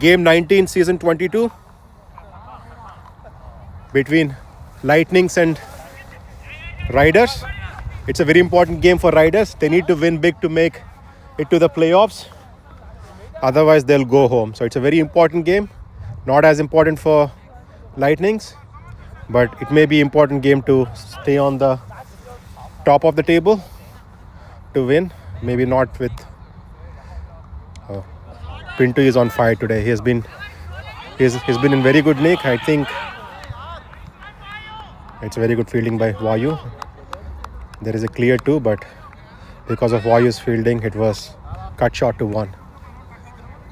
game 19, season 22 between Lightnings and Riders. It's a very important game for Riders. They need to win big to make it to the playoffs. Otherwise, they'll go home. So it's a very important game. Not as important for Lightnings, but it may be important game to stay on the top of the table to win. Maybe not with Pinto is on fire today. He's been in very good nick. I think it's very good fielding by Vayu. There is a clear 2, but because of Vayu's fielding, it was cut short to 1.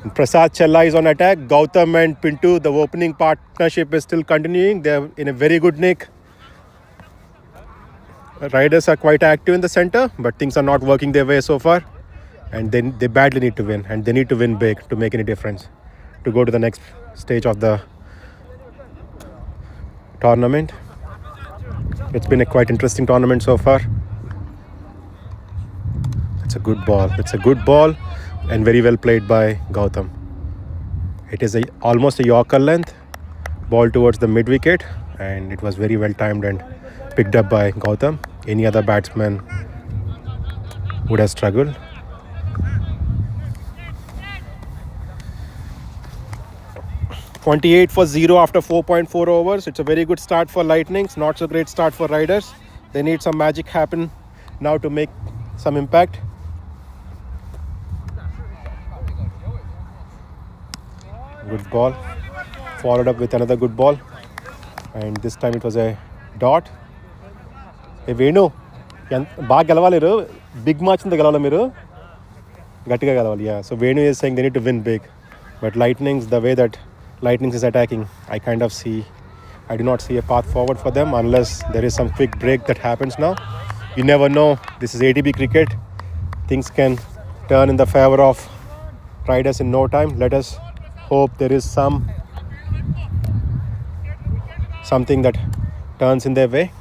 And Prasad Chella is on attack. Gautam and Pinto, the opening partnership is still continuing. They're in a very good nick. Riders are quite active in the center, but things are not working their way so far. And they badly need to win. And they need to win big to make any difference, to go to the next stage of the tournament. It's been a quite interesting tournament so far. It's a good ball. It's a good ball. And very well played by Gautam. It is almost a Yorker length ball towards the mid wicket, and it was very well timed and picked up by Gautam. Any other batsman would have struggled. (28 for 0 after 4.4 overs. It's a very good start for Lightnings. Not so great start for Riders. They need some magic happen now to make some impact. Good ball, followed up with another good ball, and this time it was a dot. Hey Venu, baga galavaleru, big match in the galavala miru, gattiga galavali. Yeah, so Venu is saying they need to win big, but Lightnings, the way that Lightnings is attacking, I do not see a path forward for them unless there is some quick break that happens now. You never know. This is ATB cricket. Things can turn in the favor of Riders in no time. Let us hope there is something that turns in their way.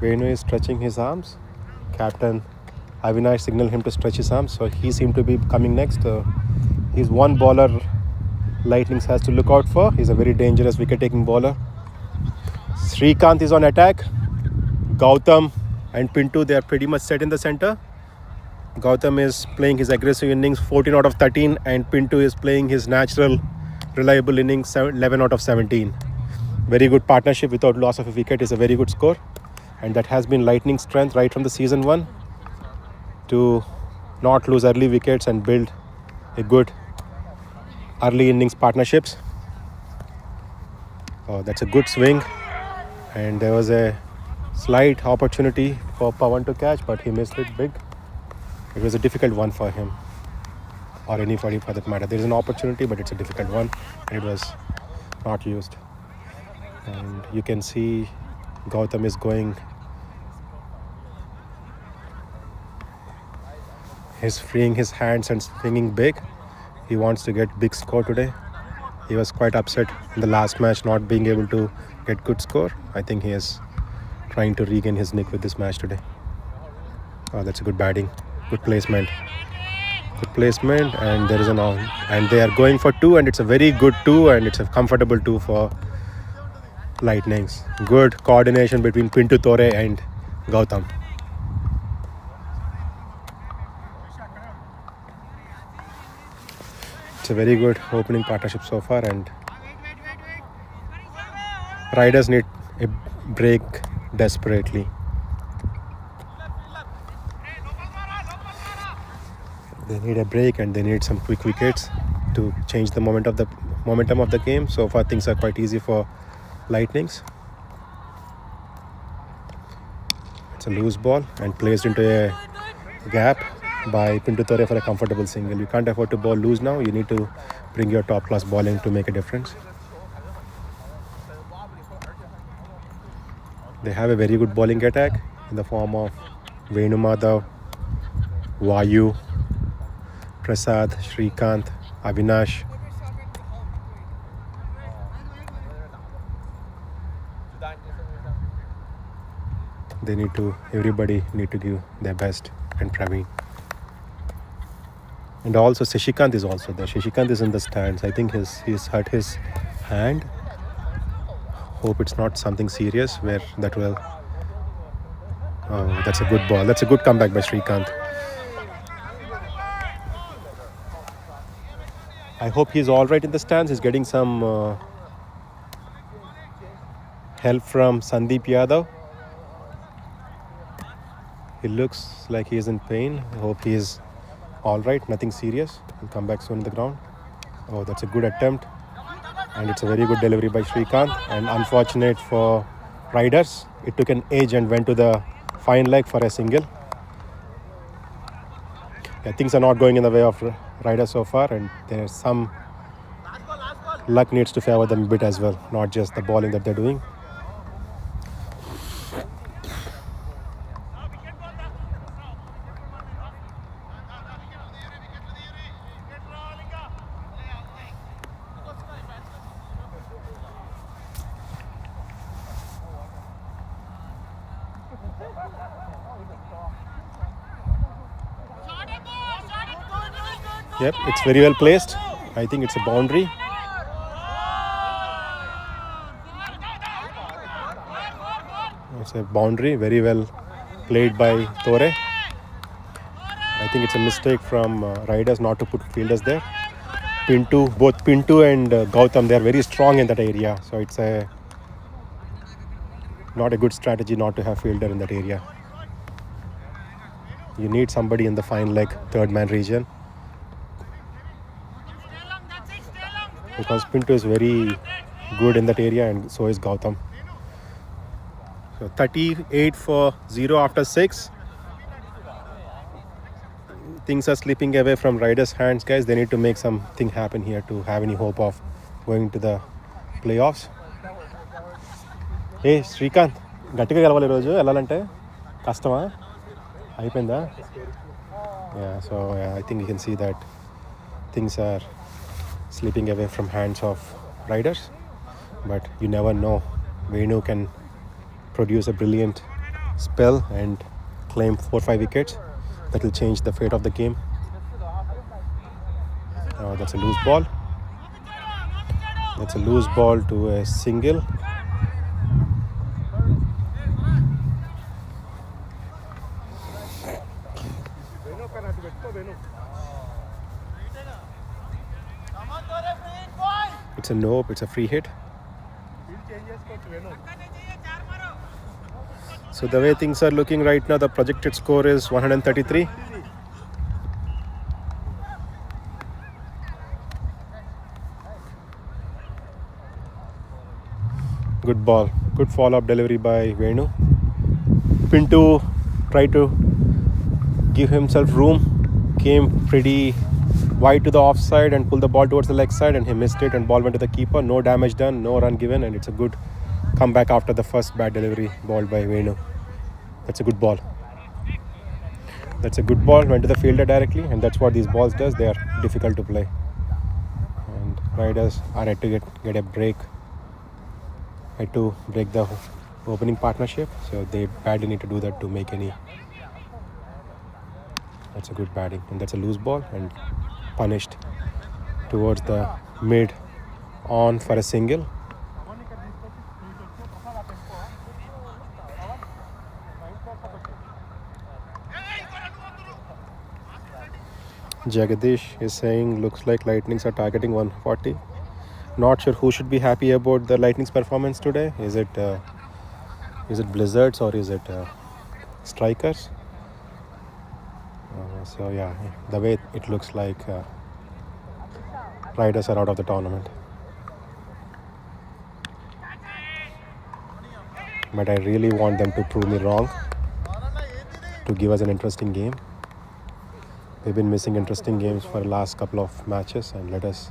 Venu is stretching his arms. Captain Avinash signaled him to stretch his arms, so he seemed to be coming next. He's one bowler Lightnings has to look out for. He's a very dangerous wicket-taking bowler. Srikanth is on attack. Gautam and Pinto, they are pretty much set in the center. Gautam is playing his aggressive innings, 14 out of 13, and Pinto is playing his natural, reliable innings, 11 out of 17. Very good partnership without loss of a wicket is a very good score, and that has been Lightning's strength right from the season 1, to not lose early wickets and build a good early innings partnerships. Oh, that's a good swing, and there was a slight opportunity for Pawan to catch, but he missed it big. It was a difficult one for him, or anybody for that matter. There is an opportunity, but it's a difficult one, and it was not used. And you can see Gautam is going. He's freeing his hands and swinging big. He wants to get big score today. He was quite upset in the last match not being able to get good score. I think he is trying to regain his nick with this match today. Oh, that's a good batting. Good placement, and there is an on, and they are going for 2, and it's a very good 2, and it's a comfortable 2 for Lightnings. Good coordination between Pinto Tore and Gautam. It's a very good opening partnership so far, and Riders need a break desperately. They need a break, and they need some quick wickets to change the momentum of the game. So far things are quite easy for Lightnings. It's a loose ball and placed into a gap by Pinto Tore for a comfortable single. You can't afford to bowl loose now. You need to bring your top class bowling to make a difference. They have a very good bowling attack in the form of Venu Madhav, Vayu, Prasad, Srikanth, Avinash. Everybody need to give their best, and Praveen. And also Shashikant is also there. Shashikant is in the stands. I think he's hurt his hand. Hope it's not something serious where that will... Oh, that's a good ball. That's a good comeback by Srikanth. I hope he's all right in the stands. He's getting some help from Sandeep Yadav. He looks like he is in pain. I hope he is all right, nothing serious. He'll come back soon in the ground. Oh, that's a good attempt. And it's a very good delivery by Srikanth. And unfortunate for riders, it took an edge and went to the fine leg for a single. Yeah, things are not going in the way of riders so far, and there's some luck needs to favor them a bit as well, not just the bowling that they're doing. Yep, it's very well placed. I think it's a boundary. It's a boundary, very well played by Tore. I think it's a mistake from riders not to put fielders there. Both Pintu and Gautam, they are very strong in that area. So it's not a good strategy not to have fielder in that area. You need somebody in the fine leg, third man region. Because Pintu is very good in that area, and so is Gautam. So 38 for 0 after 6. Things are slipping away from riders' hands, guys. They need to make something happen here to have any hope of going to the playoffs. Hey, Srikanth, గట్టిగా గెలవాలి ఈరోజు వెళ్ళాలంటే కష్టమా అయిపోయిందా? Yeah, so I think you can see that things are slipping away from hands of riders, but you never know. Venu can produce a brilliant spell and claim 4-5 wickets that will change the fate of the game. That's a loose ball. That's a loose ball to a single. It's a nope, it's a free hit. So the way things are looking right now, the projected score is 133. Good ball, good follow-up delivery by Venu. Pintu tried to give himself room, came pretty wide to the offside and pulled the ball towards the leg side, and he missed it and ball went to the keeper. No damage done, no run given, and it's a good comeback after the first bad delivery ball by Venu. That's a good ball. That's a good ball, went to the fielder directly, and that's what these balls does. They are difficult to play. And riders are yet to get a break. Had to break the opening partnership, so they badly need to do that to make any. That's a good batting, and that's a loose ball and punished towards the mid on for a single. Jagadish is saying looks like Lightnings are targeting 140. Not sure who should be happy about the Lightning's performance today. Is it Blizzards or is it Strikers? So yeah, the way it looks like riders are out of the tournament. But I really want them to prove me wrong, to give us an interesting game. We've been missing interesting games for the last couple of matches, and let us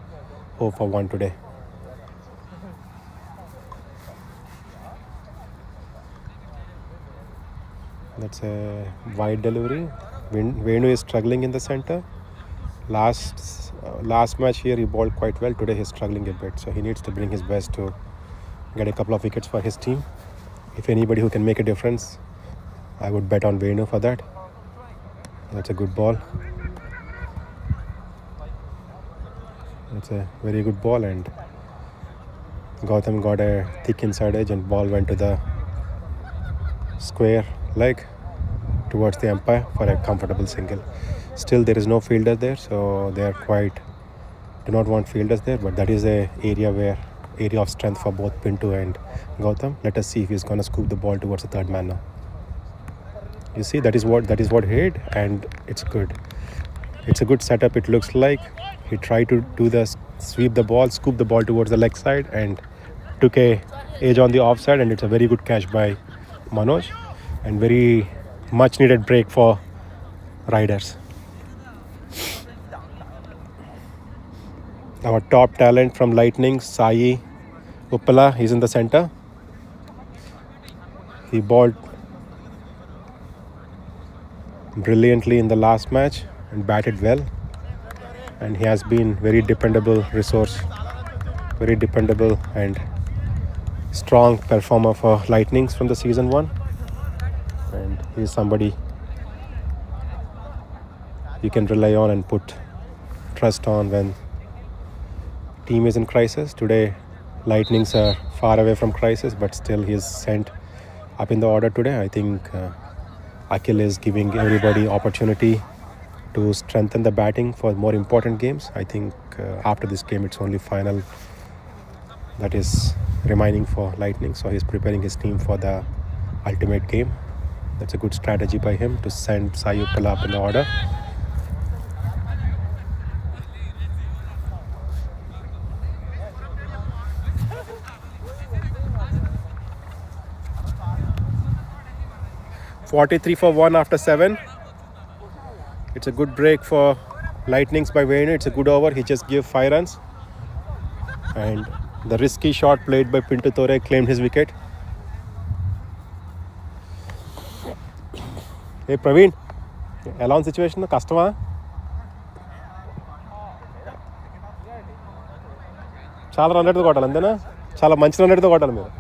hope for one today. That's a wide delivery. Venu is struggling in the center. Last match here he bowled quite well. Today he's struggling a bit, so he needs to bring his best to get a couple of wickets for his team. If anybody who can make a difference, I would bet on Venu for that. That's a good ball. It's a very good ball, and Gautam got a thick inside edge and ball went to the square leg towards the umpire for a comfortable single. Still there is no fielder there, so they are do not want fielders there, but that is a area of strength for both Pinto and Gautam. Let us see if he's gonna scoop the ball towards the third man now. You see, that is what he hit, and it's good. It's a good setup. It looks like he tried to do the sweep the ball, scoop the ball towards the leg side, and took a edge on the offside, and it's a very good catch by Manoj, and very much needed break for riders. Our top talent from Lightning, Sai Uppala, he's in the center. He bowled brilliantly in the last match and batted well, and he has been very dependable resource, very dependable and strong performer for Lightnings from the season 1, and he's somebody you can rely on and put trust on when team is in crisis. Today Lightnings are far away from crisis, but still he's sent up in the order today. I think Akhil is giving everybody opportunity to strengthen the batting for more important games. I think after this game it's only final that is remaining for Lightning, so he's preparing his team for the ultimate game. That's a good strategy by him to send Sai Uppala up in the order. .43 for 1 after 7. It's a good break for Lightnings by Venu. It's a good over. He just gave 5 runs. And the risky shot played by Pinto Tore claimed his wicket. Hey Praveen, along situation, customer. చాలా run రేట్తో కొట్టాలి అంతేనా, చాలా మంచి run రేట్తో కొట్టాలి మీరు.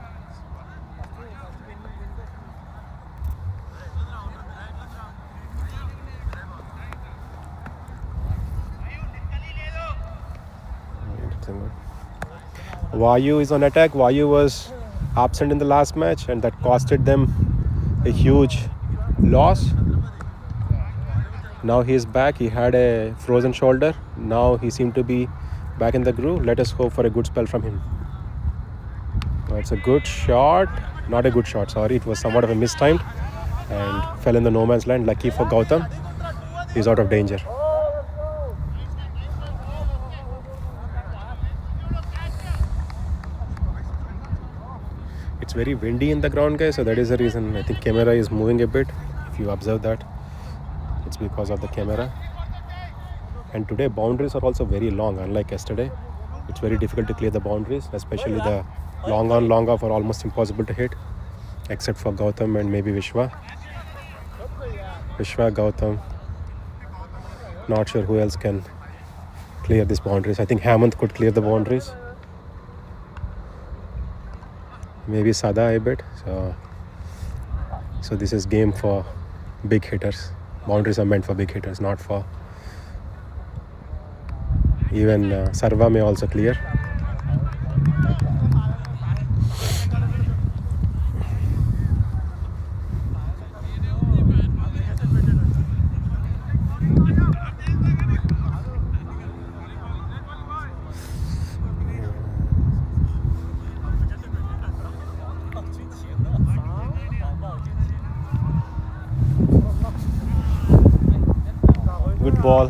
Vayu is on attack. Vayu was absent in the last match, and that costed them a huge loss. Now he is back. He had a frozen shoulder. Now he seemed to be back in the groove. Let us hope for a good spell from him. It's a good shot. Not a good shot, sorry. It was somewhat of a mistimed and fell in the no man's land. Lucky for Gautam, he's out of danger. It's very windy in the ground, guys, so that is the reason. I think camera is moving a bit. If you observe that, it's because of the camera. And today boundaries are also very long, unlike yesterday. It's very difficult to clear the boundaries, especially the long on long off are almost impossible to hit, except for Gautam and maybe Vishwa, Gautam. Not sure who else can clear these boundaries. I think Hemant could clear the boundaries, maybe Sada a bit. So this is game for big hitters. Boundaries are meant for big hitters, not for even Sarva may also clear. Good ball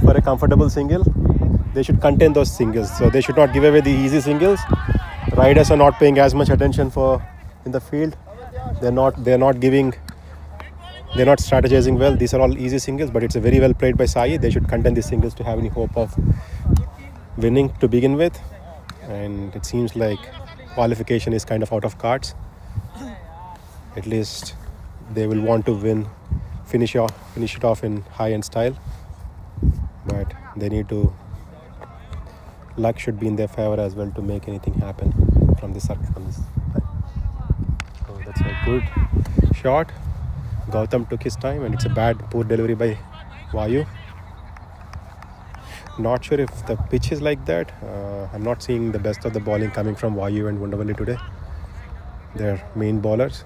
for a comfortable single. They should contain those singles, so they should not give away the easy singles. Riders are not paying as much attention in the field. They're not strategizing well. These are all easy singles, but it's a very well played by Sai. They should contain these singles to have any hope of winning to begin with. And it seems like qualification is kind of out of cards. At least they will want to win, finish it off in high-end style, but they need to. Luck should be in their favor as well to make anything happen from this time. So that's a good shot. Gautam took his time, and it's a poor delivery by Vayu. Not sure if the pitch is like that. I'm not seeing the best of the bowling coming from Vayu and Wundavalli today. Their main bowlers.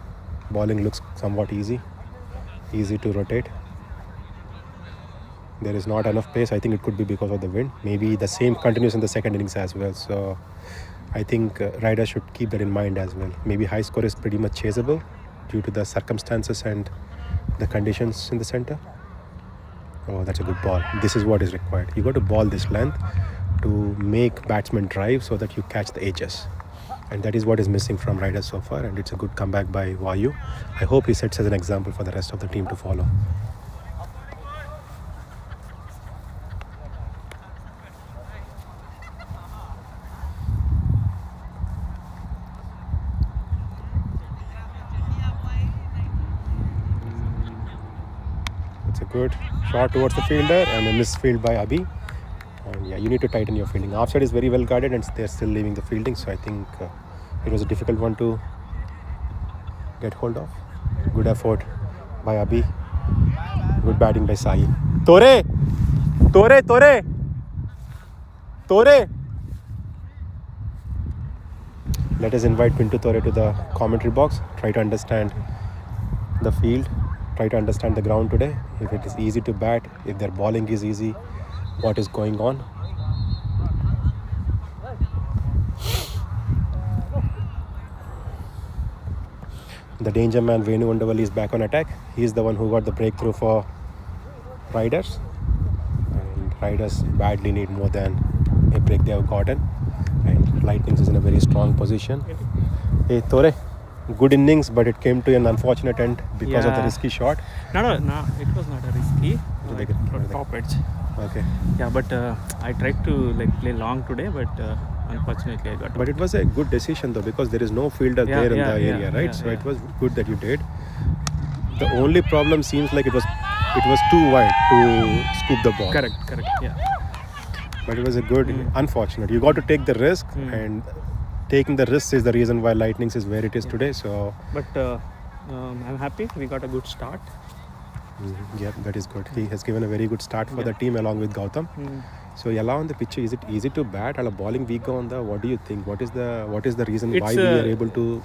Bowling looks somewhat easy to rotate. There is not enough pace. I think it could be because of the wind. Maybe the same continues in the second innings as well. So I think riders should keep that in mind as well. Maybe high score is pretty much chaseable due to the circumstances and the conditions in the center. Oh, that's a good ball. This is what is required. You got to ball this length to make batsmen drive so that you catch the edges. And that is what is missing from riders so far. And it's a good comeback by Vayu. I hope he sets as an example for the rest of the team to follow. Good shot towards the fielder and a misfield by Abhi. And yeah, you need to tighten your fielding. Offside is very well guarded and they're still leaving the fielding. So I think it was a difficult one to get hold of. Good effort by Abhi. Good batting by Sai. Tore! Tore! Tore! Tore! Let us invite Pintu Tore to the commentary box. Try to understand the field. Try to understand the ground today. If it is easy to bat, if their bowling is easy, what is going on. The danger man Venu Undavalli is back on attack. He is the one who got the breakthrough for riders. And riders badly need more than a break they have gotten. And Lightnings is in a very strong position. Hey, Tore. Good innings, but it came to an unfortunate end because of the risky shot. No, it was not a risky. Top edge. Okay. Yeah, but I tried to play long today, but unfortunately I got. But it was a good decision though, because there is no fielder there in the area, right? So it was good that you did. The only problem seems like it was too wide to scoop the ball. Correct. Yeah. But it was a good, unfortunate. You got to take the risk and. Taking the risks is the reason why Lightnings is where it is today. So, but I'm happy we got a good start. Yeah, that is good. He has given a very good start for the team along with Gautam. So, yalla on the pitch, is it easy to bat? Ala bowling weak on the. What do you think? What is the reason why we are able to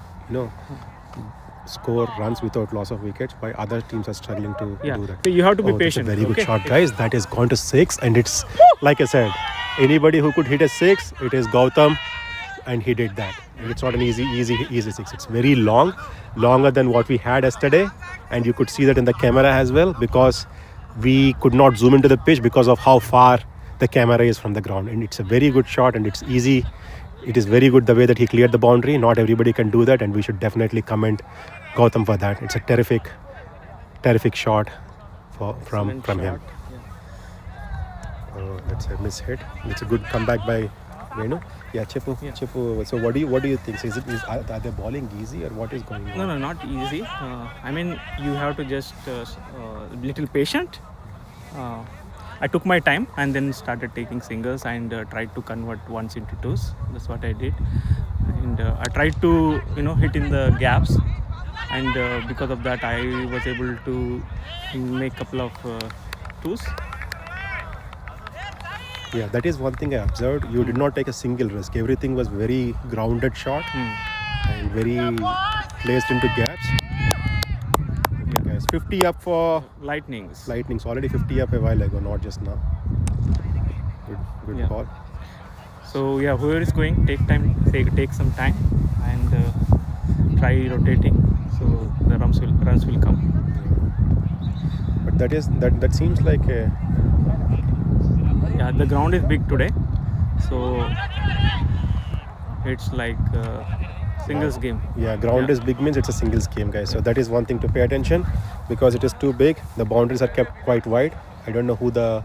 score runs without loss of wickets? Why other teams are struggling to do that? So you have to be patient. That's a very good shot, guys. That is gone to 6, and it's like I said, anybody who could hit a 6, it is Gautam. And he did that. And it's not an easy 6. It's very long, longer than what we had yesterday. And you could see that in the camera as well, because we could not zoom into the pitch because of how far the camera is from the ground. And it's a very good shot and it's easy. It is very good the way that he cleared the boundary. Not everybody can do that, and we should definitely commend Gautam for that. It's a terrific shot from him. Yeah. Oh, that's a miss hit. It's a good comeback by Venu. Yeah, Chippu. So what do you think? So are they bowling easy or what is going on? No, not easy. I mean, you have to just little patient. I took my time and then started taking singles and tried to convert ones into twos. That's what I did. And I tried to hit in the gaps, and because of that I was able to make a couple of twos. Yeah, that is one thing I observed. You did not take a single risk. Everything was very grounded shot and very placed into gaps. Okay, guys, 50 up for Lightnings. Already 50 up a while ago, not just now. Good ball. So yeah, whoever is going, take some time and try rotating. So the runs will come. But that seems like a. Yeah, the ground is big today, so it's like singles game. Yeah, ground is big means it's a singles game, guys. So that is one thing to pay attention, because it is too big. The boundaries are kept quite wide. I don't know who the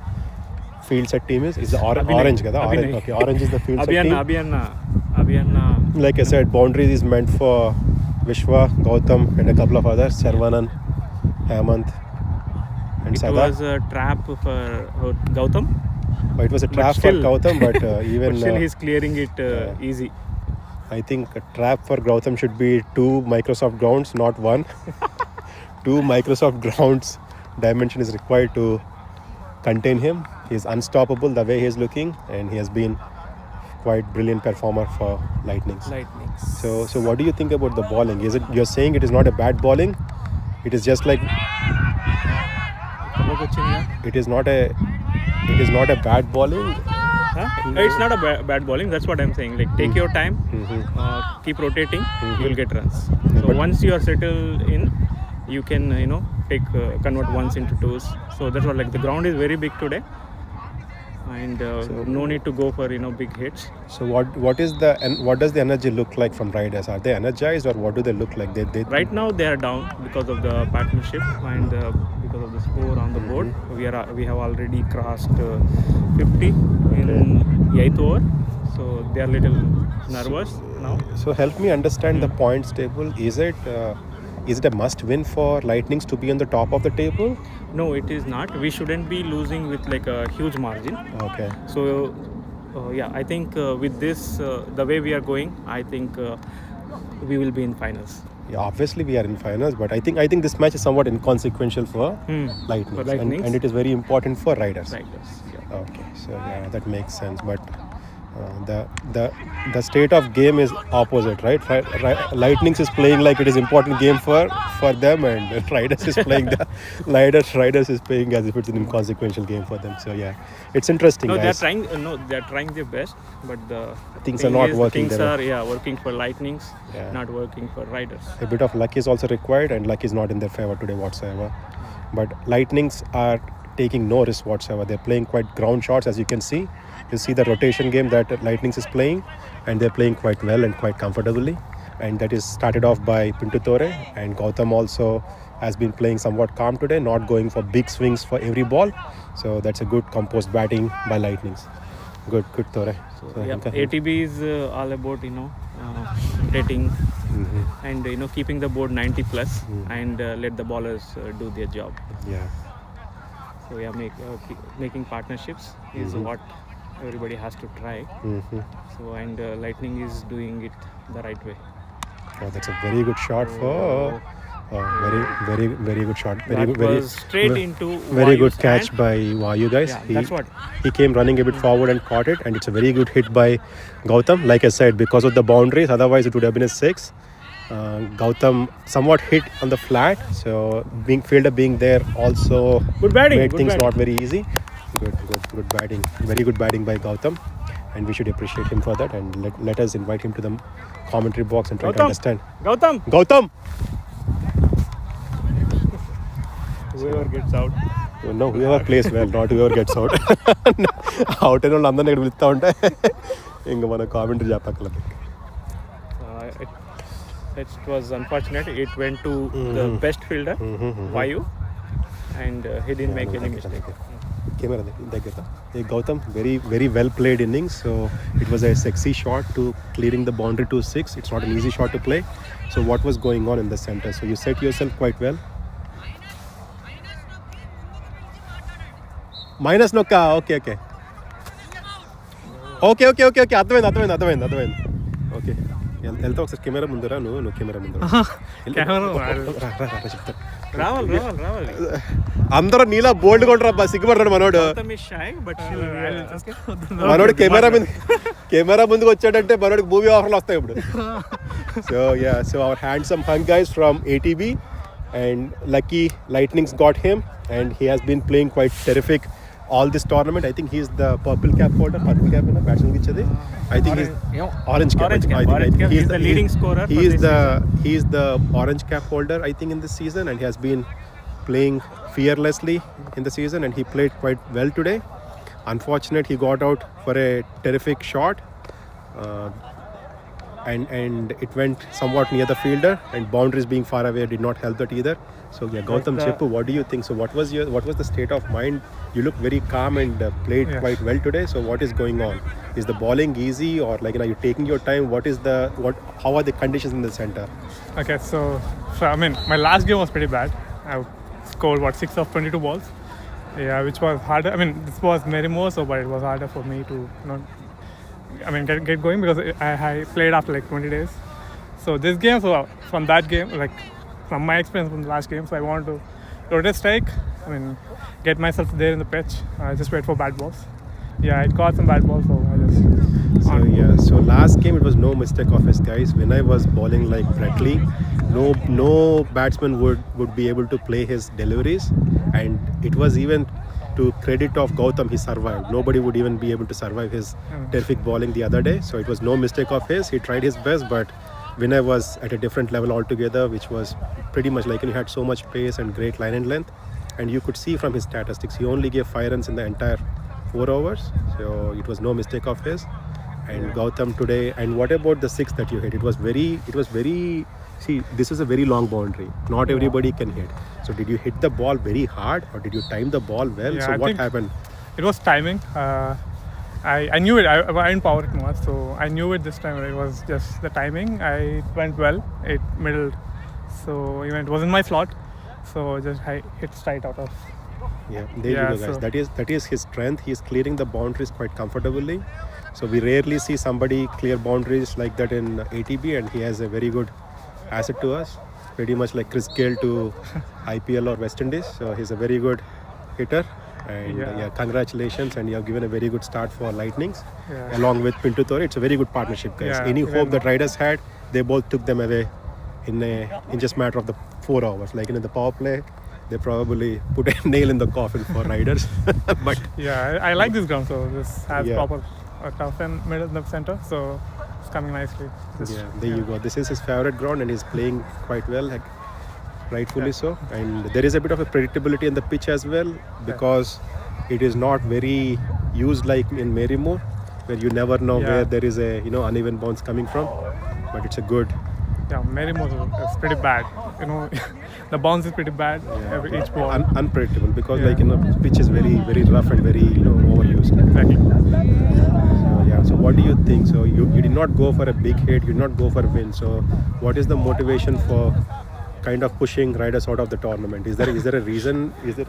field set team is. It's the orange, kada? Orange. Okay, orange is the field set team. Abhiyanna. Like I said, boundaries is meant for Vishwa, Gautam, and a couple of others. Sarvanan, Hemant, and Sada. It was a trap for Gautam. Oh, it was a trap for Gautam, but even but still he's clearing it easy. I think a trap for Gautam should be 2 Microsoft grounds, not 1. 2 Microsoft grounds dimension is required to contain him. He's unstoppable the way he's looking, and he has been quite brilliant performer for Lightnings. Lightnings. So what do you think about the bowling? Is it, you're saying it is not a bad bowling? It is just like it is not a bad bowling. Huh? It's not a bad bowling. That's what I'm saying. Like take your time, keep rotating, you'll get runs. So once you are settled in, you can take convert ones into twos. So that's what, like, the ground is very big today, and no need to go for big hits. So what does the energy look like from riders? Are they energized, or what do they look like? They Right now they are down because of the partnership and because of the score on the board. We have already crossed 50 in the 8th over, so they are little nervous now. So help me understand the points table. Is it a must win for Lightnings to be on the top of the table? No, it is not. We shouldn't be losing with like a huge margin. Okay. So I think with this the way we are going, I think we will be in finals. Yeah, obviously we are in finals, but I think this match is somewhat inconsequential for Lightnings, For Lightnings. And it is very important for riders. Riders, yeah. Okay, so yeah, that makes sense. But the state of game is opposite, right? Lightnings is playing like it is important game for them, and Riders is playing Riders is playing as if it's an inconsequential game for them. So yeah, it's interesting. No, guys. they're trying their best, but the Things are not working. Things are working for Lightnings, not working for Riders. A bit of luck is also required, and luck is not in their favor today whatsoever. But Lightnings are taking no risk whatsoever. They're playing quite ground shots, as you can see. You see the rotation game that Lightnings is playing, and they're playing quite well and quite comfortably. And that is started off by Pintu Tore, and Gautam also has been playing somewhat calm today, not going for big swings for every ball. So that's a good composed batting by Lightnings. Good Tore. So ATB is all about hitting and keeping the board 90 plus and let the ballers do their job. Yeah. So making partnerships is what everybody has to try. So and Lightning is doing it the right way. Oh, that's a very good shot for. Very good shot. Was straight into very Vayu's good catch hand. by Vayu, guys. Yeah, that's what. He came running a bit forward and caught it, and it's a very good hit by Gautam. Like I said, because of the boundaries, otherwise it would have been a 6. Gautam somewhat hit on the flat, so fielder being there also Good batting. made Good things batting. not very easy. Good batting. Very good batting by Gautam, and we should appreciate him for that. And let us invite him to the commentary box and try to understand. Gautam. Whoever gets out. No, whoever plays well, not whoever gets out. Out అయిన వాళ్ళు అందరినీ ఇక్కడ పిలుస్తూ ఉంటే ఇంకా మన commentary చెప్పక్కర్లేదు. It was unfortunate. It went to the best fielder, Vayu, and he didn't make any mistake. Camera దగ్గర. Gautam, very well played innings. So it was a sexy shot to clearing the boundary to 6. It's not an easy shot to play. So what was going on in the center? So you set yourself quite well. Minus నొక్క okay అర్థమైంది okay వెళ్తా ఒకసారి camera ముందురా నువ్వు camera ముందు రావాలి అందరూ నీలా బోల్డ్ కొంటారా సిగ్గుపడ్డాడు మనోడు కెమెరా ముందుకు వచ్చాడంటే మనోడికి మూవీ ఆఫర్లు వస్తాయి ఇప్పుడు so our handsome hunk guys from ATB and lucky Lightnings got him, and he has been playing quite terrific all this tournament. I think he's the purple cap holder. Batsman gichadi. I think he's orange cap. He's the leading scorer. He is the orange cap holder, I think, in this season, and he has been playing fearlessly in the season, and he played quite well today. Unfortunate, he got out for a terrific shot. And it went somewhat near the fielder, and boundaries being far away did not help that either. So yeah, Gautam Cheppu, what do you think? So what was the state of mind? You look very calm and played quite well today. So what is going on? Is the bowling easy, or like are you taking your time? How are the conditions in the center? Okay, so my last game was pretty bad. I scored 6 of 22 balls. Yeah, which was harder. This was Microso, but it was harder for me to get going because I played after like 20 days. So this game, from that game, like from my experience from the last game, so I want to rotate strike I mean, get myself there in the pitch. I just wait for bad balls. Yeah, I got some bad balls, so I just. So last game it was no mistake of his, guys. When I was bowling like Bradley, no batsman would be able to play his deliveries, and it was even to credit of Gautam, he survived. Nobody would even be able to survive his terrific bowling the other day. So it was no mistake of his. He tried his best, but Vinay was at a different level altogether, which was pretty much like he had so much pace and great line and length, and you could see from his statistics he only gave 5 runs in the entire 4 overs. So it was no mistake of his. And Gautam today, and what about the 6 that you hit? It was very. See, this is a very long boundary. Not everybody can hit. So did you hit the ball very hard, or did you time the ball well? Yeah, so I what think happened? It was timing. I knew it. I didn't power it much, so I knew it this time. It was just the timing. I went well. It middled, so even it wasn't my slot. So just I hit straight out of. Yeah, there you go, guys. So That is his strength. He's clearing the boundaries quite comfortably. So we rarely see somebody clear boundaries like that in ATB, and he has a very good asset to us. Pretty much like Chris Gale to IPL or West Indies. So he's a very good hitter. And congratulations, and you have given a very good start for Lightnings along with Pintu Thore. It's a very good partnership, guys. Any hope that Riders had, they both took them away in just matter of the 4 hours. Like in the power play, they probably put a nail in the coffin for Riders. But yeah, I like this ground. So this has proper tough and middle in the center. So it's coming nicely. There you go. This is his favorite ground, and he's playing quite well. Like, rightfully so. And there is a bit of a predictability in the pitch as well, because it is not very used like in Marymore, where you never know where there is a uneven bounce coming from. But it's a good. Yeah, Marymore is pretty bad. The bounce is pretty bad. Each ball unpredictable, because pitch is very very rough and very overused. Exactly. So what do you think? So you did not go for a big hit. You did not go for a win. So what is the motivation for kind of pushing Riders out of the tournament? Is there a reason?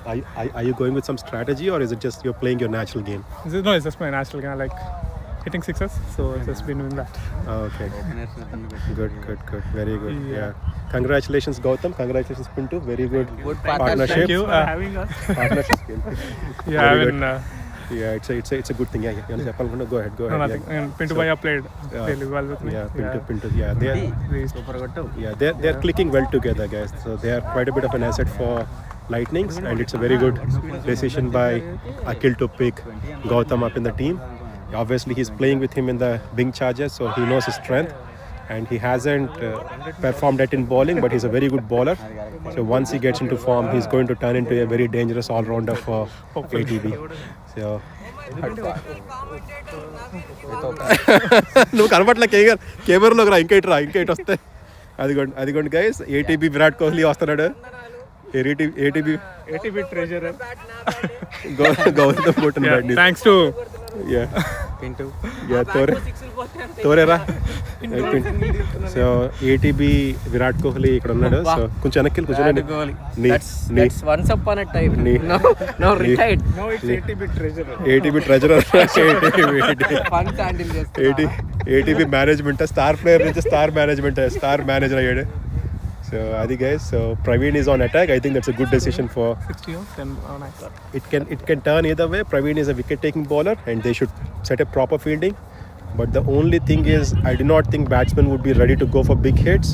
Are you going with some strategy, or is it just you're playing your natural game? No, it's just my natural game. I like hitting sixes, so I've just been doing that. Okay. Good. Very good. Yeah. Congratulations, Gautam. Congratulations, Pintu. Very good partnership. Thank you. having us. Partnership. Yeah, I mean. It's a good thing. Yeah. Go ahead. No, nothing. Pintu Bhaiya played really well with me. Pintu. Yeah, they're clicking well together, guys. So they are quite a bit of an asset for Lightnings, and it's a very good decision by Akhil to pick Gautam up in the team. Obviously, he's playing with him in the Bing Chargers, so he knows his strength, and he hasn't performed that in bowling, but he's a very good bowler. So once he gets into form, he's going to turn into a very dangerous all-rounder for ATB. So నువ్వు కనపట్ల కెమెరాలోకి రా, ఇంకా ఇటు వస్తాయి. అదిగోండి guys, ATB Virat Kohli వస్తున్నాడు. ATB treasurer. Gautam put in bad news. Thanks to Pintu. Thore ra. So ATB Virat Kohli ఇక్కడ ఉన్నాడు. So కొంచెం వెనక్కి కూర్చోండి. That's once upon a time. No retired. no, it's ATB treasurer. ATB treasurer. Funds handle చేస్తాడు. ATB management star player నుంచి star manager అయ్యాడు. So Adi guys, so Praveen is on attack. I think that's a good decision for 60 years. Then nice. It can turn either way. Praveen is a wicket taking bowler, and they should set a proper fielding. But the only thing is, I do not think batsmen would be ready to go for big hits.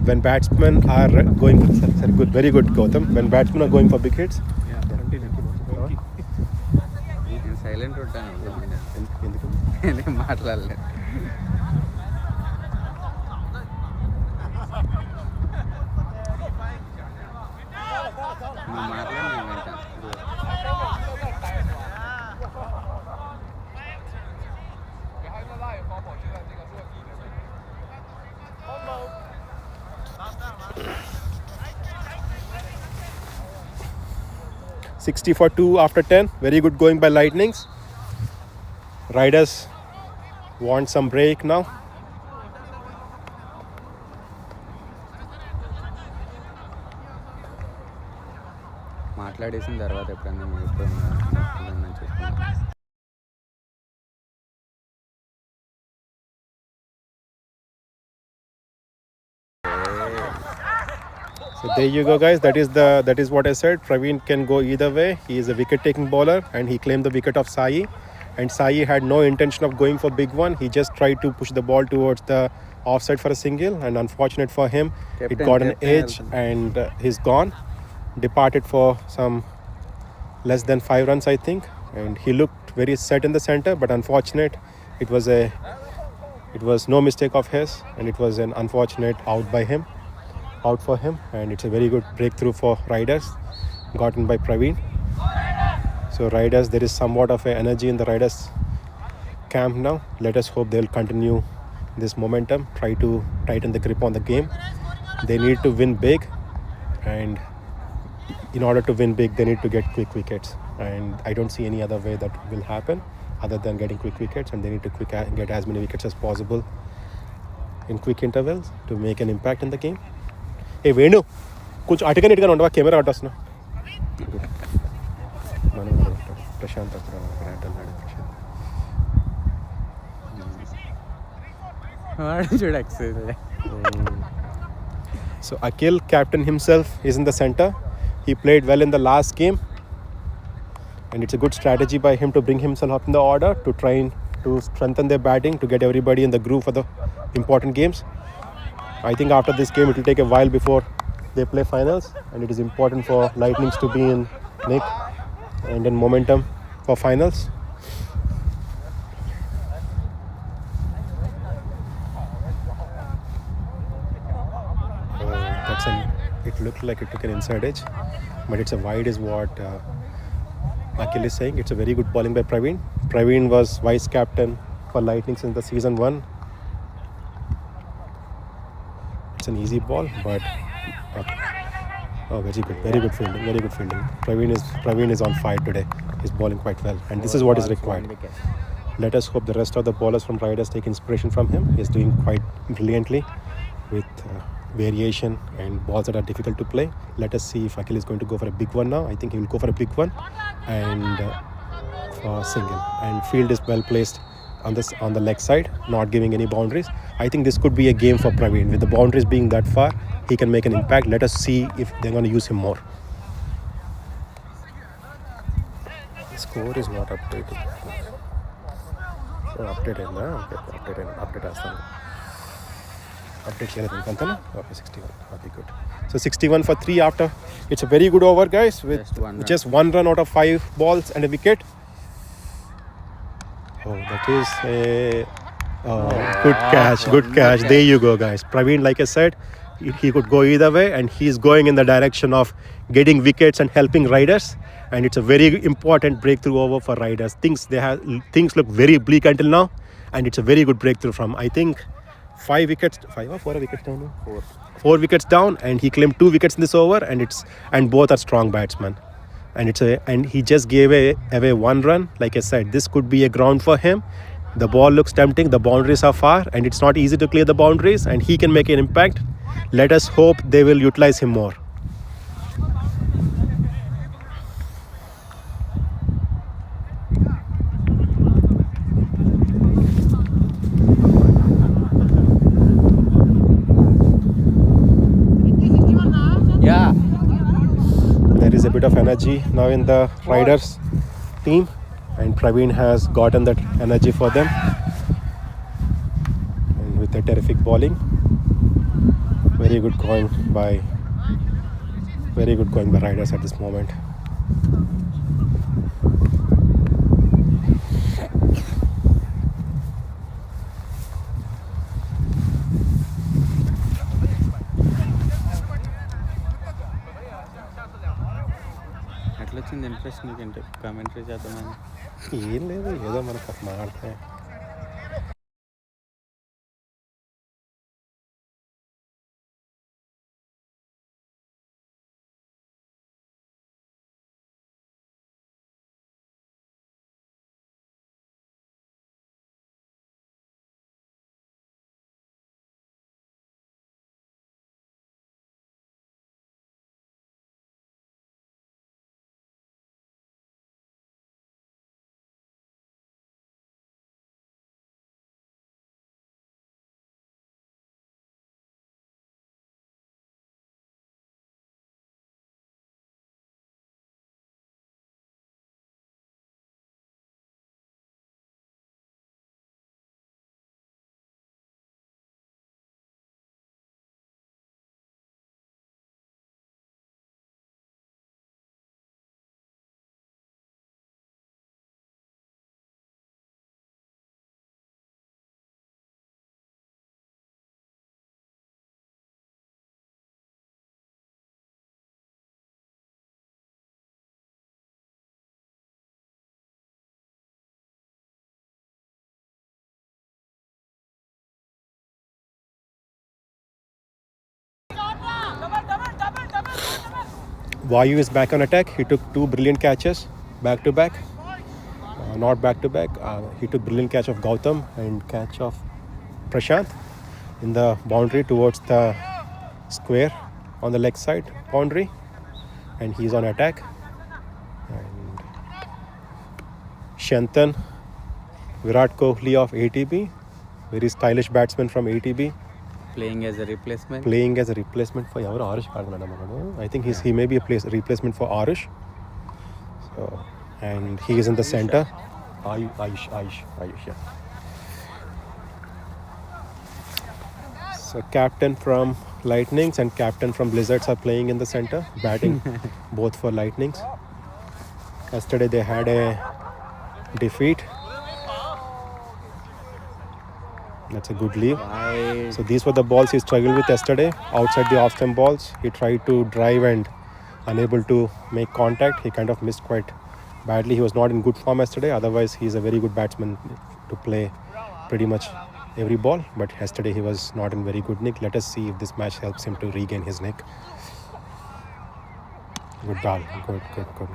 When batsmen are going, very good Gautam. When batsmen are going for big hits. Silent ఉంటాను. మాట్లాడలేదు. $60 for 2 after 10. Very good going by Lightnings. Riders want some break now. మాట్లాడేసిన తర్వాత ఎప్పుడన్నా మీరు ఎప్పుడన్నా చూసుకుంటాం. So there you go, guys. That is what I said. Praveen can go either way. He is a wicket-taking bowler, and he claimed the wicket of Sai. And Sai had no intention of going for big one. He just tried to push the ball towards the offside for a single. And unfortunate for him, it got an edge, and he's gone. Departed for some less than 5 runs, I think. And he looked very set in the center, but unfortunate. It was no mistake of his, and it was an unfortunate out for him, and it's a very good breakthrough for riders gotten by Praveen. So riders, there is somewhat of an energy in the riders camp now. Let us hope they'll continue this momentum, try to tighten the grip on the game. They need to win big, and in order to win big they need to get quick wickets, and I don't see any other way that will happen other than getting quick wickets, and they need to get as many wickets as possible in quick intervals to make an impact in the game. ఏ వేణు కొంచెం అటుగా ఇటుగా ఉండవా camera అటు వస్తున్నా మనం ప్రశాంత్ అక్కడ అన్నాడు Prashanth. So Akhil, captain himself, is in the center. He played well in the last game, and it's a good strategy by him to bring himself up in the order to try to strengthen their batting, to get everybody in the groove for the important games. I think after this game it will take a while before they play finals, and it is important for Lightnings to be in nick and in momentum for finals. It looked like it took an inside edge, but it's a wide is what Akhil is saying. It's a very good bowling by Praveen. Praveen was vice captain for Lightning since the season 1. It's an easy ball, but very good fielding. Praveen is on fire today. He's bowling quite well, and this is what is required. Let us hope the rest of the bowlers from Riders take inspiration from him. He's doing quite brilliantly with variation and balls that are difficult to play. Let us see if Akhil is going to go for a big one now. I think he will go for a big one and for single. And field is well placed on the leg side, not giving any boundaries. I think this could be a game for Praveen. With the boundaries being that far, he can make an impact. Let us see if they're going to use him more. The score is not updated. Update okay, 61. That'd be good. So 61 for 3 after. It's a very good over, guys, with just 1 run out of 5 balls and a wicket. Oh, that is a good catch. There you go, guys. Praveen, like I said, he could go either way, and he's going in the direction of getting wickets and helping Riders. And it's a very important breakthrough over for Riders. Things look very bleak until now, and it's a very good breakthrough from, I think, 5 wickets. 5 or 4 wickets down? 4 wickets down, and he claimed 2 wickets in this over, and both are strong batsmen. And he just gave away 1 run. Like I said, this could be a ground for him. The ball looks tempting. The boundaries are far, and it's not easy to clear the boundaries, and he can make an impact. Let us hope they will utilize him more. Yeah. There is a bit of energy now in the Riders team, and Praveen has gotten that energy for them, and with a terrific bowling. Very good going by Riders at this moment. ఎట్లా వచ్చింది interest నీకంటే commentary చేద్దామని? ఏం లేదు, ఏదో మనకు మాట్లాడితే Vayu is back on attack. He took 2 brilliant catches back to back. Not back to back. He took brilliant catch of Gautam and catch of Prashant in the boundary towards the square on the leg side boundary, and he's on attack. And Shantan, Virat Kohli of ATB, very stylish batsman from ATB, Playing as a replacement. for Arush. I think he may be a replacement for Arush. So, and he is in the center. Ayush, yeah. So captain from Lightnings and captain from Blizzards are playing in the center, batting both for Lightnings. Yesterday they had a defeat. That's a good leave. Wide. So these were the balls he struggled with yesterday. Outside the off-stump balls, he tried to drive and unable to make contact. He kind of missed quite badly. He was not in good form yesterday. Otherwise, he's a very good batsman to play pretty much every ball. But yesterday he was not in very good nick. Let us see if this match helps him to regain his nick. Good ball.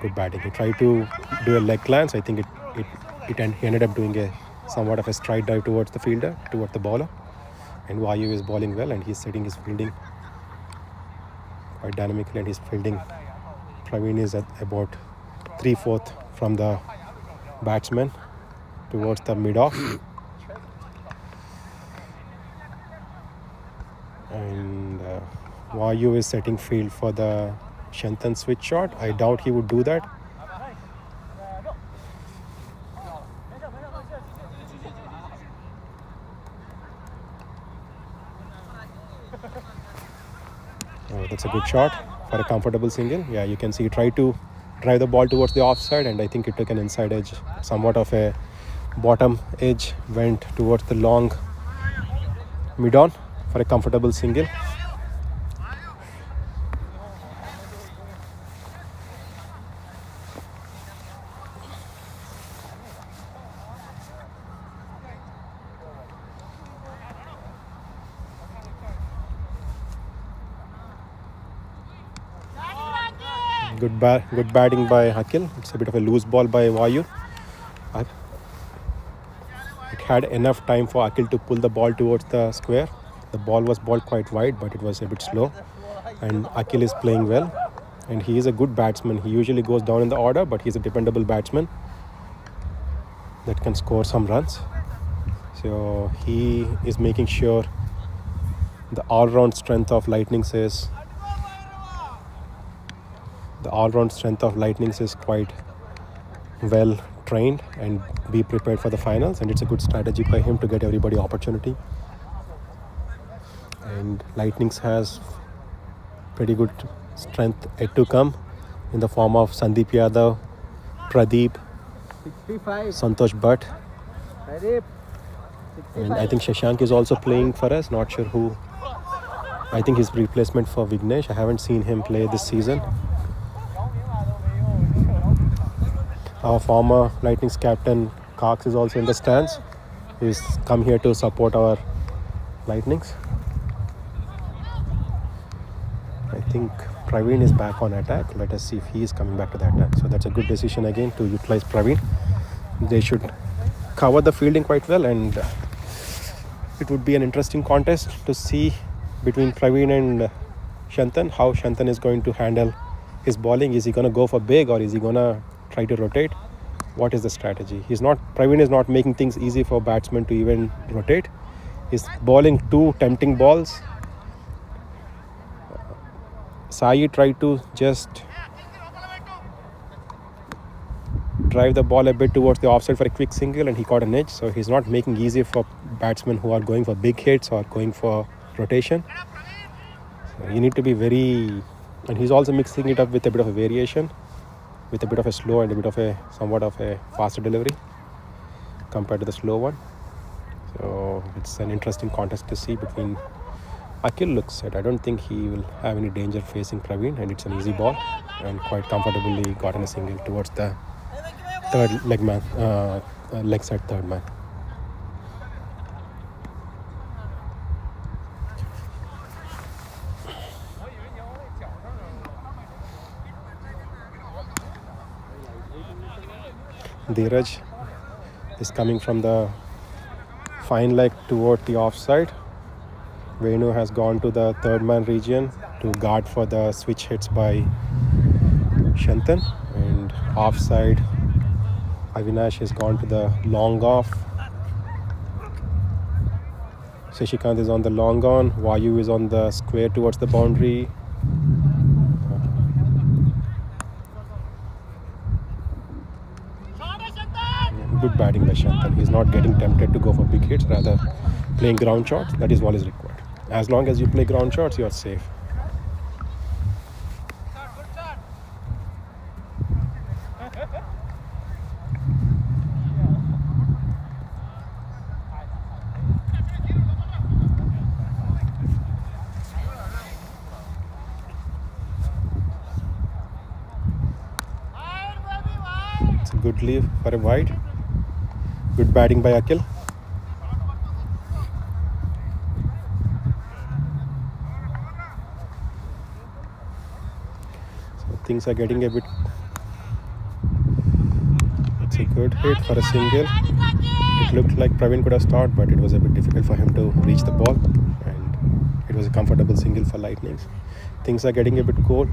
Good batting. He tried to do a leg glance. I think he ended up doing a somewhat of a stride dive towards the fielder, towards the bowler. And Vayu is bowling well, and he's setting his fielding quite dynamically, and he's fielding. Praveen is at about 3/4 from the batsman towards the mid-off. And Vayu is setting field for the Shantan switch shot. I doubt he would do that. Oh, that's a good shot for a comfortable single. Yeah, you can see he tried to drive the ball towards the offside, and I think it took an inside edge, somewhat of a bottom edge, went towards the long mid-on for a comfortable single. Good batting by Akil. It's a bit of a loose ball by Vayu. It had enough time for Akil to pull the ball towards the square. The ball was balled quite wide, but it was a bit slow. And Akil is playing well. And he is a good batsman. He usually goes down in the order, but he's a dependable batsman that can score some runs. So he is making sure the all-round strength of Lightnings is quite well trained and be prepared for the finals, and it's a good strategy by him to get everybody opportunity. And Lightnings has pretty good strength yet to come in the form of Sandeep Yadav, Pradeep, 65. Santosh Bhatt, Pradeep. and I think Shashank is also playing for us. Not sure who. I think he's replacement for Vignesh. I haven't seen him play this season. Our former Lightnings captain Cox is also in the stands. He's come here to support our Lightnings. I think Praveen is back on attack. Let us see if he is coming back to the attack. So that's a good decision again to utilize Praveen. They should cover the fielding quite well, and it would be an interesting contest to see between Praveen and Shantan how Shantan is going to handle his bowling. Is he going to go for big, or is he going to try to rotate? What is the strategy? Praveen is not making things easy for batsmen to even rotate. He's bowling 2 tempting balls. Sai tried to just drive the ball a bit towards the offside for a quick single, and he caught an edge. So he's not making easy for batsmen who are going for big hits or going for rotation. So you need to be very, and he's also mixing it up with a bit of a variation, with a bit of a slow and a bit of a somewhat of a faster delivery compared to the slow one. So it's an interesting contest to see between Akil. Looks set. I don't think he will have any danger facing Praveen, and it's an easy ball and quite comfortably gotten a single towards the third leg side third man. Dheeraj is coming from the fine leg toward the offside. Venu has gone to the third man region to guard for the switch hits by Shantan, and offside Avinash has gone to the long off. Shashikant is on the long on. Vayu is on the square towards the boundary. Good batting by Shantan. He's not getting tempted to go for big hits, rather playing ground shots. That is all is required. As long as you play ground shots, you are safe. It's a good leave for a wide. Good batting by Akhil. So things are getting a bit. It's a good hit for a single. It looked like Praveen could have started, but it was a bit difficult for him to reach the ball, and it was a comfortable single for Lightnings. Things are getting a bit cold,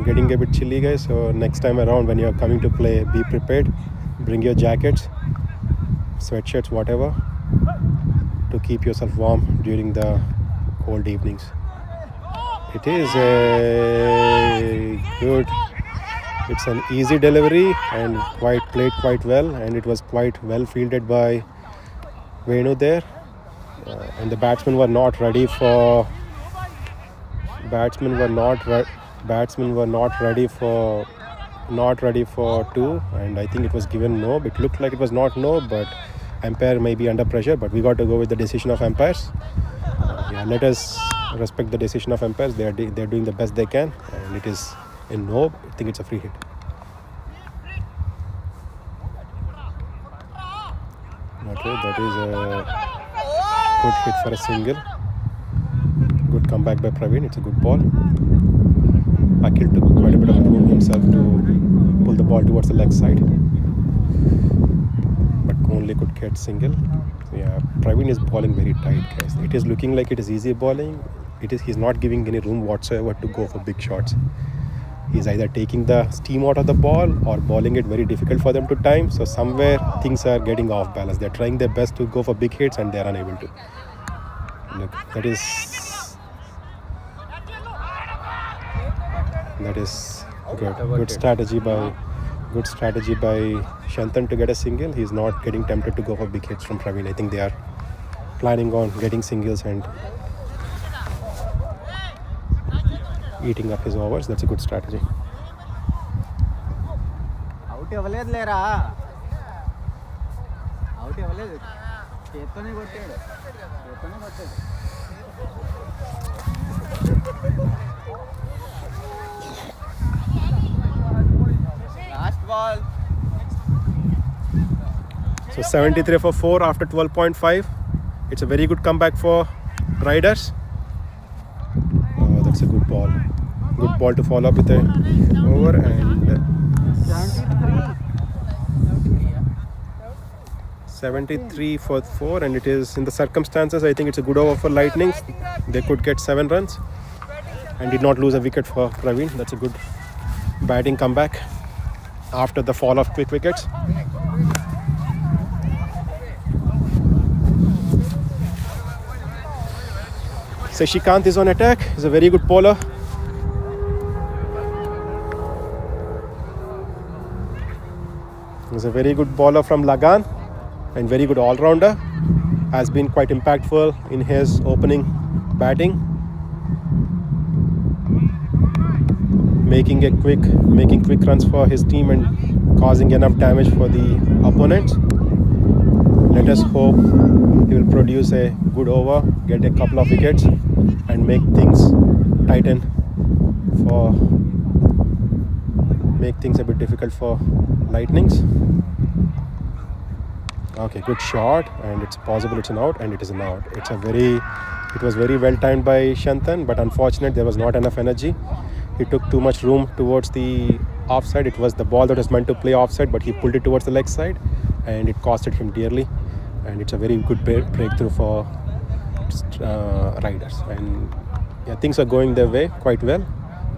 getting a bit chilly, guys. So next time around, when you're coming to play, be prepared. Bring your jackets, sweatshirts, whatever, to keep yourself warm during the cold evenings. It is a good. It's an easy delivery and played quite well, and it was quite well fielded by Venu there, and the batsmen were not ready for. Batsmen were not ready for two, and I think it was given no. It looked like it was not no, but umpire may be under pressure. But we got to go with the decision of umpires. Let us respect the decision of umpires. They're doing the best they can, and it is a no. I think it's a free hit. Okay, that is a good hit for a single. Good comeback by Praveen. It's a good ball. Akhil took quite a bit of room himself to pull the ball towards the leg side, but only could get single. So yeah, Praveen is bowling very tight, guys. It is looking like it is easy bowling. He's not giving any room whatsoever to go for big shots. He's either taking the steam out of the ball or bowling it very difficult for them to time. So somewhere things are getting off balance. They're trying their best to go for big hits and they're unable to. Look, that is good. Good strategy by Shantan to get a single. He's not getting tempted to go for big hits from Praveen. I think they are planning on getting singles and eating up his overs. That's a good strategy. Out ఇవ్వలేదు లేరా out ఇవ్వలేదు చేత్తోనే కొట్టాడు last ball. So 73 for 4 after 12.5. It's a very good comeback for Riders. That's a good ball. Good ball to follow up with a over, and 73 for 4, and it is, in the circumstances, I think it's a good over for Lightnings. They could get 7 runs and did not lose a wicket for Praveen. That's a good batting comeback after the fall of quick wickets. Shashikant is on attack. He's a very good bowler. He's a very good bowler from Lagan and very good all-rounder. Has been quite impactful in his opening batting, making quick runs for his team and causing enough damage for the opponents. Let us hope he will produce a good over, get a couple of wickets, and make things tighten make things a bit difficult for Lightnings. Okay, good shot, and it's possible it's an out, and it is an out. It was very well timed by Shantan, but unfortunately there was not enough energy. He took too much room towards the offside. It was the ball that was meant to play offside, but he pulled it towards the leg side, and it costed him dearly. And it's a very good breakthrough for riders. And yeah, things are going their way quite well.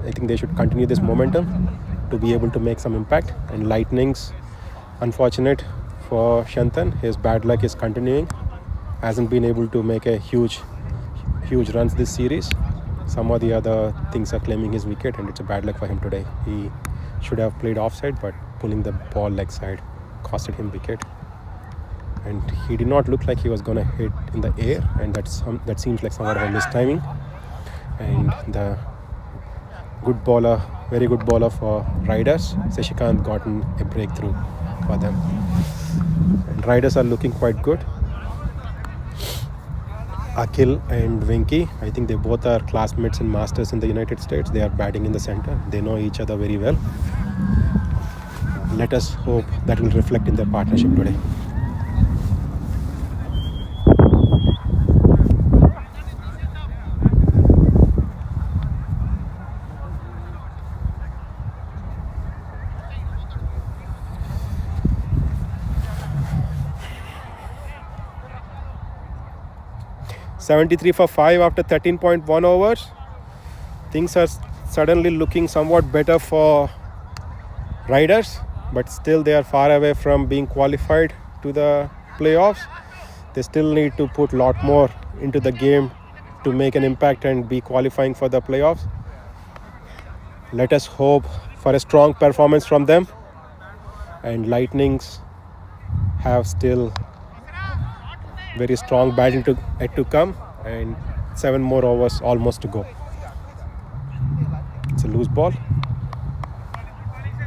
I think they should continue this momentum to be able to make some impact. And Lightning's unfortunate for Shantan. His bad luck is continuing. Hasn't been able to make a huge runs this series. Some of the other things are claiming his wicket, and it's a bad luck for him today. He should have played offside, but pulling the ball leg side costed him wicket. And he did not look like he was going to hit in the air, and that seems like somewhat of a mistiming. And the very good bowler for Riders, Shashikant, gotten a breakthrough for them. And Riders are looking quite good. Akhil and Venki, I think they both are classmates and masters in the United States. They are batting in the center. They know each other very well. Let us hope that will reflect in their partnership today. .73 for 5 after 13.1 overs. Things are suddenly looking somewhat better for Riders, but still they are far away from being qualified to the playoffs. They still need to put a lot more into the game to make an impact and be qualifying for the playoffs. Let us hope for a strong performance from them. And Lightnings have still very strong batting to come, and 7 more overs almost to go. It's a loose ball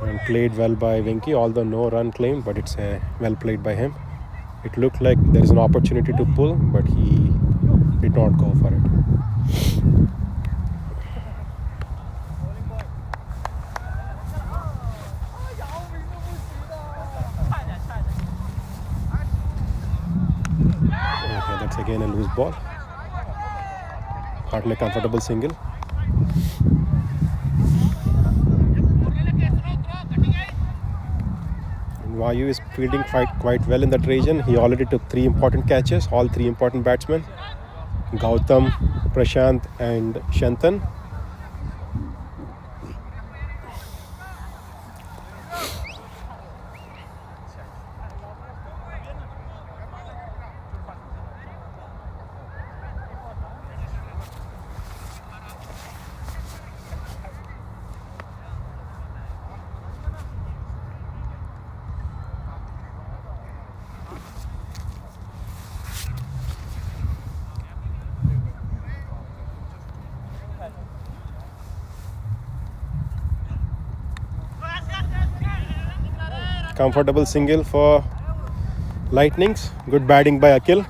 and played well by Venki, although no run claim, but it's well played by him. It looked like there is an opportunity to pull, but he did not go for it. That's again a loose ball. Hardly a comfortable single. And Vayu is fielding quite well in that region. He already took 3 important catches, all 3 important batsmen. Gautam, Prashant and Shantan. Comfortable single for Lightnings. Good batting by Akhil.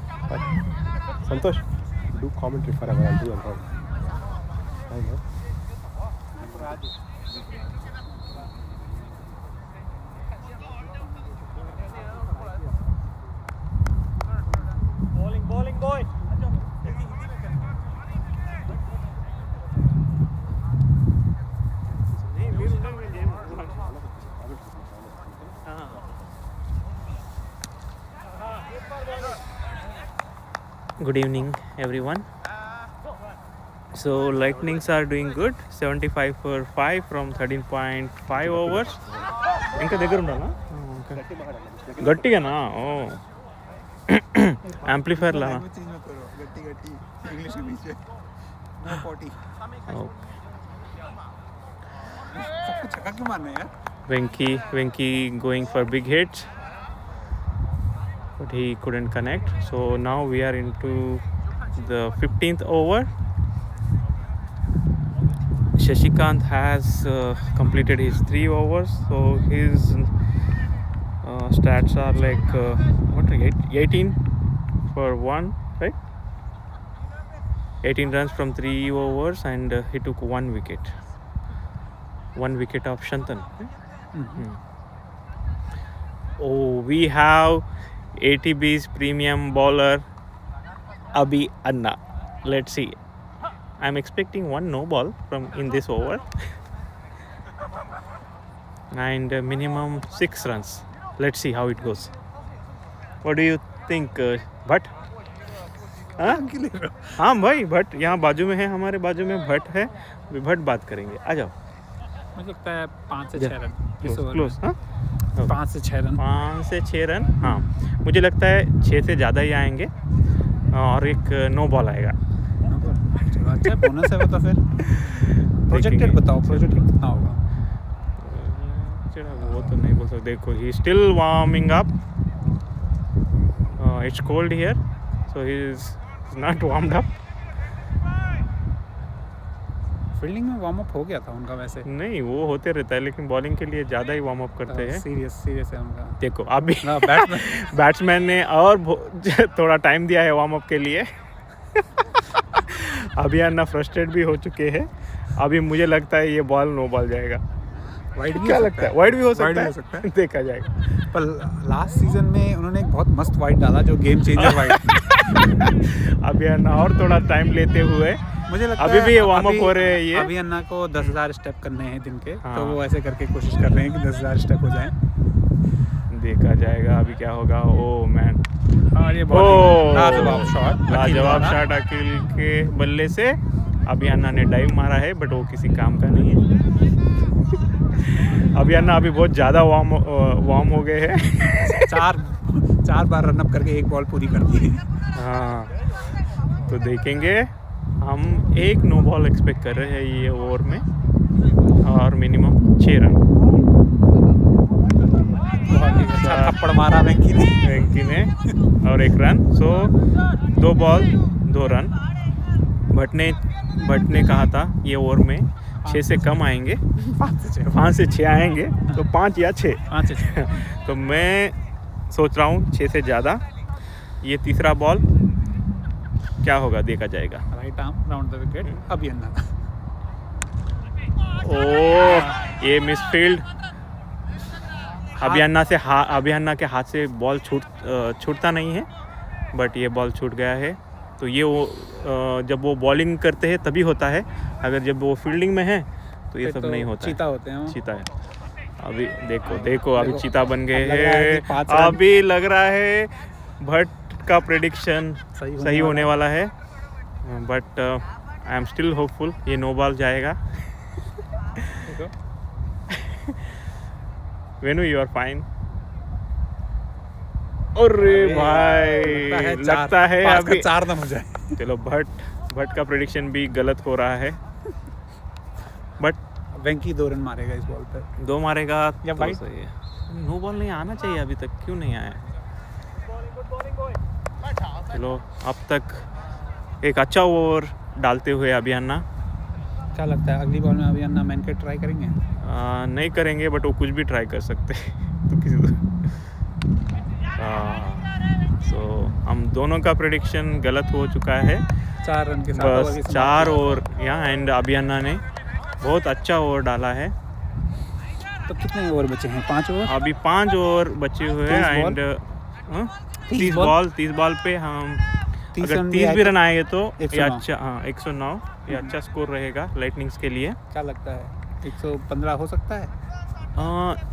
Santosh, do commentary forever. I'll do it. I know. Bowling boy. Good evening, everyone. So Lightnings are doing good. 75 for 5 from 13.5 overs. ఇంకా దగ్గర ఉండాలా గట్టిగానా ఓ amplifier లా Venki going for big hits, but he couldn't connect. So now we are into the 15th over. Shashikant has completed his 3 overs, so his stats are like 18 for 1, right? 18 runs from 3 overs, and he took 1 wicket. 1 wicket of Shantan. Oh, we have ATB's premium bowler Abhi Anna. Let's see. I'm expecting 1 no ball from in this over. and minimum 6 runs. Let's see how it goes. What do you think, Bhatt? हाँ भाई, भट्ट यहाँ बाजू में है, हमारे बाजू में भट्ट है, भट्ट बात करेंगे, आ जाओ. मुझे लगता है 5 से 6 रन क्लोज. हाँ 5 से 6 रन 5 से 6 रन. हाँ मुझे लगता है 6 से ज़्यादा ही आएंगे और एक नो बॉल आएगा. चलो अच्छा बोनस है वो तो फिर. प्रोजेक्टेड बताओ, प्रोजेक्टेड कितना होगा? वो तो नहीं बोल सकते. देखो he still warming up. It's cold here so he is not warmed up. Fielding में वार्म अप हो गया था उनका वैसे. नहीं वो होते रहता है लेकिन बॉलिंग के लिए ज़्यादा ही वार्म अप करते हैं. सीरियस है उनका. देखो अभी बैट्समैन बैट्समैन ने और थोड़ा टाइम दिया है वार्म अप के लिए. अभी अन्ना फ्रस्ट्रेट भी हो चुके हैं. अभी मुझे लगता है ये बॉल नो बॉल जाएगा. वाइड क्या लगता है? वाइड भी हो सकता है. देखा जाएगा. पर लास्ट सीजन में उन्होंने एक बहुत मस्त वाइड डाला जो गेम चेंजर वाइड. अभी अन्ना और थोड़ा टाइम लेते हुए मुझे लगता अभी है भी ये वार्म अप हो रहे हैं. ये अभी अन्ना को 10,000 स्टेप करने हैं दिन के. हाँ. तो वो ऐसे करके कोशिश कर रहे हैं कि 10,000 स्टेप हो जाएं. देखा जाएगा अभी क्या होगा. ओ मैन, और ये बहुत लाजवाब शॉट. लाजवाब शॉट अकील के बल्ले से. अभी अन्ना ने डाइव मारा है बट वो किसी काम का नहीं है. अभी अन्ना अभी बहुत ज़्यादा वार्म हो गए हैं. चार बार रन अप करके एक बॉल पूरी कर दी है. हाँ तो देखेंगे. हम एक नो बॉल एक्सपेक्ट कर रहे हैं ये ओवर में और मिनिमम 6 रन. थप्पड़ मारा वेंकी ने और 1 रन. सो 2 बॉल 2 रन. भट्ट ने कहा था ये ओवर में 6 से कम आएंगे. 5 से 6 आएंगे. तो 5 या 6. तो मैं सोच रहा हूँ 6 से ज़्यादा. ये तीसरा बॉल क्या होगा देखा जाएगा. Right arm round the wicket. अभी अन्ना ये मिसफील्ड. अभी अन्ना के हाथ से बॉल छूटता नहीं है बट ये बॉल छूट गया है. तो ये जब वो बॉलिंग करते हैं तभी होता है. अगर जब वो फील्डिंग में है तो ये सब नहीं होता. चीता होते हैं. चीता है. अभी देखो अभी चीता बन गए हैं. अभी लग रहा है भट्ट का प्रेडिक्शन सही होने वाला है. But I am still hopeful ये नो बॉल जाएगा. Venu you are fine. अरे भाई लगता है अभी 4 रन हो जाए. चलो भट्ट का प्रेडिक्शन भी गलत हो रहा है. बट वेंकी 2 रन मारेगा इस बॉल पर. 2 मारेगा या तो सही है. नो बॉल नहीं आना चाहिए अभी तक. क्यों नहीं आया? चलो अब तक एक अच्छा ओवर डालते हुए अभी अन्ना. क्या लगता है अगली बॉल में अभी अन्ना मैन के ट्राई करेंगे? नहीं करेंगे बट वो कुछ भी ट्राई कर सकते हैं. तो किसी सो हम दोनों का प्रेडिक्शन गलत हो चुका है. 4 रन के साथ बस 4 ओवर यहाँ. एंड अभी अन्ना ने बहुत अच्छा ओवर डाला है. तो कितने ओवर बचे हैं? 5 ओवर. अभी 5 ओवर बचे हुए हैं. एंड 30 बॉल पे हम अगर 30 भी रन आएंगे तो ये अच्छा. हाँ 109 ये अच्छा स्कोर रहेगा लाइटनिंग्स के लिए. क्या लगता है 115 हो सकता है?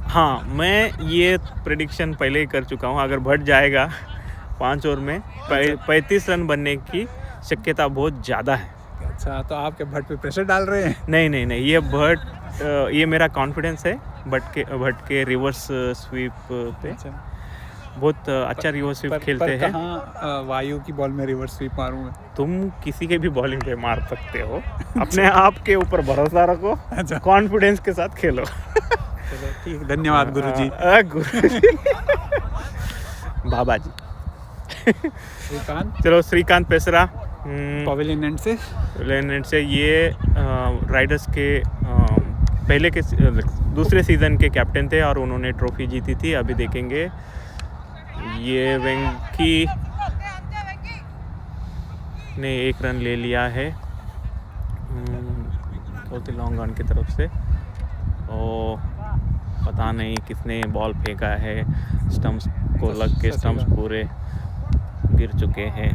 हाँ मैं ये प्रेडिक्शन पहले ही कर चुका हूँ. अगर भट्ट जाएगा 5 ओवर में 35 रन बनने की शक्यता बहुत ज़्यादा है. अच्छा तो आपके भट्ट पे प्रेशर डाल रहे हैं? नहीं ये भट्ट ये मेरा कॉन्फिडेंस है. भट्ट के रिवर्स स्वीप पे. अच्छा. बहुत अच्छा रिवर्स स्वीप खेलते हैं. कहाँ वायु की बॉल में रिवर्स स्वीप मारूंगा? तुम किसी के भी बॉलिंग पे मार सकते हो. अपने आप के ऊपर भरोसा रखो. अच्छा. कॉन्फिडेंस के साथ खेलो. चलो ठीक. धन्यवाद गुरुजी. बाबा जी. श्रीकांत. चलो श्रीकांत पेसरा पवेलियन एंड से ये राइडर्स के पहले के दूसरे सीज़न के कैप्टन थे और उन्होंने ट्रॉफी जीती थी. अभी देखेंगे. ये वेंकी ने 1 रन ले लिया है बहुत ही लॉन्ग रन की तरफ से. और पता नहीं किसने बॉल फेंका है. स्टम्प्स को लग के स्टम्प्स पूरे गिर चुके हैं.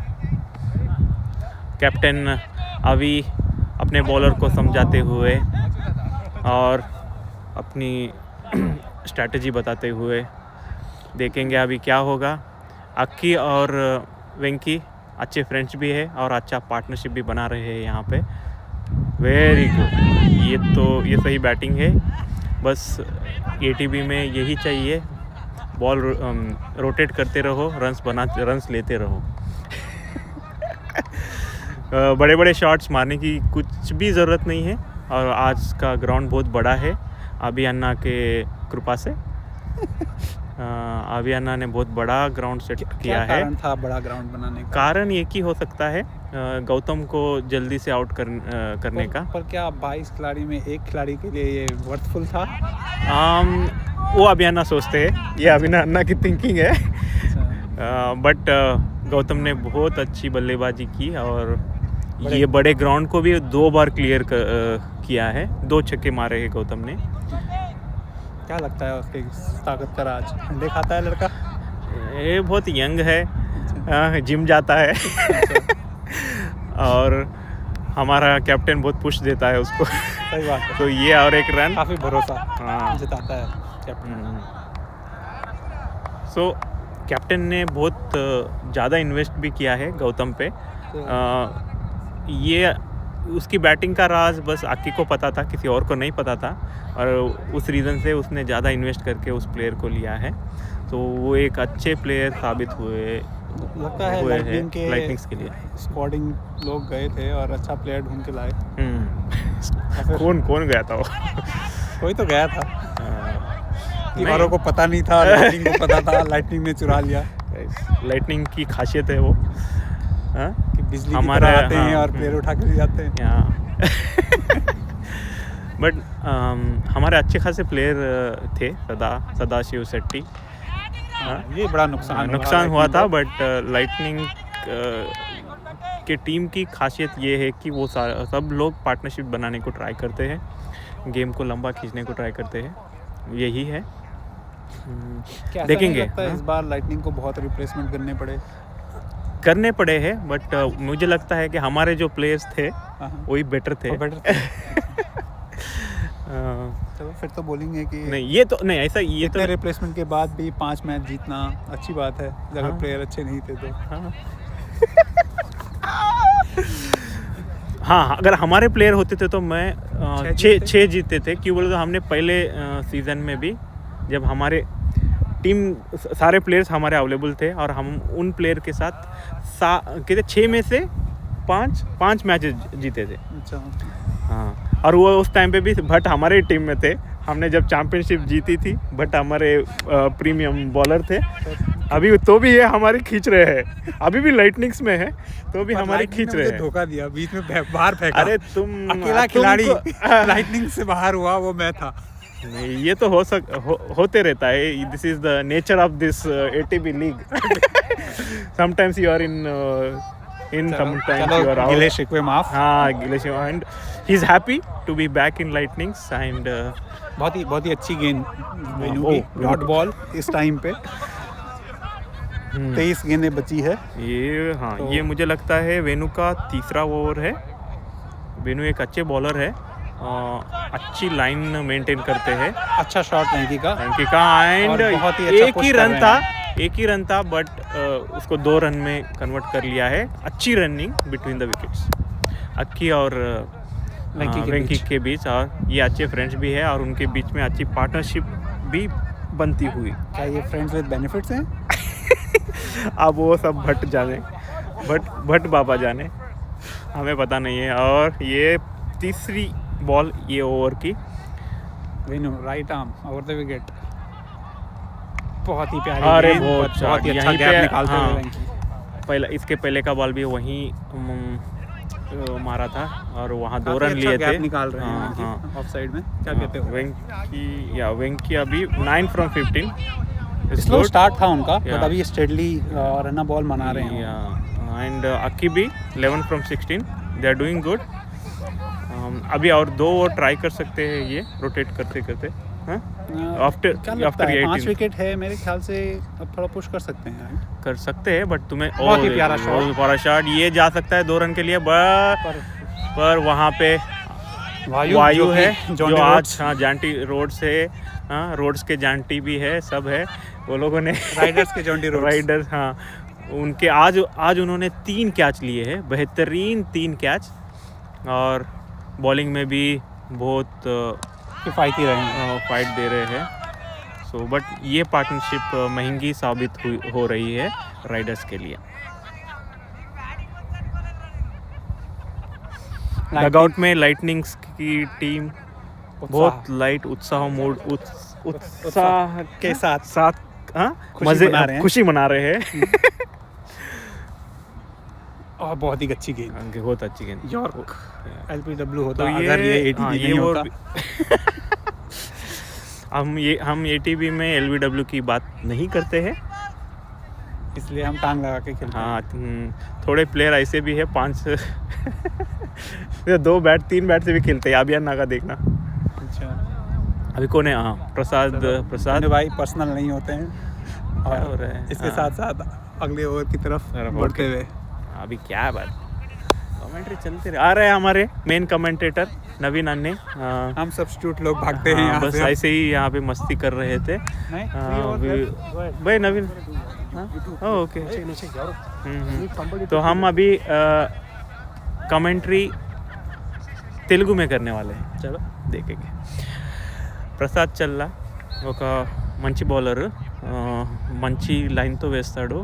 कैप्टन अभी अपने बॉलर को समझाते हुए और अपनी स्ट्रैटेजी बताते हुए देखेंगे अभी क्या होगा। अक्की और वेंकी अच्छे फ्रेंड्स भी है और अच्छा पार्टनरशिप भी बना रहे हैं यहाँ पे। वेरी गुड, ये सही बैटिंग है। बस ATB में यही चाहिए, बॉल रोटेट करते रहो, रन्स लेते रहो। बड़े बड़े शॉट्स मारने की कुछ भी ज़रूरत नहीं है और आज का ग्राउंड बहुत बड़ा है अभी अन्ना के कृपा से। अभी अन्ना ने बहुत बड़ा ग्राउंड सेट किया है। कारण था बड़ा ग्राउंड बनाने का? कारण एक ही हो सकता है, गौतम को जल्दी से आउट करने का। पर क्या 22 खिलाड़ी में एक खिलाड़ी के लिए ये वर्थफुल था? वो अभी अन्ना सोचते हैं, ये अभी अन्ना की थिंकिंग है। बट गौतम ने बहुत अच्छी बल्लेबाजी की और ये बड़े ग्राउंड को भी 2 बार क्लियर किया है। 2 छक्के मारे हैं गौतम ने। क्या लगता है उसके ताकत का राज? अंडे खाता है लड़का? ये बहुत यंग है, जिम जाता है। और हमारा कैप्टन बहुत पुश देता है उसको। सही बात है। तो ये और एक रन काफ़ी भरोसा जिताता है कैप्टन। सो कैप्टन ने बहुत ज़्यादा इन्वेस्ट भी किया है गौतम पे। ये उसकी बैटिंग का राज बस अक्की को पता था, किसी और को नहीं पता था और उस रीज़न से उसने ज़्यादा इन्वेस्ट करके उस प्लेयर को लिया है। तो वो एक अच्छे प्लेयर साबित लगता है लाइटनिंग्स के लिए। स्क्वाडिंग लोग गए थे और अच्छा प्लेयर ढूंढ के लाए। कौन गया था वो? कोई तो गया था, औरों को पता नहीं था, लाइटनिंग को पता था, लाइटनिंग ने चुरा लिया। लाइटनिंग की खासियत है वो, कि बिजली हमारे आते हैं और प्लेयर उठा के ले जाते हैं। बट हमारे अच्छे खासे प्लेयर थे, सदाशिव शेट्टी। ये बड़ा नुकसान हुआ था। बट लाइटनिंग के टीम की खासियत ये है कि वो सब लोग पार्टनरशिप बनाने को ट्राई करते हैं, गेम को लंबा खींचने को ट्राई करते हैं। यही है, देखेंगे। इस बार लाइटनिंग को बहुत रिप्लेसमेंट करने पड़े हैं। बट मुझे लगता है कि हमारे जो प्लेयर्स थे वही बेटर थे। चलो फिर तो बोलेंगे कि नहीं, ऐसा ये तो रिप्लेसमेंट के बाद भी 5 मैच जीतना अच्छी बात है। अगर प्लेयर अच्छे नहीं थे तो हाँ, अगर हमारे प्लेयर होते थे तो मैं 6 जीते थे। क्यों बोले तो हमने पहले सीज़न में भी जब हमारे टीम सारे प्लेयर्स हमारे अवेलेबल थे और हम उन प्लेयर के साथ कहते 6 में से 5 मैच जीते थे। अच्छा। हाँ, और वो उस टाइम पे भी भट्ट हमारे टीम में थे। हमने जब चैंपियनशिप जीती थी, भट्ट हमारे प्रीमियम बॉलर थे। अभी तो भी ये हमारी खींच रहे हैं, अभी भी लाइटनिंग्स में है तो भी हमारी खींच रहे हैं। धोखा दिया, बीच में बाहर फेंका। अरे तुम अकेला खिलाड़ी लाइटनिंग से बाहर हुआ, वो मैं था। नहीं, ये तो होते रहता है। This is the nature of this ATB league. Sometimes you are in sometimes you are out. गिले शिकवे माफ। हाँ, गिले शिकवे। And he is happy to be back in Lightnings and बहुत ही अच्छी गेंद वेन्यू की, डॉट बॉल इस टाइम पे। 23 गेंदें बची है ये। हाँ, तो ये मुझे लगता है वेन्यू का तीसरा ओवर है। वेन्यू एक अच्छे बॉलर है, अच्छी लाइन मेंटेन करते हैं। अच्छा शॉट वेंकी का एंड एक ही रन था बट उसको 2 रन में कन्वर्ट कर लिया है। अच्छी रनिंग बिटवीन द विकेट्स अक्की और वेंकी के बीच, और ये अच्छे फ्रेंड्स भी है और उनके बीच में अच्छी पार्टनरशिप भी बनती हुई। क्या ये फ्रेंड्स विद बेनिफिट्स हैं? अब वो सब भट्ट जाने, भट्ट बाबा जाने, हमें पता नहीं है। और ये तीसरी बॉल ये ओवर की। Venue right arm over the wicket, बहुत ही प्यारी। अरे बहुत ही अच्छा गैप निकालते हुए वेंकी। इसके पहले का बॉल भी वहीं मारा था और वहाँ 2 रन लिए थे। निकाल रहे हैं ऑफ साइड में। क्या कहते हो? वेंकी अभी 9 from 15। स्लो स्टार्ट था उनका, बट अभी स्टेडली रन बॉल मना रहे हैं। एंड अक्की भी 11 from 16। They are doing good. अभी और 2 और ट्राई कर सकते हैं ये रोटेट करते करते। आफ्टर 5 विकेट है मेरे ख्याल से, अब थोड़ा पुश कर सकते हैं। बट तुम्हें बहुत ही प्यारा शॉट ये जा सकता है 2 रन के लिए। पर वहाँ पे वायु है जो आज जांटी रोड से रोड्स के जानटी भी है, सब है वो लोगों ने। राइडर्स के जॉन्टी रोड्स। राइडर्स, हाँ, उनके आज उन्होंने 3 कैच लिए हैं, बेहतरीन 3 कैच, और बॉलिंग में भी बहुत किफ़ायती रहे। फाइट दे रहे हैं। सो बट ये पार्टनरशिप महंगी साबित हो रही है राइडर्स के लिए। डगआउट में लाइटनिंग्स की टीम बहुत लाइट उत्साह उत्साह के साथ मजे खुशी मना रहे हैं। और बहुत ही अच्छी गेंद, बहुत अच्छी गेंद। यॉर्क LBW होता तो अगर ये ATB नहीं होता। हम ATB में LBW की बात नहीं करते हैं, इसलिए हम टांग लगा के खेलते हैं। हाँ, थोड़े प्लेयर ऐसे भी है 5 2 बैट 3 बैट से भी खेलते हैं। अभियान नागा देखना। अच्छा, अभी कौन है? हाँ, प्रसाद भाई पर्सनल नहीं होते हैं। क्या हो और रहा है? इसके साथ साथ अगले ओवर की तरफ बढ़ते हुए अभी क्या बात, कमेंट्री चलते रहे। आ रहे हैं हमारे मेन कमेंटेटर नवीन अन्ने। हम सब्स्टिट्यूट लोग भागते हैं यहाँ बस से। ऐसे ही यहाँ पे मस्ती कर रहे थे। भाई नवीन, ओके। तो हम अभी कमेंट्री तेलुगु में करने वाले हैं, चलो देखेंगे। ప్రసాద్ చల్లా ఒక మంచి బౌలర్, మంచి లైన్తో వేస్తాడు.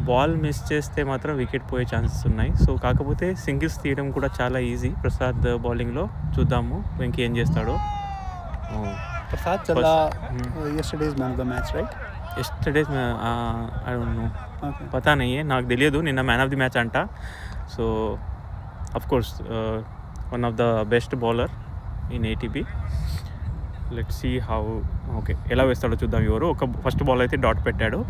బాల్ మిస్ చేస్తే మాత్రం వికెట్ పోయే ఛాన్సెస్ ఉన్నాయి. సో కాకపోతే సింగిల్స్ తీయడం కూడా చాలా ఈజీ ప్రసాద్ బౌలింగ్లో. చూద్దాము వెంకీ ఏం చేస్తాడో. प्रसाद चला yesterday's man of the match, right? Yesterday's I don't know, పతా नहीं है, నాకు తెలియదు. నిన్న మ్యాన్ ఆఫ్ ది మ్యాచ్ అంట. So of course one of the best bowler in ATB. Let's see how. Okay, ఎలా వేస్తాడో చూద్దాం. ఎవరు ఒక ఫస్ట్ బాల్ అయితే డాట్ పెట్టాడు.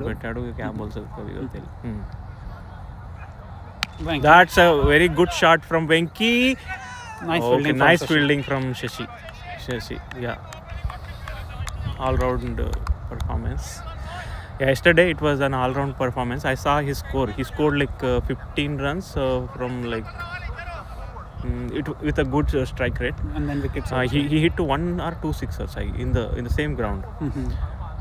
పెట్టాడు క్యా బోల్ సక్తా. That's a very good shot from Venki. Nice fielding from Shashi. Yeah, all round performance. Yeah, yesterday it was an all round performance. I saw his score. He scored like 15 runs from like with a good strike rate, and then wickets. He hit 1 or 2 sixers in the same ground.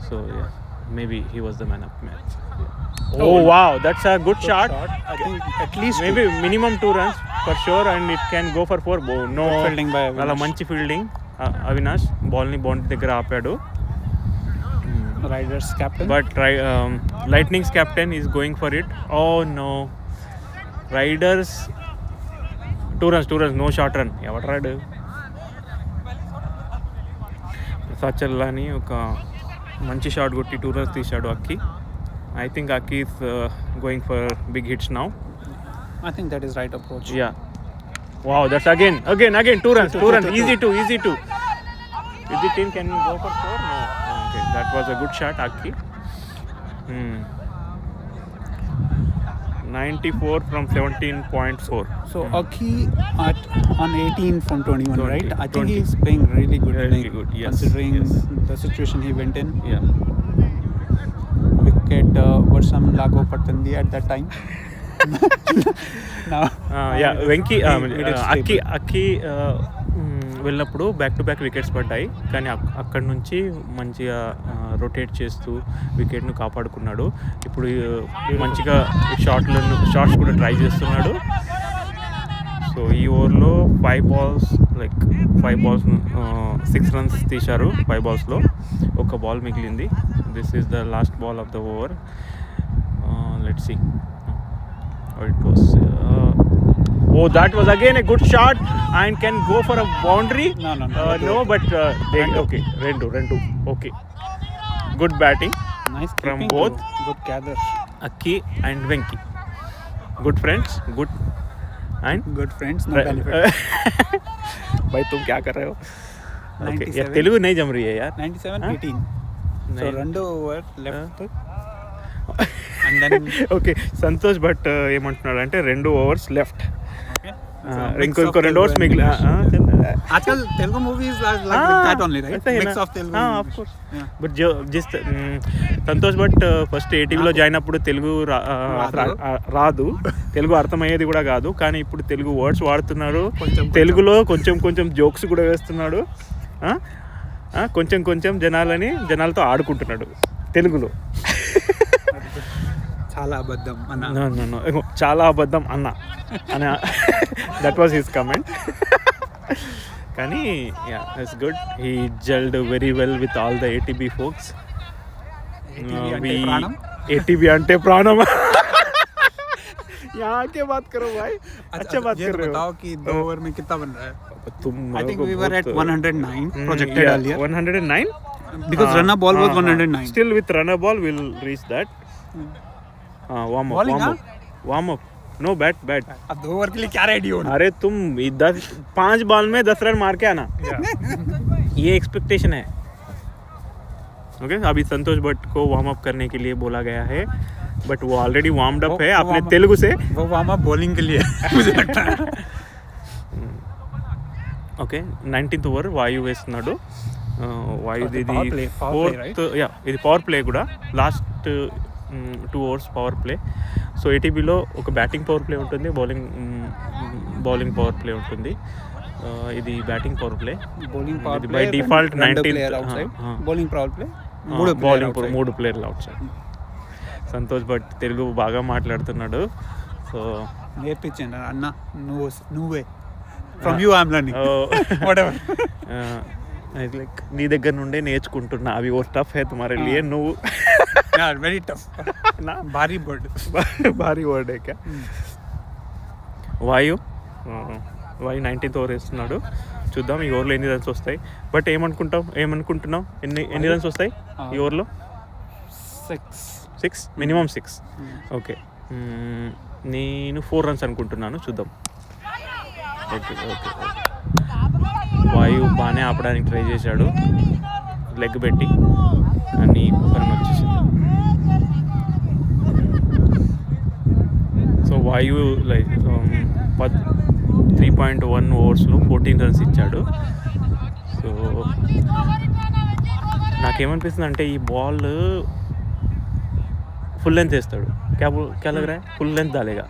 So yeah, maybe he was the man of the match. Yeah. Oh wow, that's a good shot. I think at least maybe minimum 2 runs for sure, and it can go for 4. No fielding by Avinash. Wala manchi fielding. Avinash ball ni boundary దగ్గర ఆపాడు. Riders captain, But Lightning's captain is going for it. Oh no, Riders 2 runs, no short run. ఎవరు రాడు? ప్రసాద్ చల్లాని ఒక మంచి shot కొట్టి 2 runs తీశాడు అక్కి. I think Aki is going for big hits now. I think that is right approach. Yeah. Wow, that's again 2 runs. Easy to. If the team can go for 4, no. Okay, that was a good shot, Aki. 94 from 17.4. So Aki on 18 from 21, 20, right? I 20. think he's playing really good. Really good, yes, Considering yes. the situation he went in. Yeah. Wicket Varsam Lago Patandi at that time. Now, Venky it is stable. అక్కి వెళ్ళినప్పుడు back to back wickets పడ్డాయి, కానీ అక్కడి నుంచి మంచిగా rotate చేస్తూ వికెట్ను కాపాడుకున్నాడు. ఇప్పుడు మంచిగా shots కూడా ట్రై చేస్తున్నాడు. సో ఈ ఓవర్లో 5 balls 6 runs తీశారు. 5 balls-లో ఒక బాల్ మిగిలింది. This is the last ball of the over. Let's see how it goes. That was again a good shot and can go for a boundary. No, but okay, rendu. Okay, good batting nice from keeping both. too. Good gather. Akki and Venki, good friends, good and Good friends, no benefit. भाई तुम क्या कर रहे हो? Okay, 97. यार तेलुगु नहीं जम रही है यार. 97-18. So नहीं. run over left. And then okay, Santosh Bhat ఏమంటున్నాడు అంటే 2 overs లెఫ్ట్. okay. ఇంకో 2 ఓవర్స్ మిగిలి आजकल Telugu movies are like that only, right? Mix of Telugu. Of course but just Santosh Bhat first ఏటీవీలో జాయిన్ అప్పుడు తెలుగు రాదు, తెలుగు అర్థమయ్యేది కూడా కాదు. కానీ ఇప్పుడు తెలుగు వర్డ్స్ వాడుతున్నాడు, తెలుగులో కొంచెం జోక్స్ కూడా వేస్తున్నాడు, కొంచెం జనాలతో ఆడుకుంటున్నాడు తెలుగులో. చాలా అబద్ధం అన్న. చాలా అబద్ధం అన్న అని దట్ వాజ్ హిస్ కమెంట్. కానీ it's good, he gelled very well with all the ATB folks. ATB అంటే ప్రాణం. यहाँ के बात करो भाई, अच्छा बात कर रहे हो. बताओ कि 2 ओवर में कितना बन रहा है? तुम I think we were at 109 projected earlier. 109 because runner ball was 109. Still with runner ball we'll reach that. warm up no bat. अब 2 ओवर के लिए क्या रेडी होना? अरे तुम 5 बॉल में 10 रन मार के आना, ये एक्सपेक्टेशन है. ओके, अभी संतोष भट्ट को वार्म अप करने के लिए बोला गया है, बट वो ऑलरेडी वार्म्ड अप है अपने तेलुगु से. वो वार्म अप बॉलिंग के लिए मुझे लगता है. ఓకే, 19th ఓవర్ వాయు వేస్తున్నాడు. వాయు ఇది ఇది పవర్ ప్లే కూడా, last 2 overs power play. So ఏటీబీలో ఒక బ్యాటింగ్ పవర్ ప్లే ఉంటుంది, బౌలింగ్ పవర్ ప్లే ఉంటుంది. ఇది బ్యాటింగ్ పవర్ ప్లే, ఇది by default 19th bowling power play, 3 ప్లేయర్లు అవుట్ సైడ్. సంతోష్ భట్ తెలుగు బాగా మాట్లాడుతున్నాడు. సో నేర్పించండి అన్న, నువ్వే from you I'm learning whatever. Like నీ దగ్గర నుండే నేర్చుకుంటున్నా. అవి ఓ టఫ్ హై తుమారే లియే. నువ్వు వెరీ టఫ్ నా భారీ వర్డ్ है क्या? వాయు 19th ఓవర్ వేస్తున్నాడు. చూద్దాం ఈ ఓవర్లో ఎన్ని రన్స్ వస్తాయి. బట్ ఏమనుకుంటున్నావు ఎన్ని రన్స్ వస్తాయి ఈ ఓవర్లో? 6 మినిమం 6. ఓకే, నేను 4 రన్స్ అనుకుంటున్నాను. చూద్దాం. ఓకే, వాయు బాగానే ఆపడానికి ట్రై చేశాడు లెగ్ పెట్టి, కానీ రన్ వచ్చేసింది. సో వాయు లైక్ 3.1 ఓవర్స్లో 14 రన్స్ ఇచ్చాడు. సో నాకేమనిపిస్తుంది అంటే ఈ బాల్ ఫుల్ లెంత్ వేస్తాడు. क्या लग रहा है? फुल लेंथ डालेगा,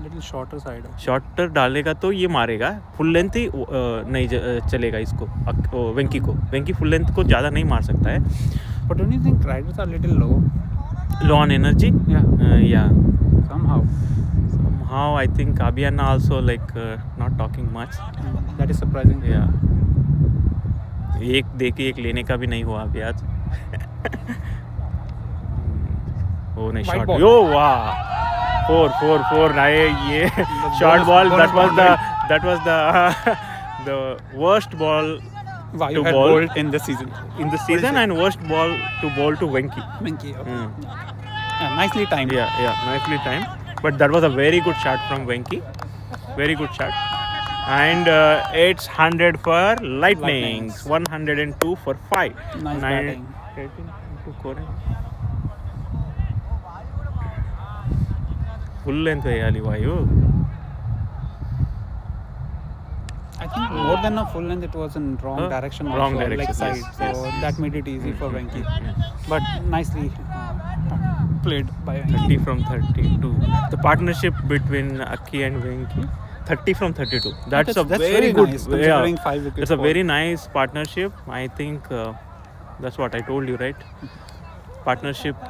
लिटिल शॉर्टर साइड, शॉर्टर डालेगा तो ये मारेगा. फुल लेंथ ही नहीं चलेगा इसको, वेंकी फुल लेंथ को ज़्यादा नहीं मार सकता है. But don't you think riders are little low on energy? Yeah. Somehow I think Abhiyana also like not talking much. That is surprising. Yeah. एक देके एक लेने का भी नहीं हुआ अभी आज. Oh नहीं, शॉट. यो वाह, 4 आए ये short ball. that was the worst ball to bowl in the season and worst ball to bowl to Venki. Okay. Nicely timed. Yeah, nicely timed. But that was a very good shot from Venki. Very good shot. And it's 100 for Lightnings. 102 for 5. Nice batting. 18 to Korean. Full length వేయాలి వాయు. I think more than a full length, it was in wrong direction also, like side. Yes, so that made it easy for Venki. But nicely played by Venki. 30 from 32. The partnership between Aki and Venki, 30 from 32. That's very good. Nice, considering 5 wickets. It's a very nice partnership. I think that's what I told you, right? Partnerships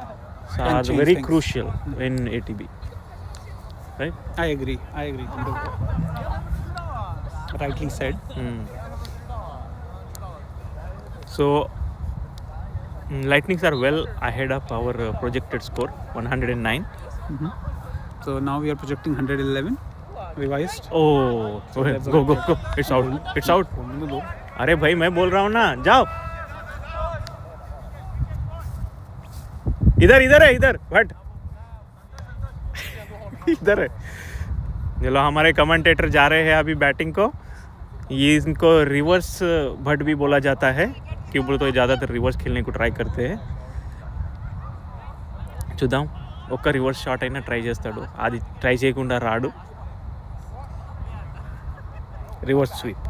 are very crucial in ATB. Right? I agree. Rightly said. So Lightnings are well ahead of our projected score, 109. So now we are projecting 111 revised. Go. It's out. अरे भाई मैं बोल रहा हूँ ना, जाओ. इधर but इधर है. चलो, हमारे कमेंटेटर जा रहे हैं अभी बैटिंग को. ये इनको रिवर्स भट भी बोला जाता है, क्योंकि तो ज़्यादातर रिवर्स खेलने को ट्राई करते हैं. చూద్దాం, ఒక్క రివర్స్ షాట్ అయినా ట్రై చేస్తాడు. అది ట్రై చేయకుండా రాడు. reverse sweep.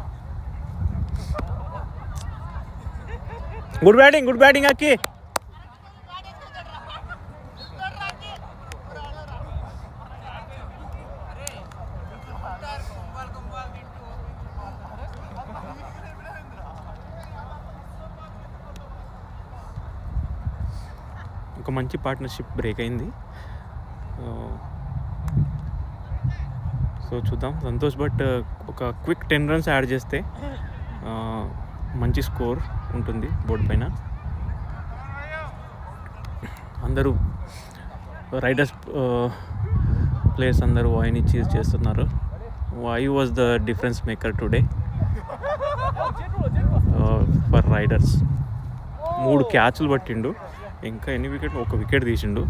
Good batting, Aki. ఒక మంచి పార్ట్నర్షిప్ బ్రేక్ అయింది. సో చూద్దాం. సంతోష్ బట్ ఒక క్విక్ 10 runs యాడ్ చేస్తే మంచి స్కోర్ ఉంటుంది బోర్డు పైన. అందరూ రైడర్స్ ప్లేయర్స్ అందరూ వాయిని చీజ్ చేస్తున్నారు. Vayu was the difference maker today for riders. 3 క్యాచ్లు పట్టిండు. ఇంకా ఎన్ని వికెట్లు? 1 వికెట్ తీసిండు.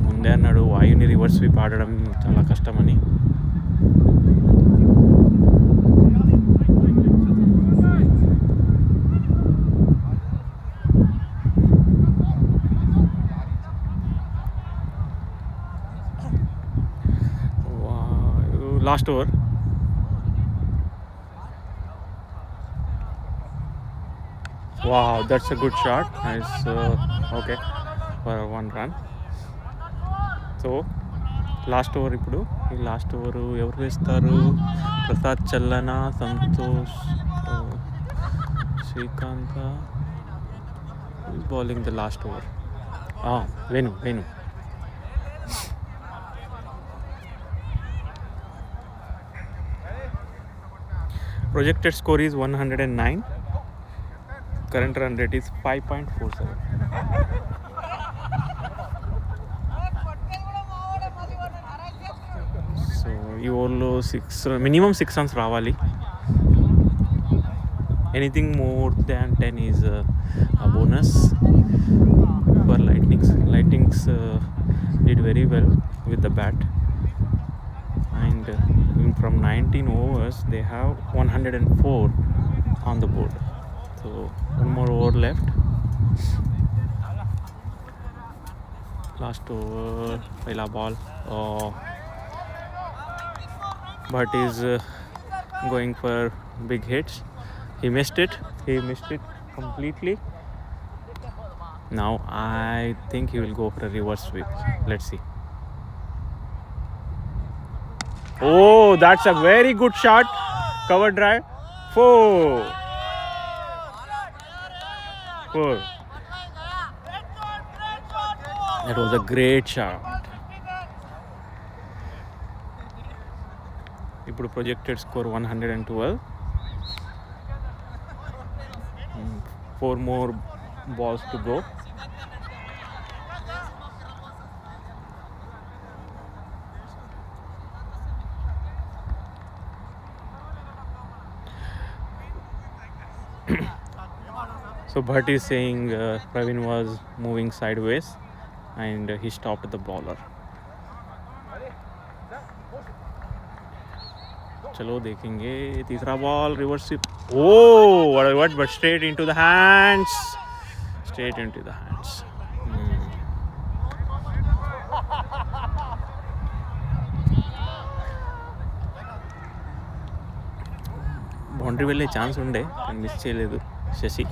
ముందే అన్నాడు వాయుని రివర్స్ స్వీప్ ఆడడం చాలా కష్టమని. Last over. Wow, that's a good shot. Nice. Okay, for 1 run. So last over. ఇప్పుడు ఈ లాస్ట్ ఓవర్ ఎవరు వేస్తారు? Prasad Challana, Santosh, Srikanth bowling the last over. Venu. Projected score is 109. Current run rate is 5.47. So ఈ ఓవర్లో minimum 6 runs రావాలి. Anything more than 10 is a bonus for Lightnings. Lightnings did very well with the bat, and from 19 overs they have 104 on the board. So 1 more over left. Last over, Pehla ball. But is going for big hits. He missed it completely. Now I think he will go for a reverse sweep. Let's see. Oh, that's a very good shot. Cover drive. 4. That was a great shot. ఇప్పుడు projected score 112. 4 more balls to go. So Bhatt is saying Praveen was moving sideways and he stopped the bowler. चलो देखेंगे. तीसरा ball reverse sweep. what but straight into the hands. Boundary వెళ్ళే chance ఉండే కానీ miss చేయలేదు. Sashi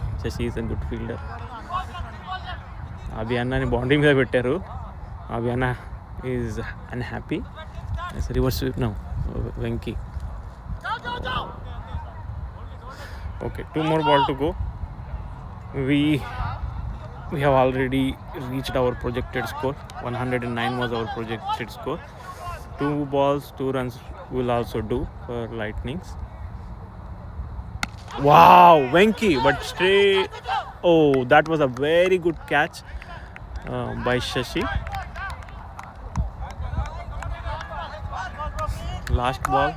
is a good fielder. Abhi అన్నని boundary మీద పెట్టారు. అభి అన్న is unhappy. Reverse sweep now. Venky. Okay, 2 more ball to go. We have already reached our projected score. 109 was our projected score. 2 balls, 2 runs will also do for Lightnings. Wow, Venki, but straight. Oh, that was a very good catch by Shashi. Last ball.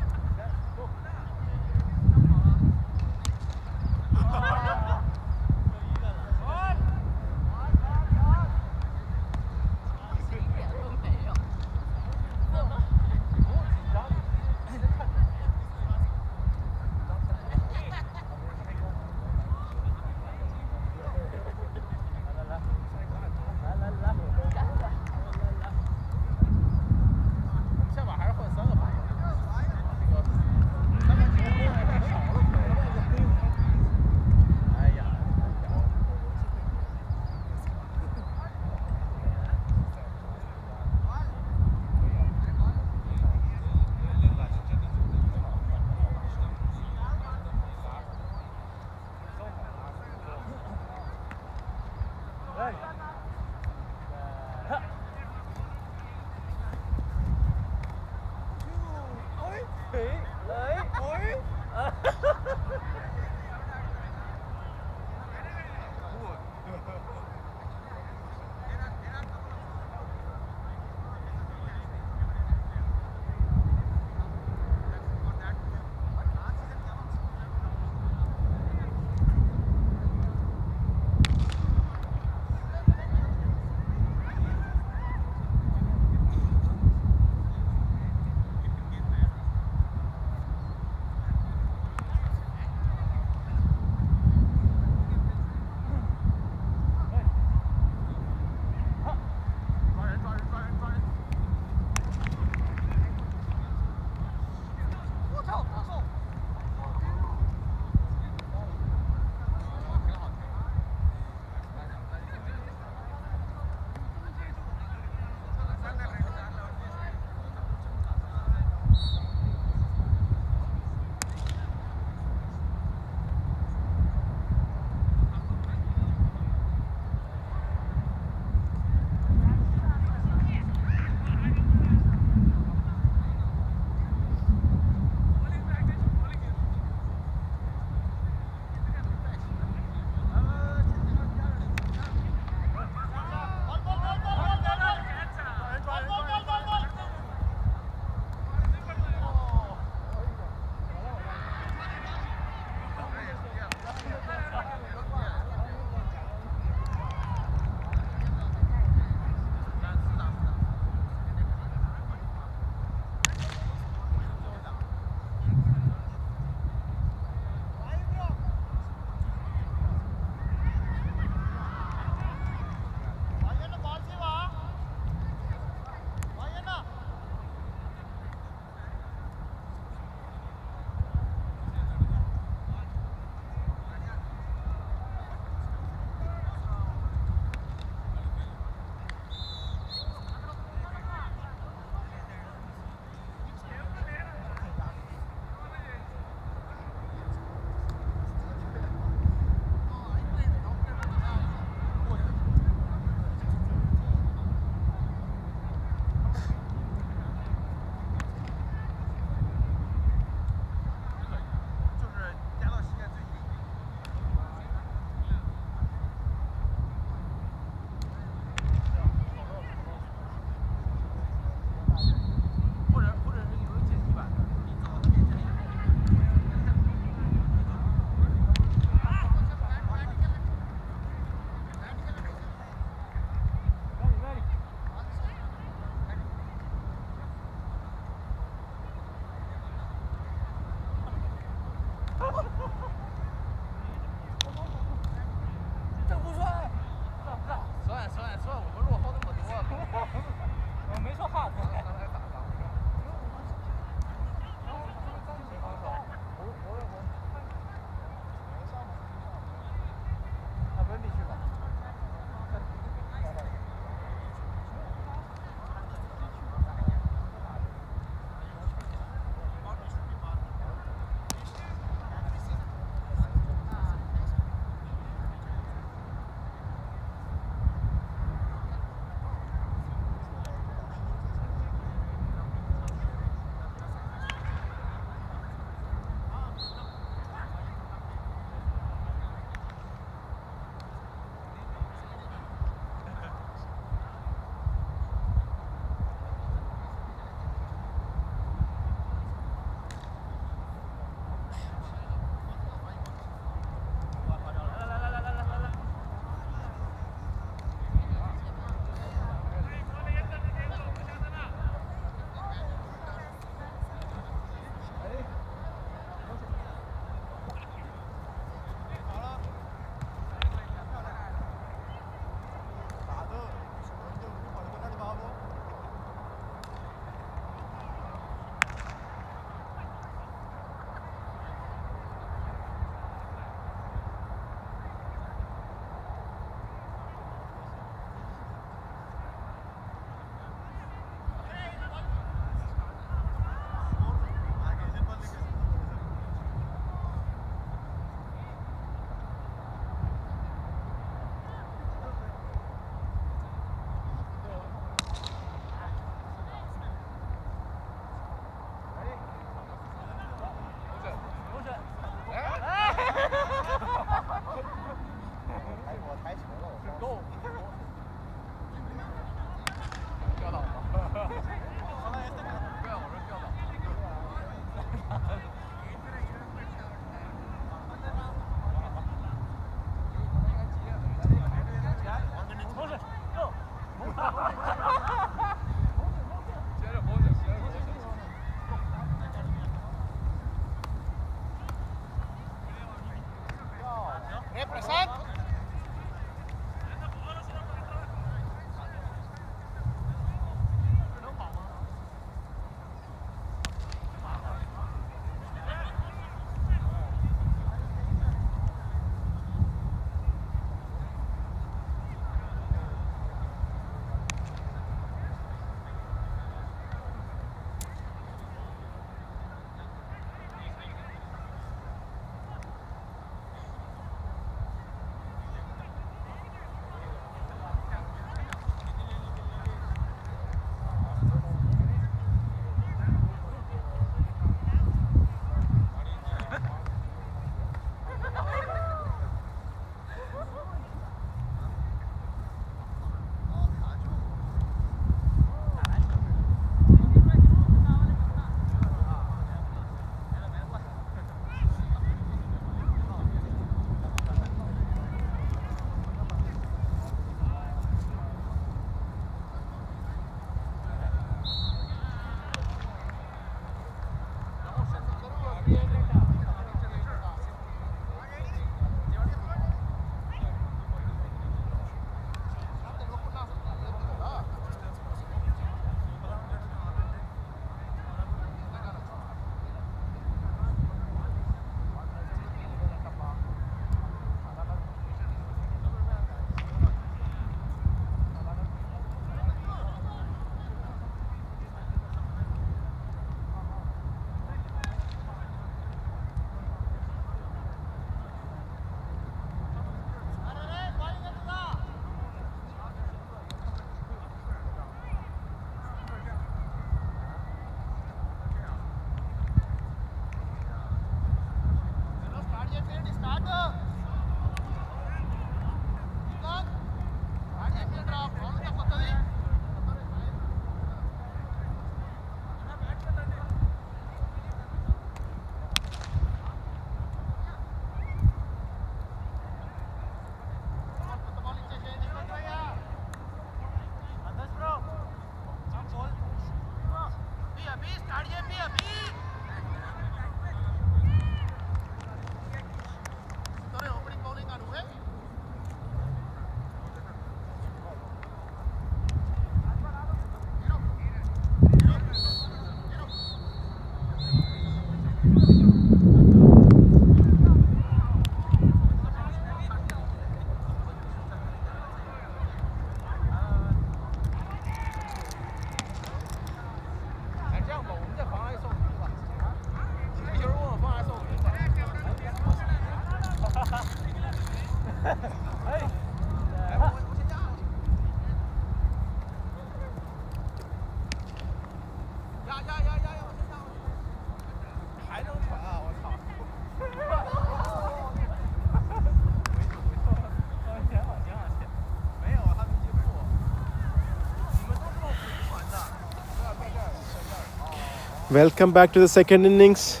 Welcome back to the second innings,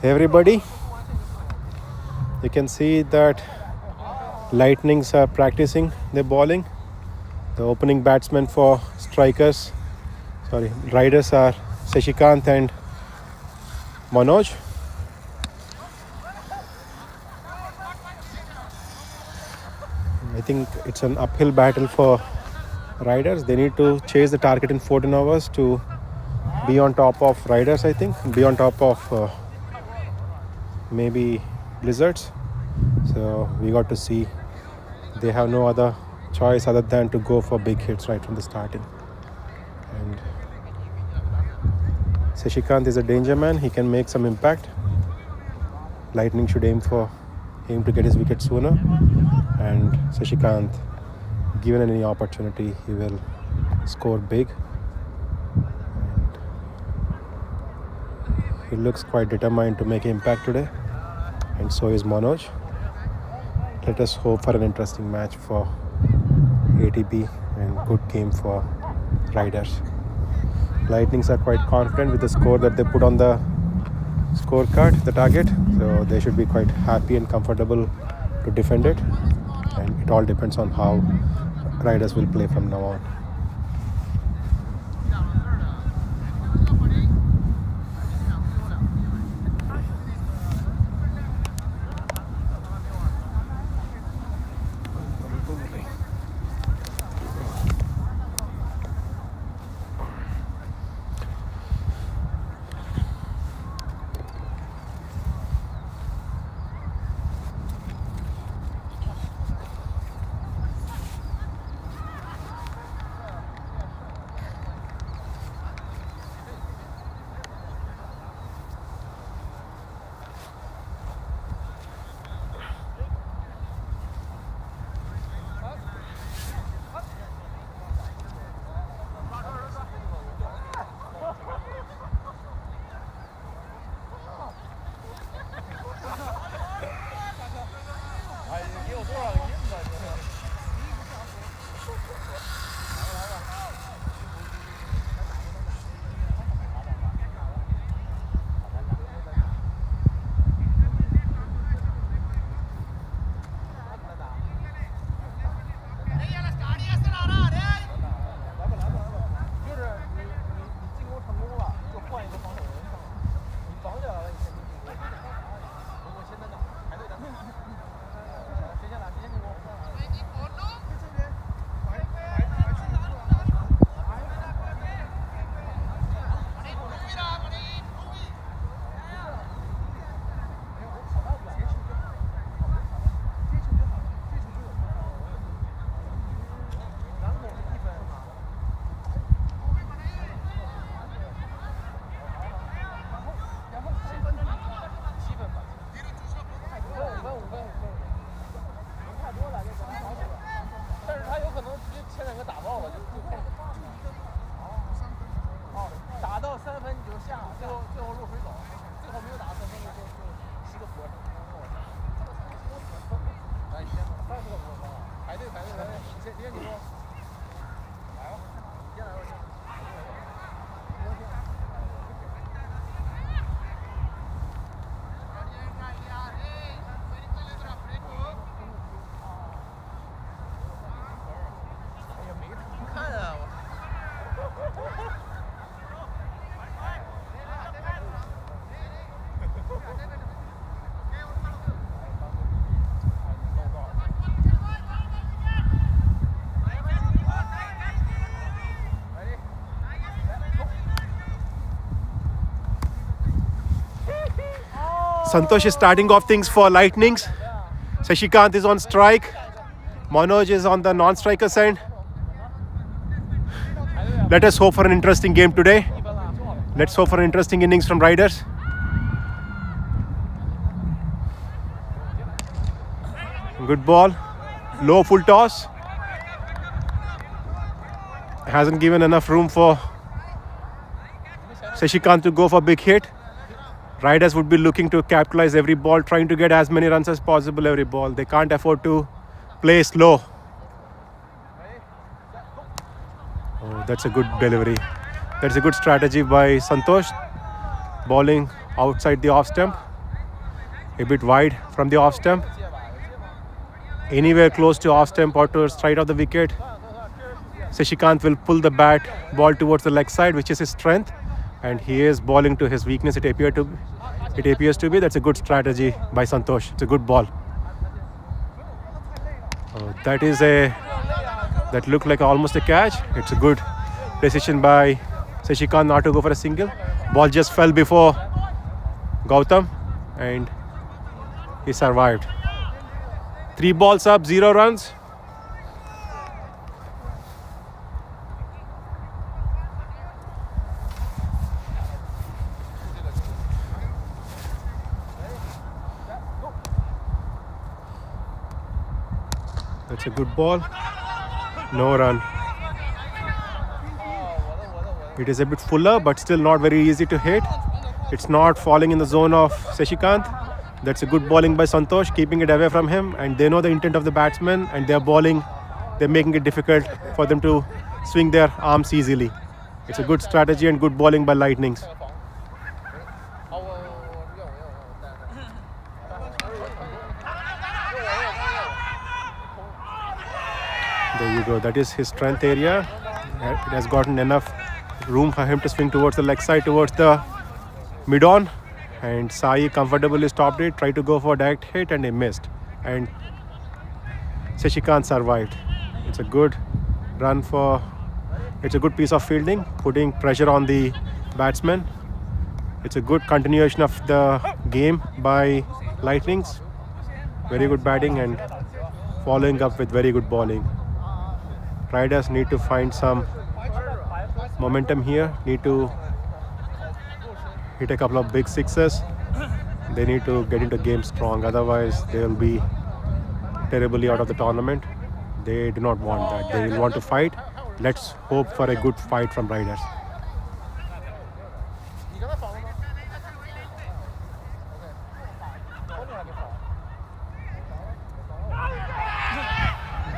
everybody. You can see that Lightnings are practicing their bowling. The opening batsmen for riders are Sashikant and Manoj. I think it's an uphill battle for riders. They need to chase the target in 14 hours to be on top of riders, I think. Be on top of maybe Blizzards. So we got to see they have no other choice other than to go for big hits right from the starting. And Sashikant is a danger man. He can make some impact. Lightning should aim to get his wicket sooner. And Sashikant, given any opportunity, he will score big. And he looks quite determined to make impact today. And so is Manoj. Let us hope for an interesting match for ATB and good game for riders. Lightnings are quite confident with the score that they put on the scorecard, the target. So they should be quite happy and comfortable to defend it. And it all depends on how riders will play from now on. Santosh is starting off things for Lightnings. Sashikant is on strike. Manoj is on the non-striker side. Let us hope for an interesting game today. Let's hope for an interesting innings from Riders. Good ball. Low full toss. Hasn't given enough room for Sashikant to go for a big hit. Riders would be looking to capitalize every ball, trying to get as many runs as possible every ball. They can't afford to play slow. Oh, that's a good delivery. That's a good strategy by Santosh. Bowling outside the off stump. A bit wide from the off stump. Anywhere close to off stump or to straight of the wicket, Sashikant will pull the ball towards the leg side, which is his strength. And he is bowling to his weakness, it appears to be. That's a good strategy by Santosh. It's a good ball. Oh, that looked like almost a catch. It's a good decision by Sashikant not to go for a single. Ball just fell before Gautam and he survived. 3 balls up, 0 runs. That's a good ball. No run. It is a bit fuller, but still not very easy to hit. It's not falling in the zone of Sashikant. That's a good bowling by Santosh, keeping it away from him. And they know the intent of the batsman, and they're bowling. They're making it difficult for them to swing their arms easily. It's a good strategy and good bowling by Lightnings. There you go. That is his strength area. It has gotten enough room for him to swing towards the leg side, towards the mid-on. And Sai comfortably stopped it, tried to go for a direct hit, and he missed. And Sashikant survived. It's a good run it's a good piece of fielding, putting pressure on the batsman. It's a good continuation of the game by Lightnings. Very good batting and following up with very good bowling. Riders need to find some momentum here, need to hit a couple of big sixes. They need to get into game strong, otherwise they will be terribly out of the tournament. They do not want that. They will want to fight. Let's hope for a good fight from Riders.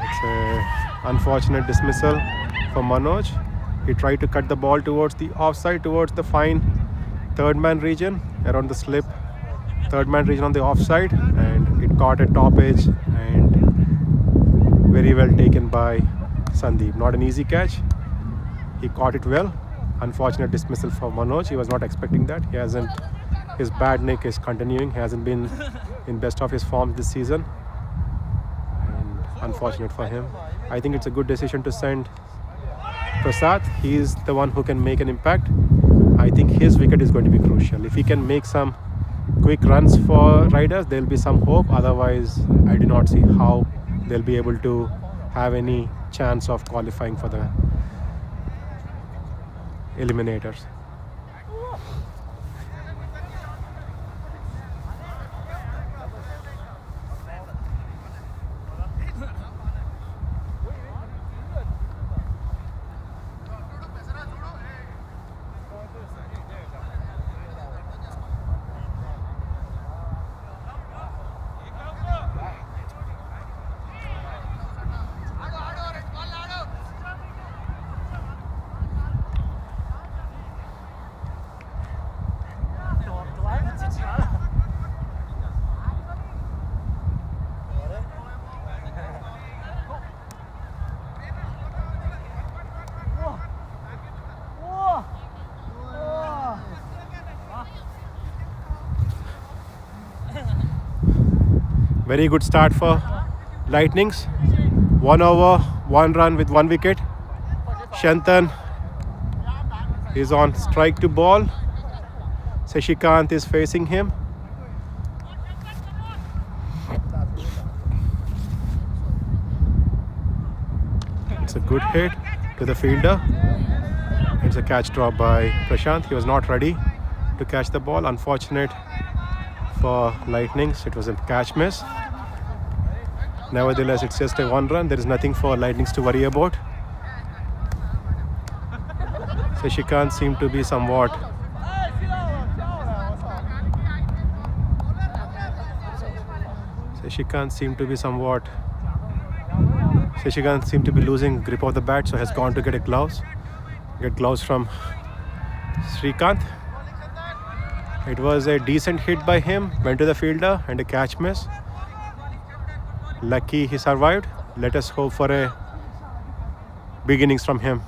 It's an unfortunate dismissal for Manoj. He tried to cut the ball towards the offside, towards the fine third man region, around the slip third man region on the offside, and it caught a top edge and very well taken by Sandeep. Not an easy catch. He caught it well. Unfortunate dismissal for Manoj. He was not expecting that. His bad nick is continuing. He hasn't been in best of his form this season. And unfortunate for him. I think it's a good decision to send Prasad. He is the one who can make an impact. I think his wicket is going to be crucial. If he can make some quick runs for Riders, there will be some hope. Otherwise, I do not see how they'll be able to have any chance of qualifying for the eliminators. Very good start for Lightnings. 1 over, 1 run with 1 wicket. Shantan is on strike to ball. Sashikant is facing him. good hit to the fielder. It's a catch drop by Prashant. He was not ready to catch the ball. Unfortunate for Lightnings. It was a catch miss. Nevertheless, it's just a 1 run. There is nothing for Lightnings to worry about. Shashikant seemed to be somewhat Shashikant seemed to be losing grip of the bat, so has gone to get gloves from Srikanth. It was a decent hit by him, went to the fielder and a catch miss. Lucky he survived. Let us hope for a big innings from him.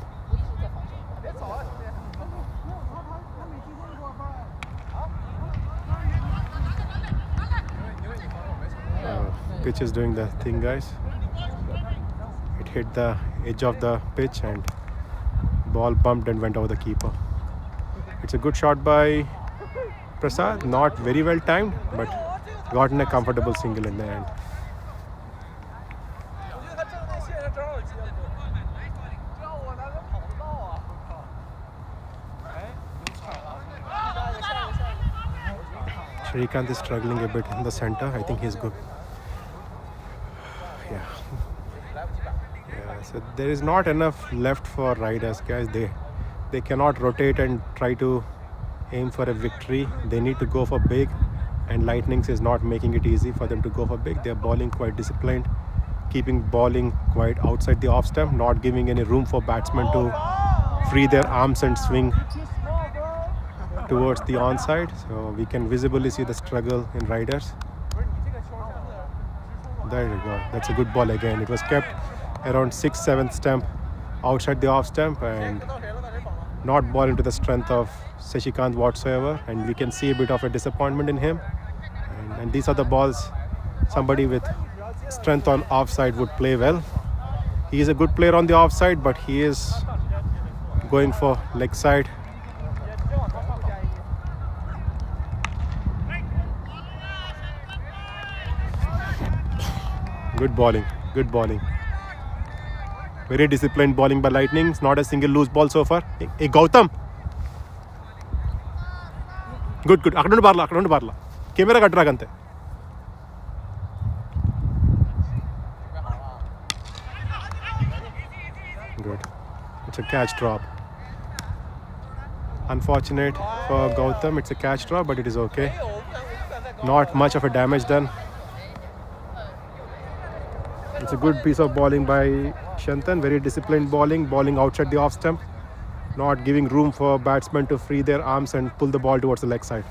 Pitch is doing the thing, guys. It hit the edge of the pitch and ball bumped and went over the keeper. It's a good shot by Prasad, not very well timed, but gotten a comfortable single in the end. Srikanth is struggling a bit in the center. I think he's good. So there is not enough left for riders, guys. They cannot rotate and try to aim for a victory. They need to go for big, and Lightnings is not making it easy for them to go for big. They're bowling quite disciplined, keeping bowling quite outside the off stump, not giving any room for batsmen to free their arms and swing towards the onside. So we can visibly see the struggle in riders. There you go. That's a good ball again. It was kept around 6th, 7th stump outside the off stump and not ball into the strength of Shashikant whatsoever, and we can see a bit of a disappointment in him. And these are the balls somebody with strength on offside would play well. He is a good player on the offside, but he is going for leg side. Good bowling. Very disciplined bowling by Lightnings. Not a single loose ball so far. Hey, Gautam. Good. Akadundu barla. Camera katragante. Good. It's a catch drop. Unfortunate for Gautam. It's a catch drop, but it is okay. Not much of a damage done. It's a good piece of bowling by Shantan. Very disciplined bowling outside the off stump, not giving room for batsmen to free their arms and pull the ball towards the leg side.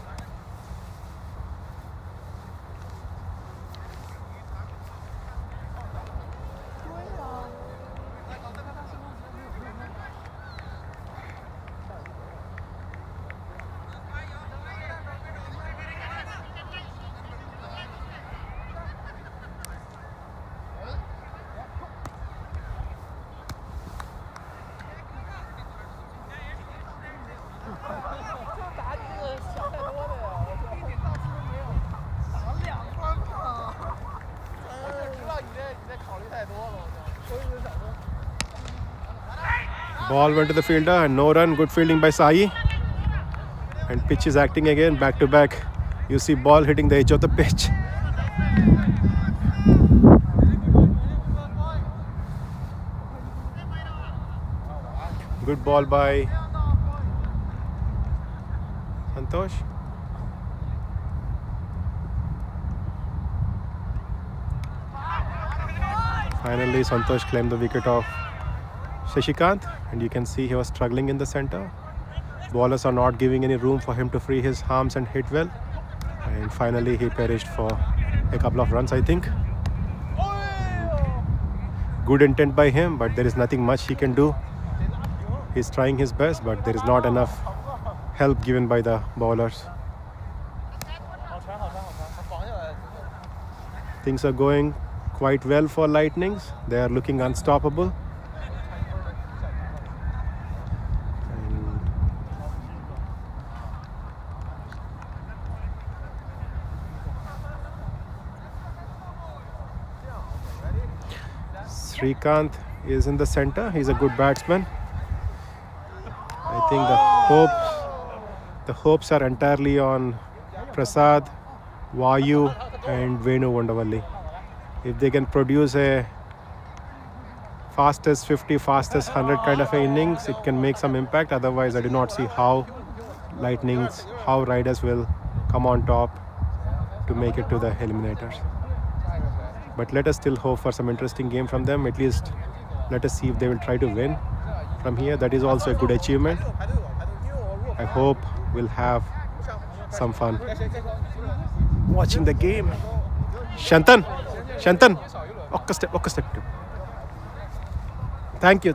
Ball went to the fielder and no run. Good fielding by Sai. And pitch is acting again, back to back. You see ball hitting the edge of the pitch. Good ball by Santosh. Finally, Santosh claimed the wicket of Shashikant, and you can see he was struggling in the center. Bowlers are not giving any room for him to free his arms and hit well. And finally, he perished for a couple of runs, I think. Good intent by him, but there is nothing much he can do. He's trying his best, but there is not enough help given by the bowlers. Things are going quite well for Lightnings. They are looking unstoppable. Srikanth is in the center. He's a good batsman. I think the hopes are entirely on Prasad, Vayu and Venu Vondavalli. If they can produce a fastest 50, fastest 100 kind of a innings, it can make some impact. Otherwise, I do not see how Riders will come on top to make it to the eliminators. But let us still hope for some interesting game from them. At least let us see if they will try to win from here. That is also a good achievement. I hope we'll have some fun watching the game. Shantan, ఒక్క step. Thank you.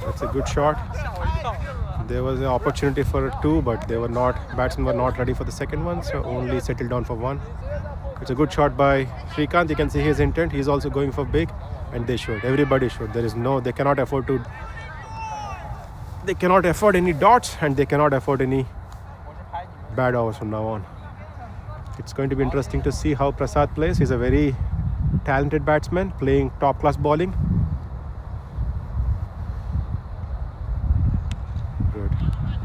That's a good shot. There was an opportunity for two, but batsmen were not ready for the second one, so only settled down for one. It's a good shot by Srikanth. You can see his intent. He's also going for big, and they should. Everybody should. They cannot afford any dots, and they cannot afford any bad overs from now on. It's going to be interesting to see how Prasad plays. He's a very talented batsman playing top class bowling.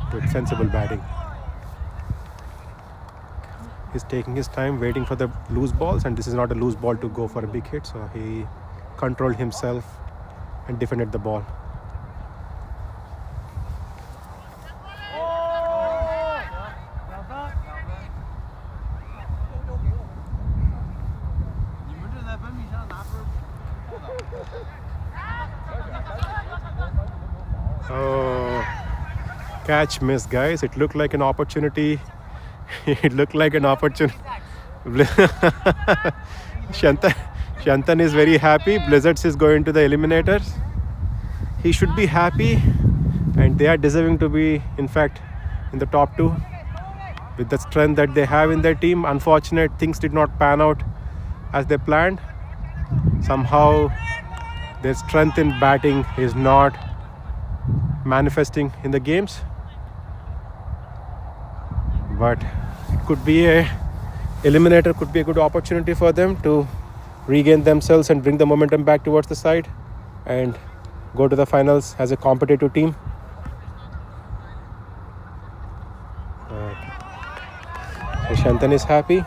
Good sensible batting. He's taking his time waiting for the loose balls, and this is not a loose ball to go for a big hit, so he controlled himself and defended the ball. Oh, catch miss, guys. It looked like an opportunity. Shantan is very happy. Blizzards is going to the eliminators. He should be happy, and they are deserving to be, in fact, in the top two with the strength that they have in their team. Unfortunate things did not pan out as they planned. Somehow their strength in batting is not manifesting in the games, but it could be eliminator could be a good opportunity for them to regain themselves and bring the momentum back towards the side and go to the finals as a competitive team. So Shantan is happy,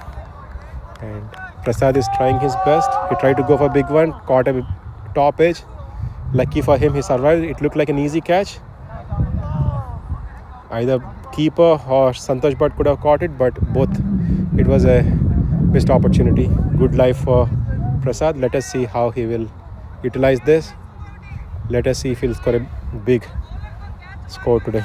and Prasad is trying his best. He tried to go for a big one, caught a top edge. Lucky for him, he survived. It looked like an easy catch. Either keeper or Santosh Bhatt could have caught it, but it was a missed opportunity. Good life for Prasad. Let us see how he will utilize this. Let us see if he'll score a big score today.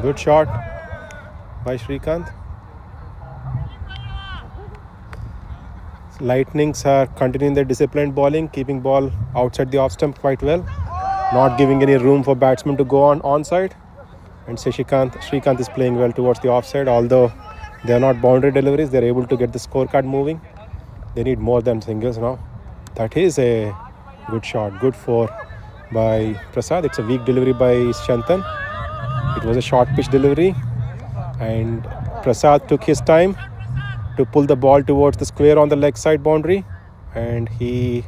Good shot by Srikanth. Lightnings are continuing their disciplined bowling, keeping ball outside the off stump quite well, not giving any room for batsmen to go on onside. And Srikanth is playing well towards the offside. Although they are not boundary deliveries, they are able to get the scorecard moving. They need more than singles now. That is a good shot. Good four by Prasad. It's a weak delivery by Shantan. It was a short pitch delivery, and Prasad took his time to pull the ball towards the square on the leg side boundary, and he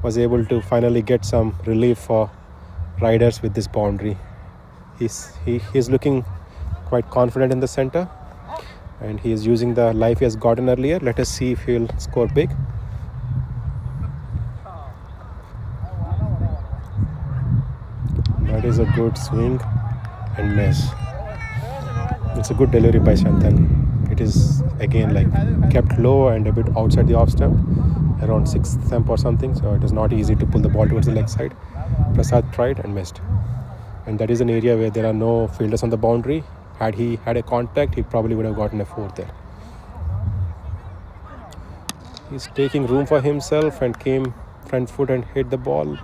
was able to finally get some relief for Riders with this boundary. He's looking quite confident in the center, and he is using the life he has gotten earlier. Let us see if he'll score big. That is a good swing and miss. It's a good delivery by Shantan. it is again like kept low and a bit outside the off stump, around 6th stump or something. So it is not easy to pull the ball towards the leg side. Prasad tried and missed. And that is an area where there are no fielders on the boundary. Had he had a contact, he probably would have gotten a 4 there. He's taking room for himself and came front foot and hit the ball.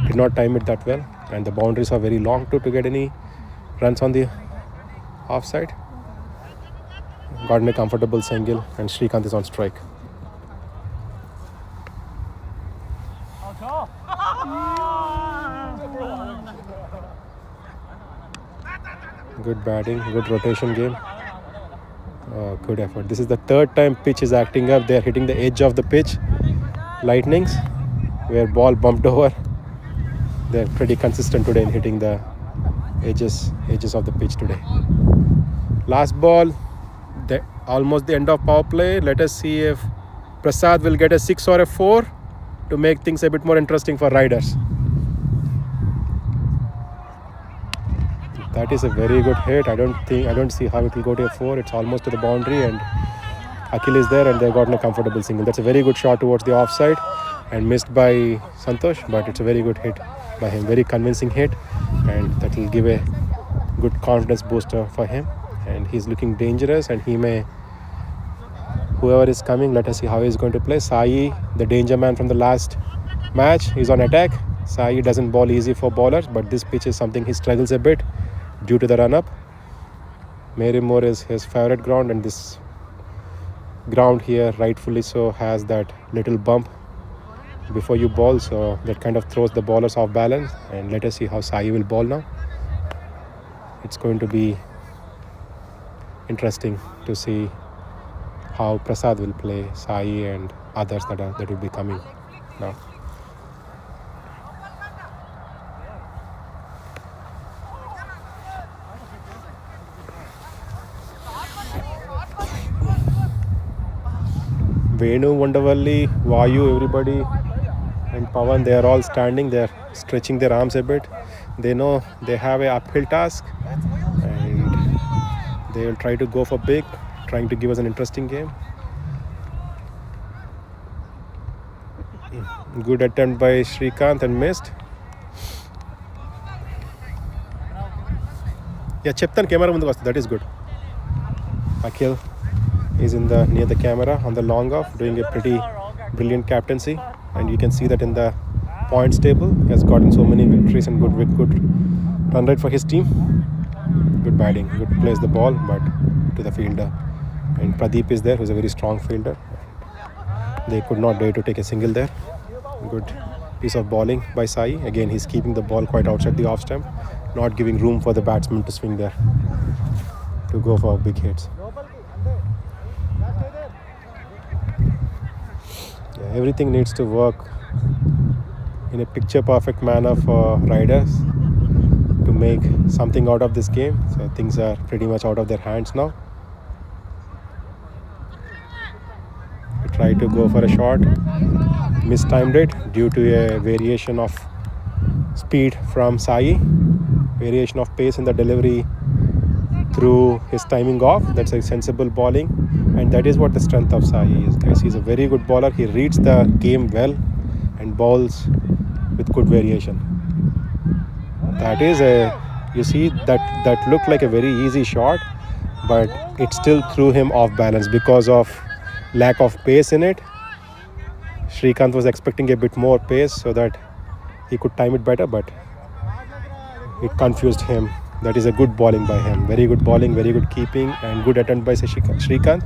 Did not time it that well. And the boundaries are very long to get any runs on the offside. Gotten a comfortable single and Srikanth is on strike. Good batting, good rotation game. Good effort. This is the 3rd time pitch is acting up. They are hitting the edge of the pitch. Lightnings, where ball bumped over. They're pretty consistent today in hitting the edges of the pitch today. Last ball, almost the end of power play. Let us see if Prasad will get a 6 or a 4 to make things a bit more interesting for riders. That is a very good hit. I don't see how it will go to a 4. It's almost to the boundary and Akhil is there and they've gotten a comfortable single. That's a very good shot towards the offside and missed by Santosh, but it's a very good hit by him. Very convincing hit, and that will give a good confidence booster for him. And he's looking dangerous, and he may, whoever is coming, let us see how he's going to play. Sai, the danger man from the last match, is on attack. Sai doesn't bowl easy for bowlers, but this pitch is something he struggles a bit due to the run-up. Merrimore is his favorite ground, and this ground here, rightfully so, has that little bump before you bowl, so that kind of throws the bowlers off balance. And let us see how Sai will bowl now. It's going to be interesting to see how Prasad will play, Sai and others that will be coming now. Venu, Wondervalli, Vayu, everybody, and Pawan, they are all standing. They are stretching their arms a bit. They know they have a uphill task, and they will try to go for big, trying to give us an interesting game. Good attempt by Srikanth and missed. Yeah, Cheptan camera mundu vastu. That is good. Akhil is near the camera on the long off, doing a pretty brilliant captaincy, and you can see that in the points table. He has gotten so many victories and good run rate for his team. Good batting, good plays the ball, but to the fielder. And Pradeep is there, who's a very strong fielder. They could not dare to take a single there. Good piece of bowling by Sai. Again, he's keeping the ball quite outside the off stump, not giving room for the batsman to swing there to go for big hits. Yeah, everything needs to work in a picture perfect manner for riders to make something out of this game. So things are pretty much out of their hands now. We tried to go for a shot, mistimed it due to a variation of speed from Sai, variation of pace in the delivery through his timing off. That's a sensible bowling, and that is what the strength of Sai is, guys. He's a very good bowler. He reads the game well and bowls with good variation. That is you see that looked like a very easy shot, but it still threw him off balance because of lack of pace in it. Srikanth was expecting a bit more pace so that he could time it better, but it confused him. That is a good bowling by him. Very good bowling, very good keeping, and good attempt by Srikanth,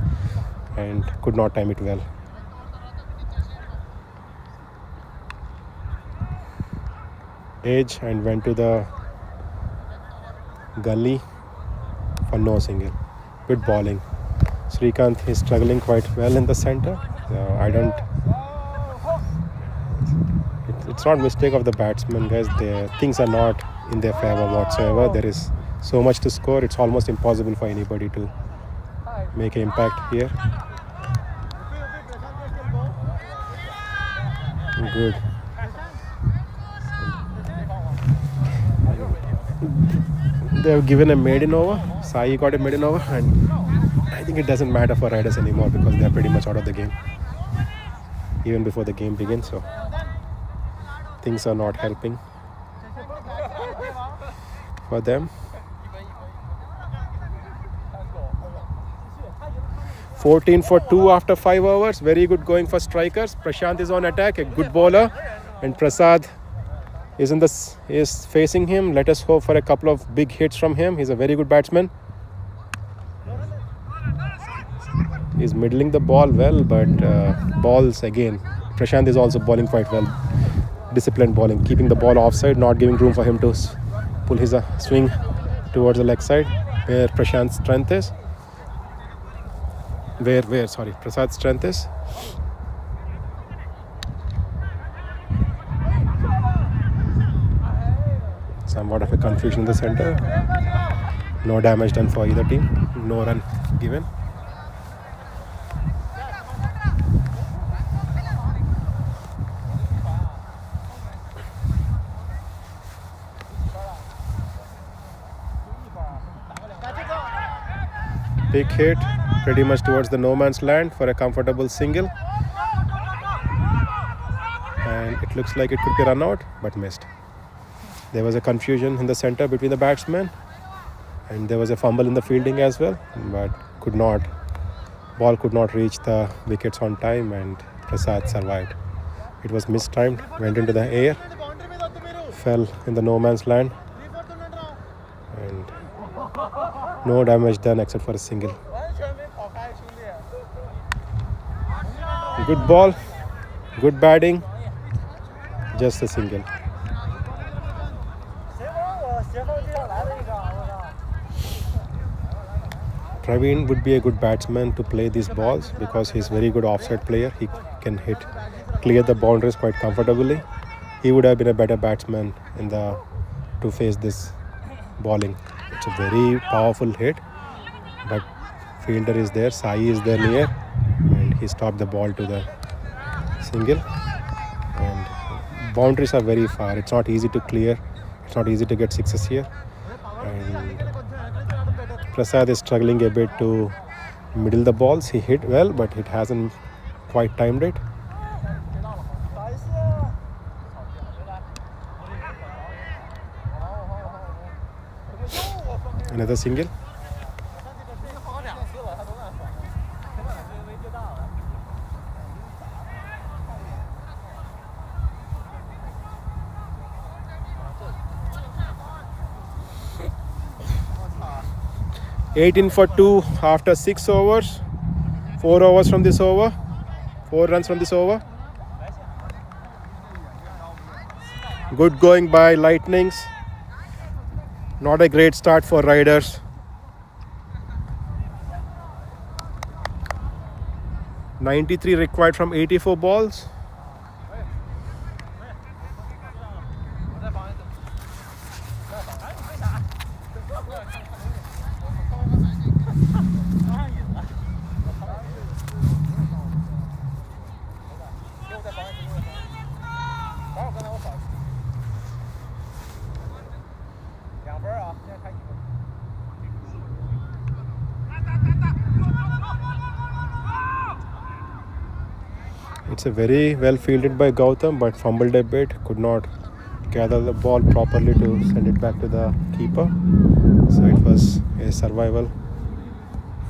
and could not time it well. Edge and went to the gully for no single. Good bowling. Srikanth is struggling quite well in the center. It's not mistake of the batsman, guys. Things are not in their favor whatsoever. There is so much to score. It's almost impossible for anybody to make an impact here. Good. They have given a maiden over. Sai got a maiden over, and I think it doesn't matter for riders anymore because they're pretty much out of the game even before the game begins. So things are not helping for them. 14 for 2 after 5 overs. Very good going for strikers. Prashant is on attack, a good bowler, and Prasad is facing him. Let us hope for a couple of big hits from him. He's a very good batsman. He's middling the ball well, but balls again. Prashant is also bowling quite well. Disciplined bowling, keeping the ball offside, not giving room for him to pull his swing towards the leg side, where Prashant's strength is. Prasad's strength is. Somewhat of a confusion in the center. No damage done for either team. No run given. Big hit, pretty much towards the no man's land for a comfortable single. And it looks like it could be run out, but missed. There was a confusion in the center between the batsmen, and there was a fumble in the fielding as well, but ball could not reach the wickets on time, and Prasad survived. It was mistimed, went into the air, fell in the no man's land, and no damage done except for a single. Good ball, good batting, just a single. Praveen would be a good batsman to play these balls because he's a very good offside player. He can clear the boundaries quite comfortably. He would have been a better batsman to face this bowling. It's a very powerful hit, but fielder is there, Sai is there near, and he stopped the ball to the single. And boundaries are very far. It's not easy to clear. It's not easy to get sixes here. And Prasad is struggling a bit to middle the balls. He hit well, but it hasn't quite timed it. Another single. $18 for 2 after 6 overs. 4 overs from this over. 4 runs from this over. Good going by Lightnings. Not a great start for Riders. $93 required from 84 balls. It's a very well fielded by Gautam, but fumbled a bit, could not gather the ball properly to send it back to the keeper. So it was a survival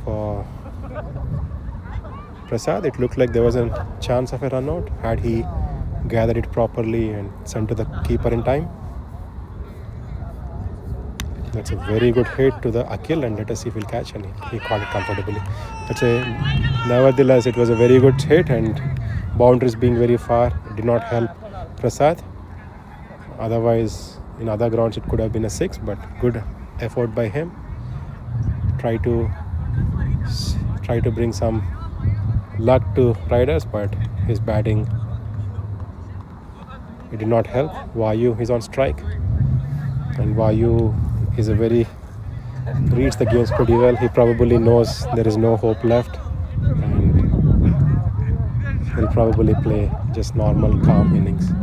for Prasad. It looked like there was a chance of a run out had he gathered it properly and sent to the keeper in time. That's a very good hit to the Akhil, and let us see if he'll catch, and he caught it comfortably. Nevertheless, it was a very good hit, and boundaries being very far did not help Prasad. Otherwise, in other grounds it could have been a 6, but good effort by him. Try to bring some luck to Riders, but his batting, it did not help. Vayu is on strike, and Vayu is reads the games pretty well. He probably knows there is no hope left, and he'll probably play just normal, calm innings.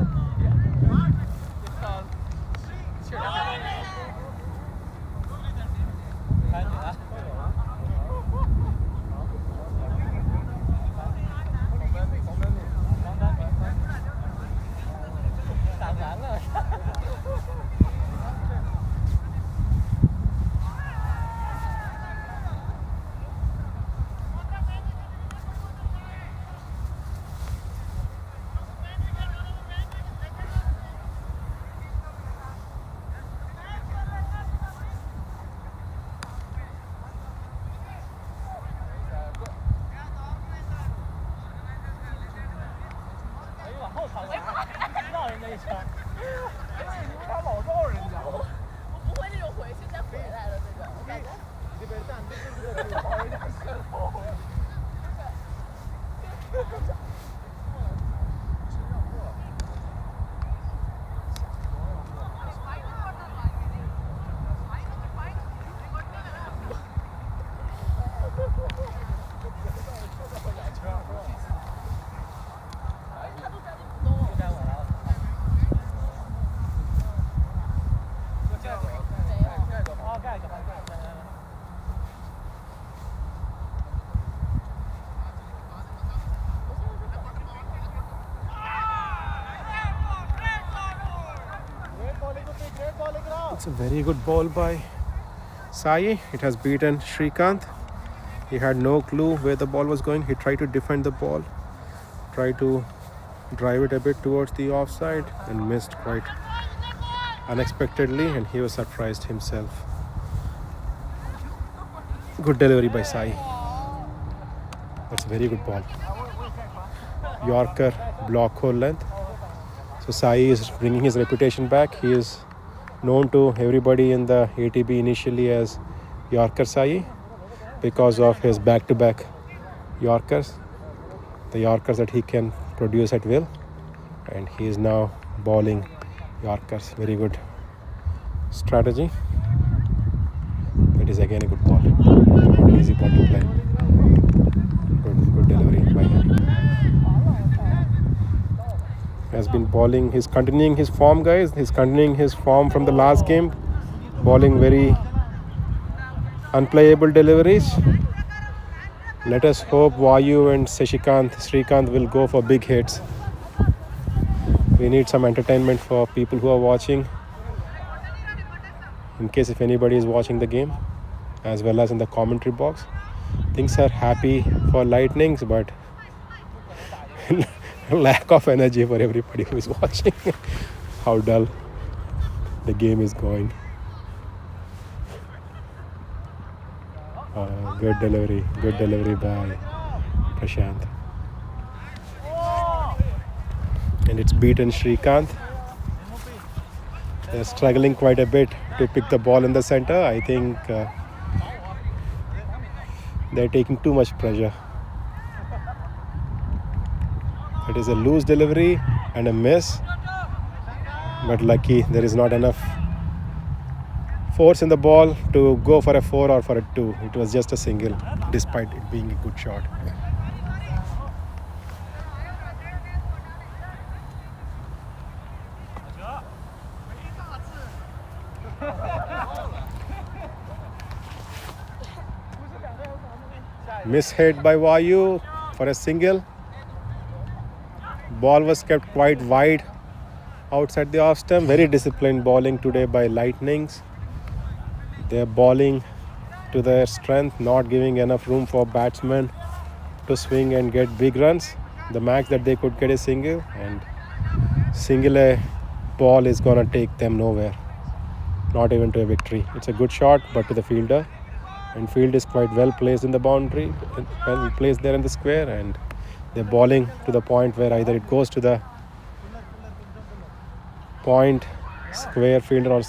It's a very good ball by Sai. It has beaten Srikanth. He had no clue where the ball was going. He tried to defend the ball, tried to drive it a bit towards the offside and missed quite unexpectedly, and he was surprised himself. Good delivery by Sai. That's a very good ball. Yorker block hole length. So Sai is bringing his reputation back. He is known to everybody in the ATB initially as Yorker Sai because of his back-to-back Yorkers, the Yorkers that he can produce at will, and he is now bowling Yorkers. Very good strategy. That is again a good ball. Not an easy ball to play. Good delivery by him. Has been bowling. He's continuing his form, guys. He's continuing his form from the last game, bowling very unplayable deliveries. Let us hope Vayu and Srikanth will go for big hits. We need some entertainment for people who are watching, in case if anybody is watching the game, as well as in the commentary box. Things are happy for Lightnings, but lack of energy for everybody who is watching. How dull the game is going. Good delivery by Prashant. And it's beaten Srikanth. They're struggling quite a bit to pick the ball in the center. I think they're taking too much pressure. It is a loose delivery and a miss, but lucky there is not enough force in the ball to go for a 4 or for a 2. It was just a single, despite it being a good shot. Mishit by Vayu for a single. Ball was kept quite wide outside the off stump. Very disciplined bowling today by Lightnings. They're bowling to their strength, not giving enough room for batsmen to swing and get big runs. The max that they could get is single, and single a ball is gonna take them nowhere, not even to a victory. It's a good shot, but to the fielder, and field is quite well placed in the boundary, well placed there in the square, and they're bowling to the point where either it goes to the point square fielder or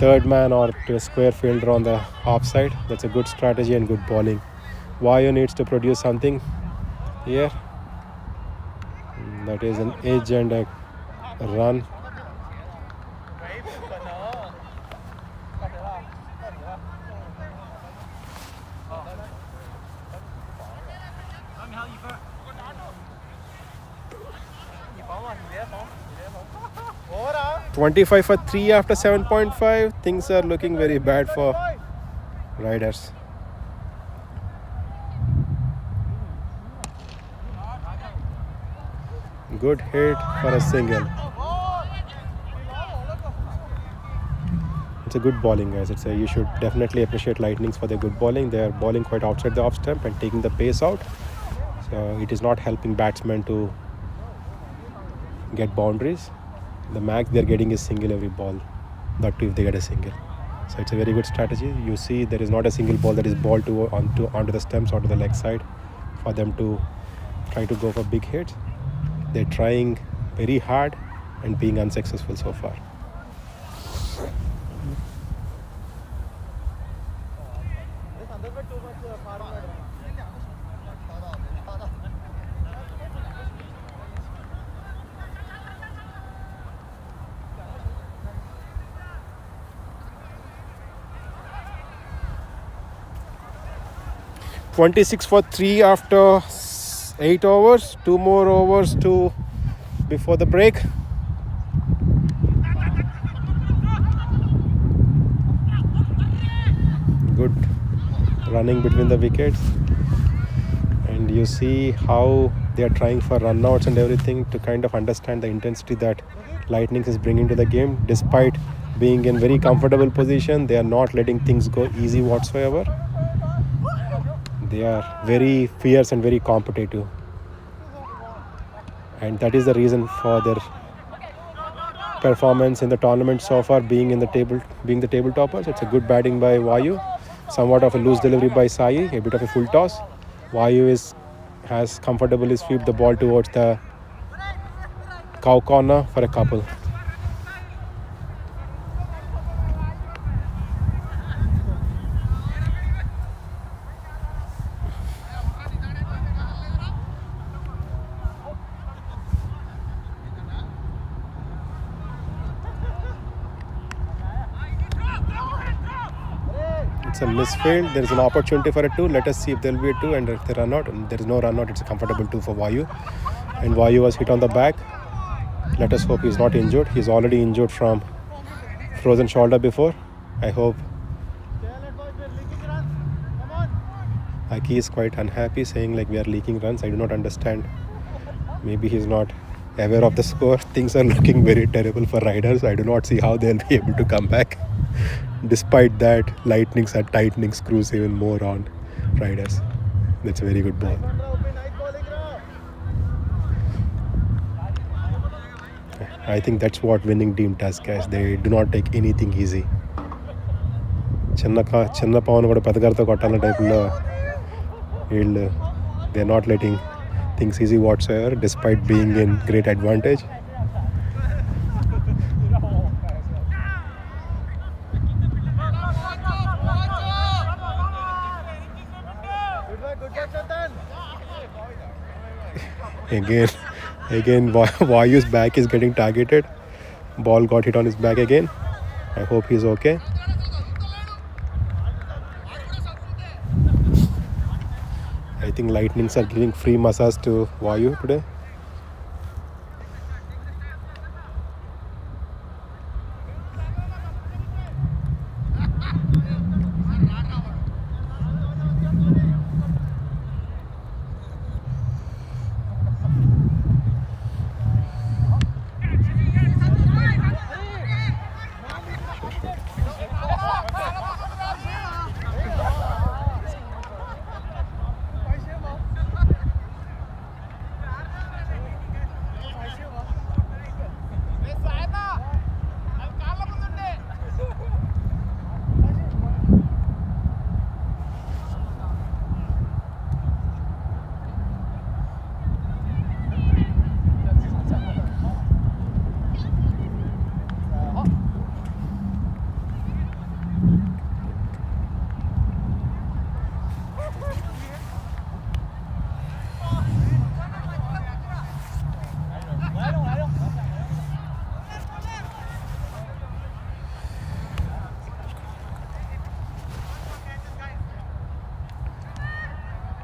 third man, or to a square fielder on the offside. That's a good strategy and good bowling. Vayu needs to produce something here. That is an edge and a run. $25 for 3 after 7.5. Things are looking very bad for Riders. Good hit for a single. It's a good bowling, guys. You should definitely appreciate Lightnings for their good bowling. They are bowling quite outside the off stump and taking the pace out. So it is not helping batsmen to get boundaries. The max they're getting is single every ball, that too if they get a single. So it's a very good strategy. You see there is not a single ball that is balled onto the stumps or to the leg side for them to try to go for big hits. They're trying very hard and being unsuccessful so far. "26 for 3 after 8 overs. 2 more overs to before the break." Good running between the wickets, and you see how they are trying for runouts and everything to kind of understand the intensity that Lightning is bringing to the game. Despite being in very comfortable position, they are not letting things go easy whatsoever. They are very fierce and very competitive, and that is the reason for their performance in the tournament so far, being the table toppers. It's a good batting by Vayu, somewhat of a loose delivery by Sai, a bit of a full toss. Vayu has comfortably swept the ball towards the cow corner for a couple. It's a misfield. There is an opportunity for a 2. Let us see if there will be a 2, and if they run out, and there is no run out, it's a comfortable 2 for Vayu. And Vayu was hit on the back. Let us hope he's not injured. He's already injured from frozen shoulder before. I hope. Aki is quite unhappy, saying like we are leaking runs. I do not understand. Maybe he's not aware of the score. Things are looking very terrible for Riders. I do not see how they'll be able to come back. Despite that, Lightnings are tightening screws even more on Riders. That's a very good ball. I think that's what winning team does, guys. They do not take anything easy. చిన్న పవన్ కూడా పెద్దగారితో కొట్టాలన్న టైపులో వీళ్ళు they are not letting things easy whatsoever despite being in great advantage. Again, Vayu's back is getting targeted. Ball got hit on his back again. I hope he's okay. I think Lightnings are giving free massage to Vayu today.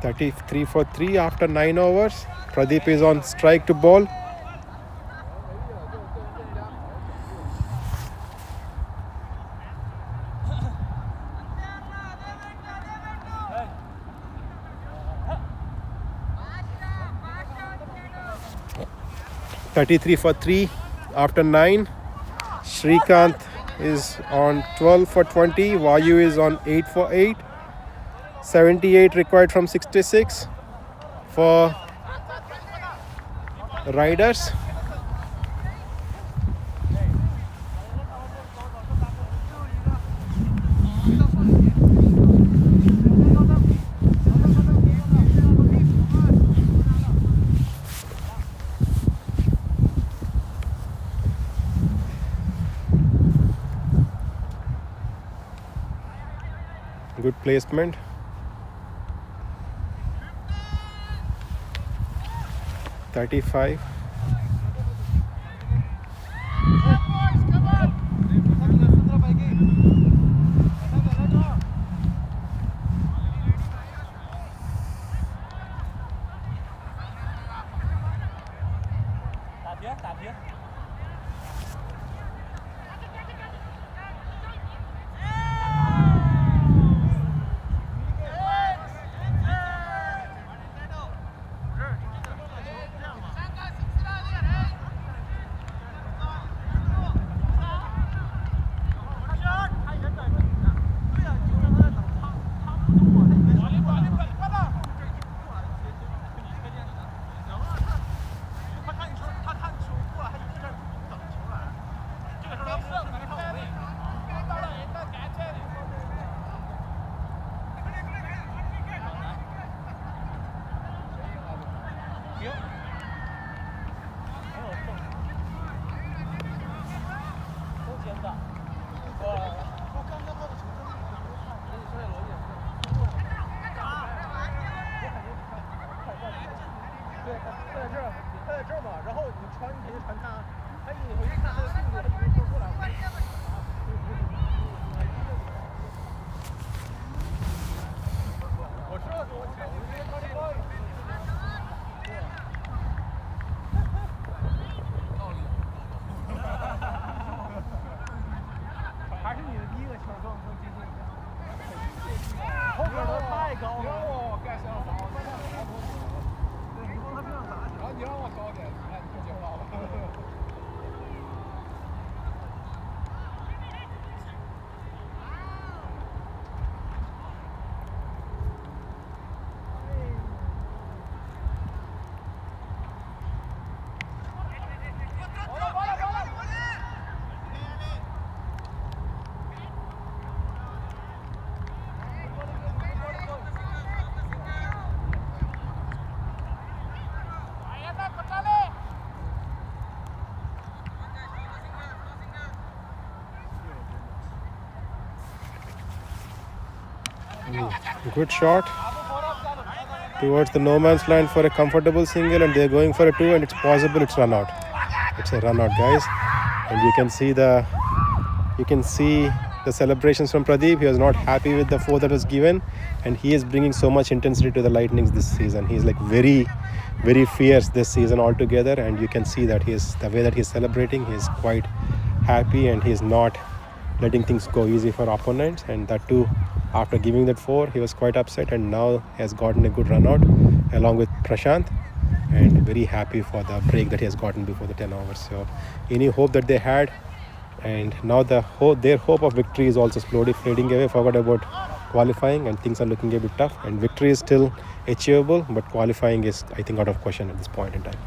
"33 for 3 after 9 overs. Pradeep is on strike to bowl. "33 for 3 after 9. Srikanth is on 12 for 20. Vayu is on 8 for 8. 78 required from 66 for Riders. Good placement. $35. Good shot towards the no man's land for a comfortable single, and they're going for a 2, and it's possible it's run out. It's a run out, guys, and you can see the celebrations from Pradeep. He was not happy with the 4 that was given, and he is bringing so much intensity to the Lightnings this season. He's like very, very fierce this season altogether, and you can see that the way that he's celebrating, he's quite happy, and he's not letting things go easy for opponents. And that too, after giving that 4, he was quite upset, and now has gotten a good run out along with Prashant, and very happy for the break that he has gotten before the 10 overs. So any hope that they had, and now their hope of victory is also slowly fading away. Forgot about qualifying, and things are looking a bit tough, and victory is still achievable, but qualifying is, I think, out of question at this point in time.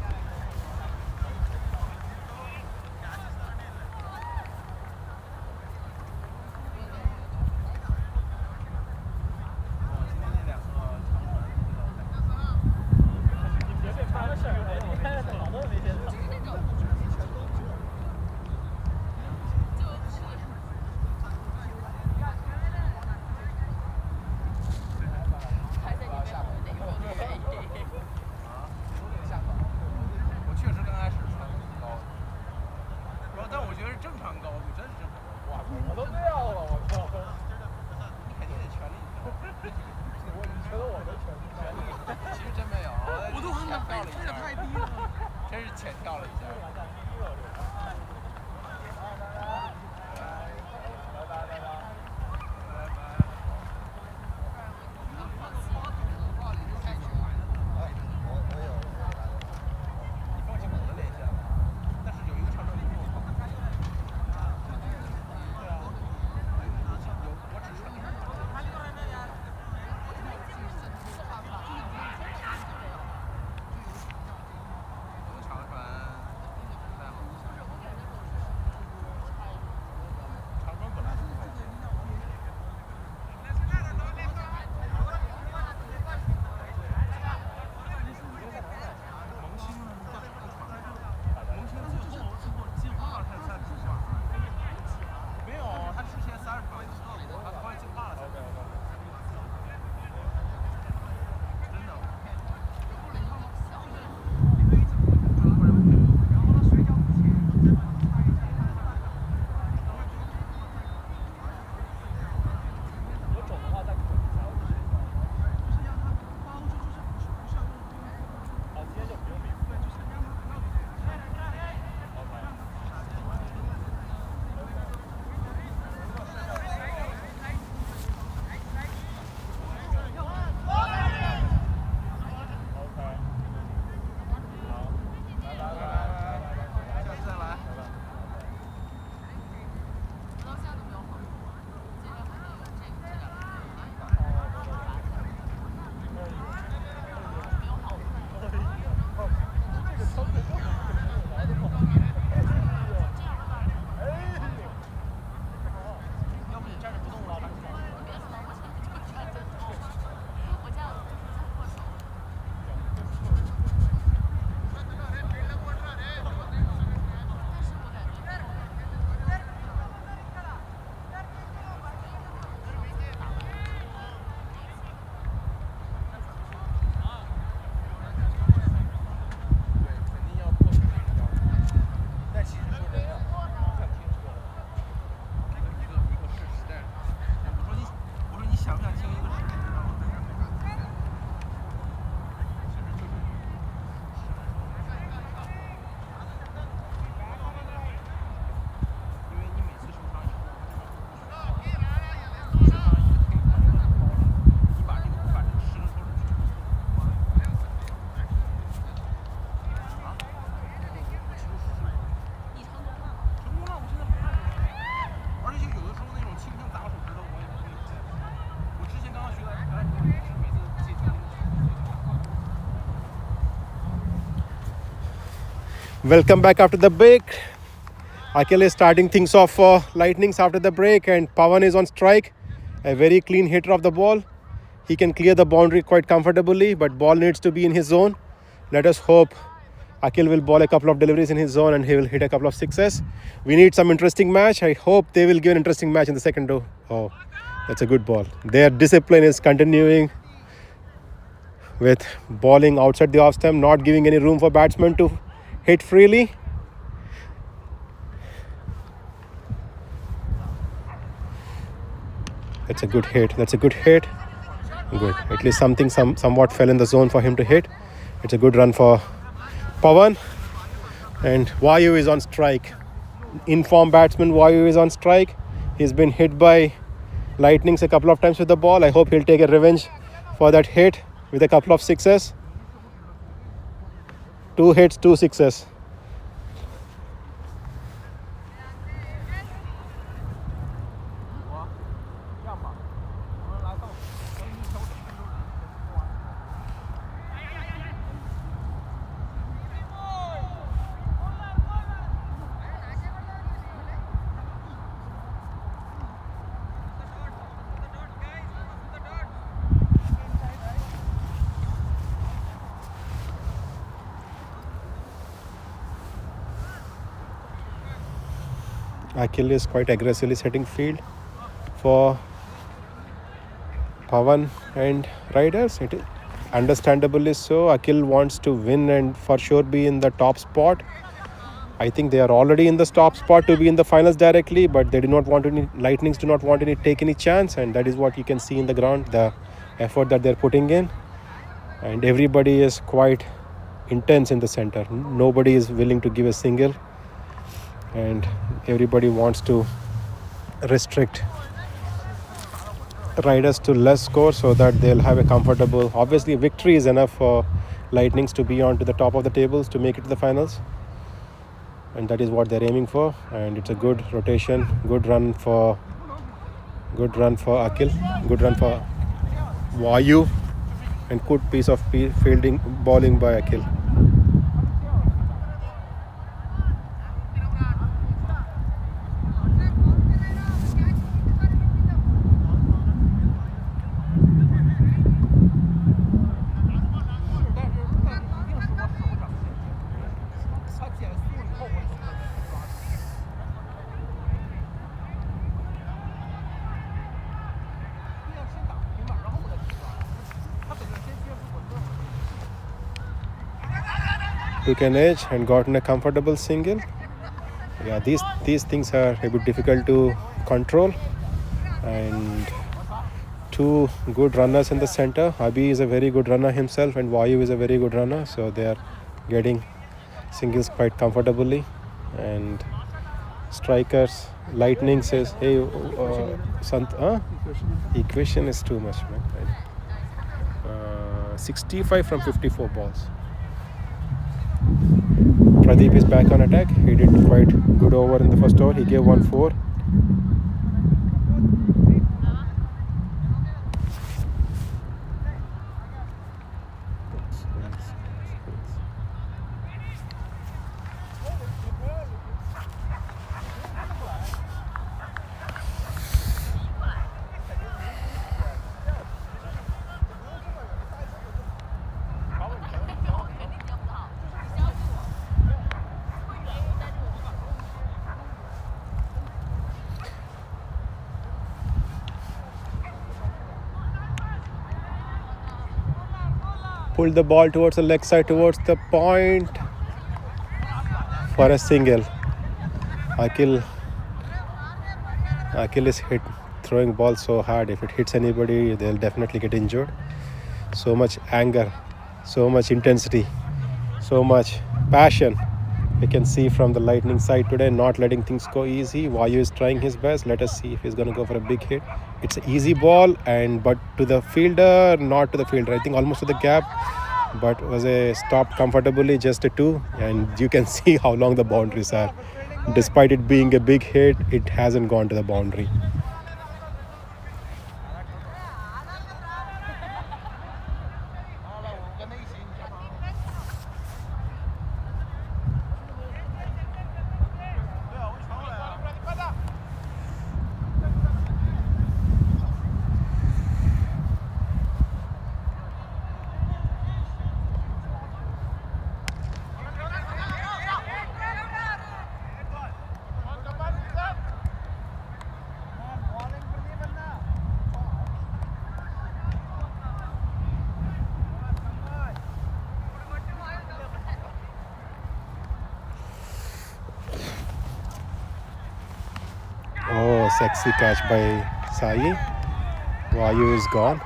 Welcome back after the break. Akhil is starting things off for Lightnings after the break, and Pawan is on strike. A very clean hitter of the ball. He can clear the boundary quite comfortably, but ball needs to be in his zone. Let us hope Akhil will ball a couple of deliveries in his zone and he will hit a couple of sixes. We need some interesting match. I hope they will give an interesting match in the second row. Oh, that's a good ball. Their discipline is continuing with balling outside the off stump, not giving any room for batsmen to hit freely. That's a good hit. That's a good hit. Good. At least something somewhat fell in the zone for him to hit. It's a good run for Pawan. And Vayu is on strike. Informed batsman Vayu is on strike. He's been hit by Lightnings a couple of times with the ball. I hope he'll take a revenge for that hit with a couple of sixes. 2 hits, 2 sixes. Akhil is quite aggressively setting field for Pawan and riders. It is understandably so. Akhil wants to win and for sure be in the top spot. I think they are already in the top spot to be in the finals directly, but they do not want any Lightnings do not want any take any chance, and that is what you can see in the ground, the effort that they're putting in. And everybody is quite intense in the center. Nobody is willing to give a single, and everybody wants to restrict riders to less score so that they'll have a comfortable, obviously victory is enough for Lightnings to be on to the top of the tables to make it to the finals, and that is what they're aiming for. And it's a good rotation, good run for Akhil, good run for Vayu, and good piece of fielding bowling by Akhil. Took an edge and gotten a comfortable single. Yeah, these things are a bit difficult to control. And 2 good runners in the center. Abhi is a very good runner himself, and Vayu is a very good runner, so they are getting singles quite comfortably. And strikers, Lightning says, hey, equation is too much, man. 65 from 54 balls. Pradeep is back on attack. He did quite good over in the first over. He gave 1-4. Pulled the ball towards the leg side, towards the point for a single. Akhil is throwing ball so hard. If it hits anybody, they'll definitely get injured. So much anger, so much intensity, so much passion. We can see from the Lightning side today, not letting things go easy. Vayu is trying his best. Let us see if he's going to go for a big hit. It's an easy ball, but to the fielder, not to the fielder. I think almost to the gap, but was a stop comfortably, just a 2. And you can see how long the boundaries are. Despite it being a big hit, it hasn't gone to the boundary. sexy catch by Sai. Vayu is gone.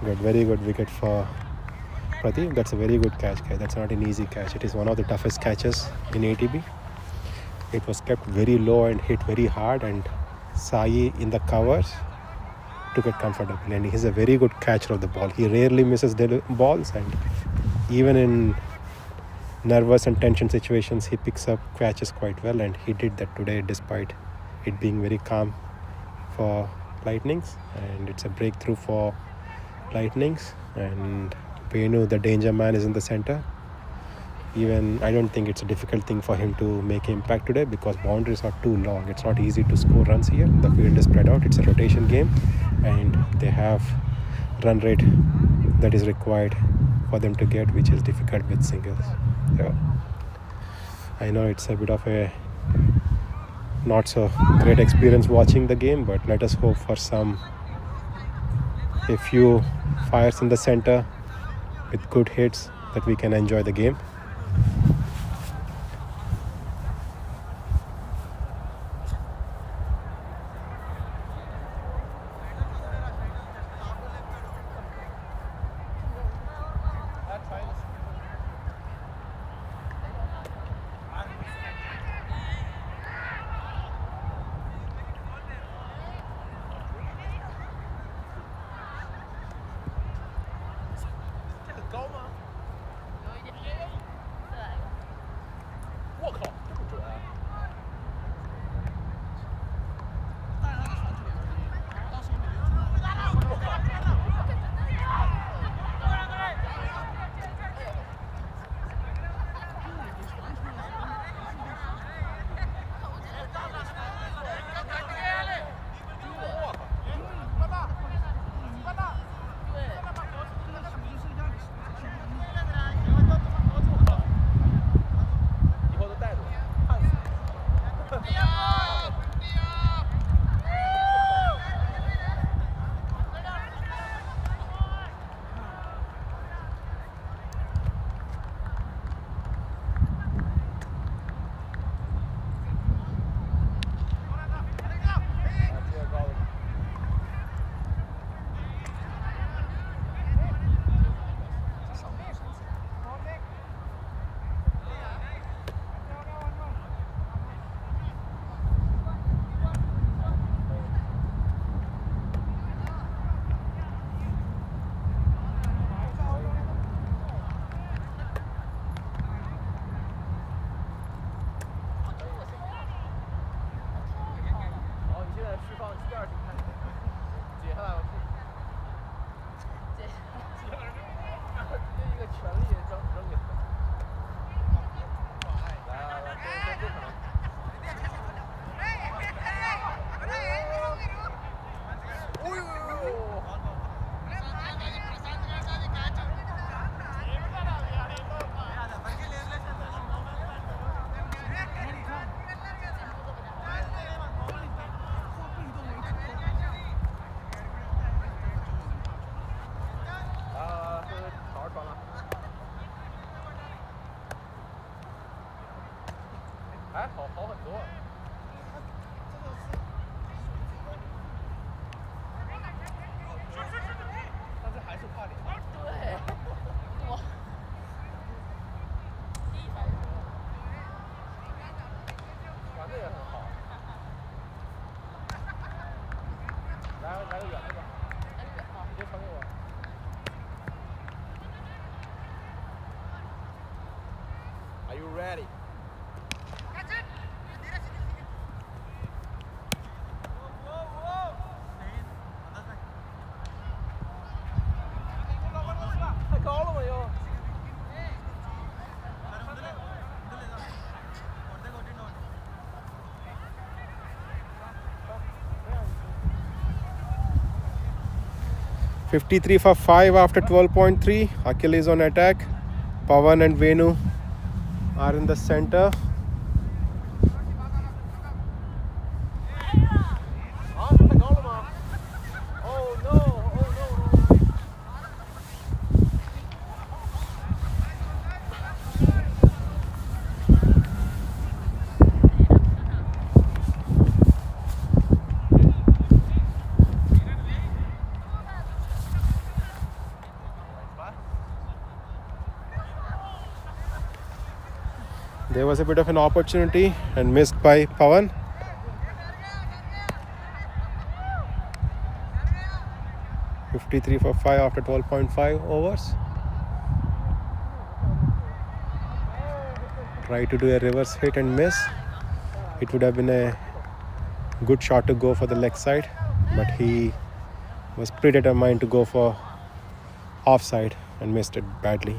Good, very good wicket for Pradeep. That's a very good catch, guys. That's not an easy catch. It is one of the toughest catches in ATB. It was kept very low and hit very hard, and Sai in the covers took it comfortably. And he's a very good catcher of the ball. He rarely misses balls, and even in nervous and tension situations, he picks up catches quite well, and he did that today despite it being very calm for Lightnings. And it's a breakthrough for Lightnings, and Venu, the danger man, is in the center. Even I don't think it's a difficult thing for him to make impact today because boundaries are too long. It's not easy to score runs here. The field is spread out. It's a rotation game, and they have run rate that is required for them to get, which is difficult with singles. So I know it's a bit of a not so great experience watching the game, but let us hope for a few fires in the center with good hits that we can enjoy the game. Are you ready?太高了吗又？53 for 5 after 12.3. Akhil is on attack. Pawan and Venu are in the center. There was a bit of an opportunity and missed by Pawan. .53 for 5 after 12.5 overs. Try to do a reverse hit and miss. It would have been a good shot to go for the leg side, but he was predetermined to go for offside and missed it badly.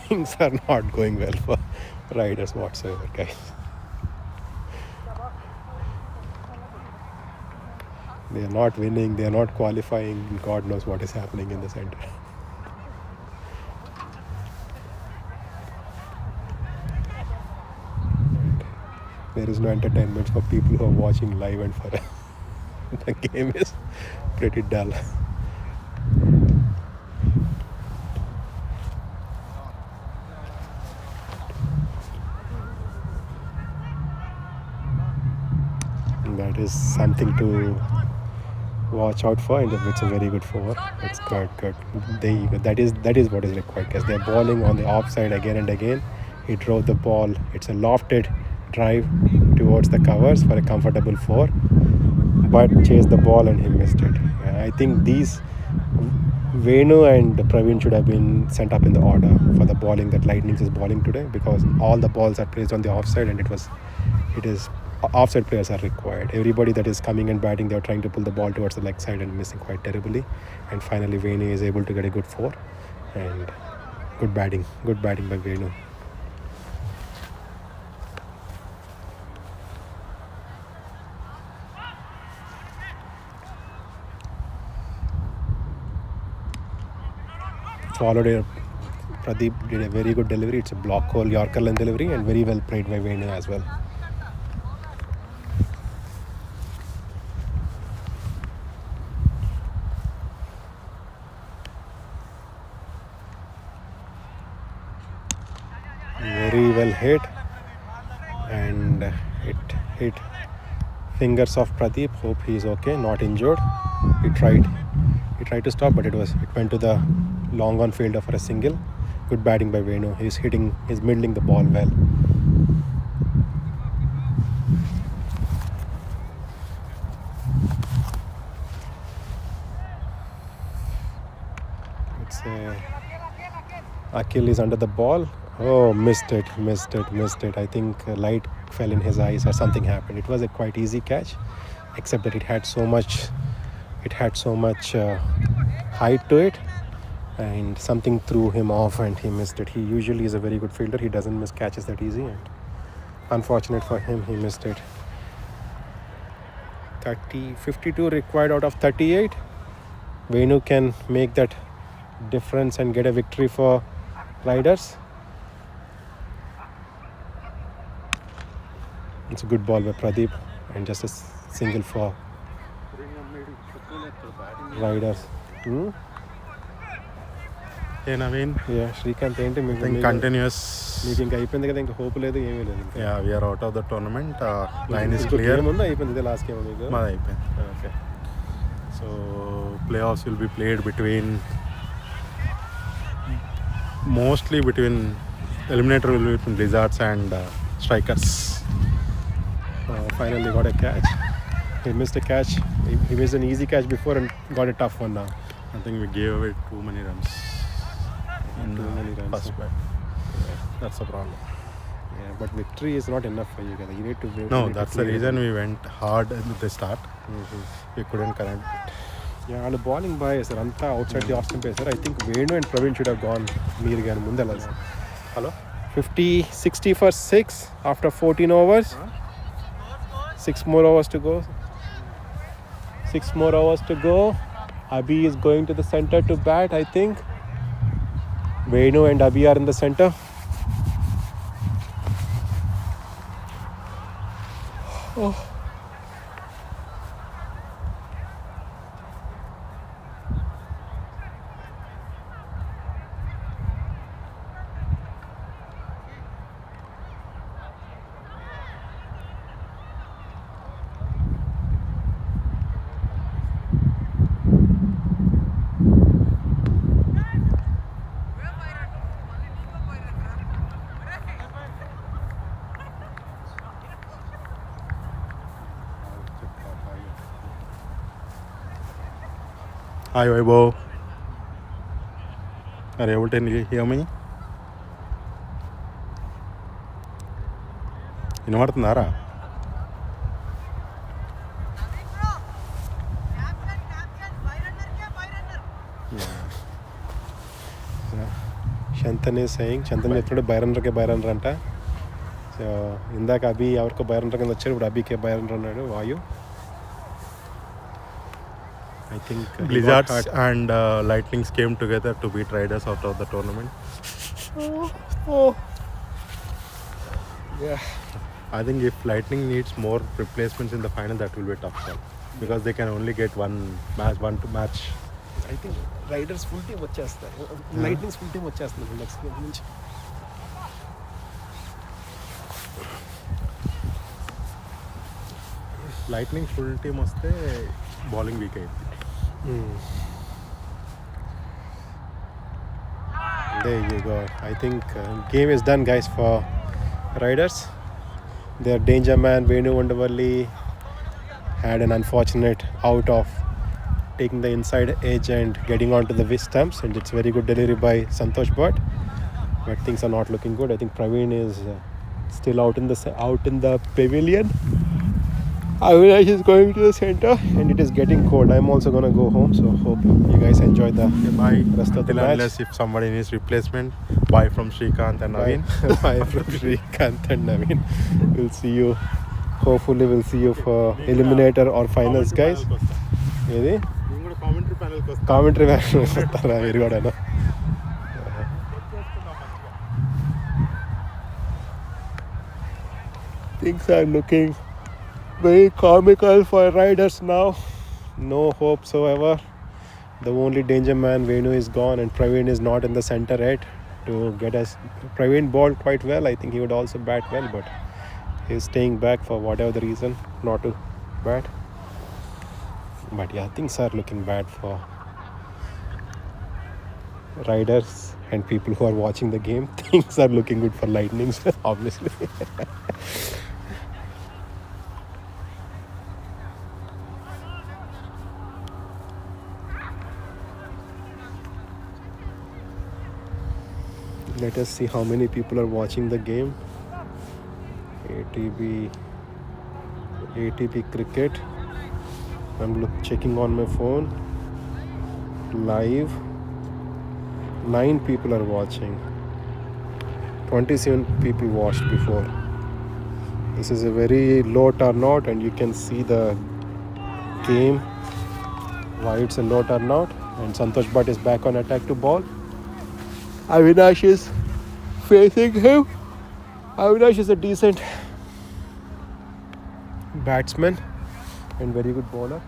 Things are not going well for riders whatsoever, guys. They are not winning, they are not qualifying. God knows what is happening in the center. There is no entertainment for people who are watching live, and for the game is pretty dull. That is something to watch out for, and it's a very good 4. It's good. That is what is required, because they're bowling on the offside again and again. He drove the ball. It's a lofted drive towards the covers for a comfortable 4, but chased the ball and he missed it. I think these Venu and Praveen should have been sent up in the order for the bowling that Lightning is bowling today, because all the balls are placed on the offside, and it is offside players are required. Everybody that is coming and batting, they're trying to pull the ball towards the leg side and missing quite terribly. And finally Venu is able to get a good 4, and good batting by Venu. Followed here, Pradeep did a very good delivery. It's a block hole Yorker line delivery, and very well played by Venu as well. Very well hit, and it hit fingers of Pradeep. Hope he is okay, not injured. He tried to stop, but it went to the long on fielder for a single. Good batting by Venu. He's middling the ball well. It's Akhil is under the ball. Oh, missed it. I think light fell in his eyes or something happened. It was a quite easy catch, except that it had so much height to it, and something threw him off and he missed it. He usually is a very good fielder. He doesn't miss catches that easy, and unfortunate for him, he missed it. 52 required out of 38. Venu can make that difference and get a victory for Riders. It's a good ball by Pradeep, and just a single for Riders. Hey Naveen, Yeah, Srikanth ఏంటి I think continuous. మీకు ఇంకా అయిపోయింది కదా, ఇంకా hope లేదు, ఏమీ లేదు. Yeah, we are out of the tournament. Line is clear. Game ఉందా, అయిపోయింది, ఇదే లాస్ట్ గేమ్ మీకు? మాది అయిపోయింది. Okay. So playoffs will be played mostly between eliminator will be between Lizards and Strikers. Finally got a catch. He missed a catch. He missed an easy catch before and got a tough one now. I think we gave away too many runs in Too many runs. first bat. That's the problem. Yeah, but victory is not enough for you guys. You need to win. No, that's the reason we went hard at the start. We couldn't connect. Yeah, and the bowling by sir, anta outside the off stump sir. I think Venu and Praveen should have gone meer gain mundala. Hello? 60 for 6 after 14 overs. 6 more overs to go. 6 more overs to go. Abhi is going to the center to bat, I think. Venu and Abhi are in the center. Oh. Hi, Vaibhav. Are you able to hear me? వినపడుతున్నారా? Shantan is saying, Shantan చెప్తుంటే Byron అంట. So ఇందాక అభి ఎవరికో Byron కింద వచ్చాడు, ఇప్పుడు అభికే Byron అన్నాడు. వాయు I think Blizzards and Lightnings came together to beat Riders out of the tournament. Yeah. I think if Lightning needs more replacements in the final, that will be a tough call because they can only get one to match. I think riders full team వచ్చేస్తారు, lightnings full team వచ్చేస్తున్నారు next game నుంచి. Lightning full team వస్తే bowling weak అయింది. There you go. I think game is done, guys, for riders. Their danger man Venu Vandavalli had an unfortunate out of taking the inside edge and getting onto the wrist stumps, and it's very good delivery by Santosh Bhatt, but things are not looking good. I think Praveen is still out in the pavilion. Avinash is going to the center, and it is getting cold. I'm also going to go home, so hope you guys enjoy the rest of the match. Unless if somebody needs replacement, buy from Srikanth and Naveen. Bye from Srikanth and Naveen. We'll see you. Hopefully we'll see you for eliminator or finals, guys. ఏది commentary match వస్తారా మీరు కూడా? Things are looking very comical for riders now. No hope whatsoever. The only danger man Venu is gone, and Praveen is not in the center yet to get us. Praveen bowled quite well. I think he would also bat well, but he's staying back for whatever the reason not to bat. But yeah, things are looking bad for riders and people who are watching the game. Things are looking good for Lightnings, obviously. Let us see how many people are watching the game. ATB cricket. I'm checking on my phone. Live. 9 people are watching. 27 people watched before. This is a very low turnout, and you can see the game why it's a low turnout. And Santosh Bhatt is back on attack to ball. Avinash is facing him. Avinash is a decent batsman and very good bowler.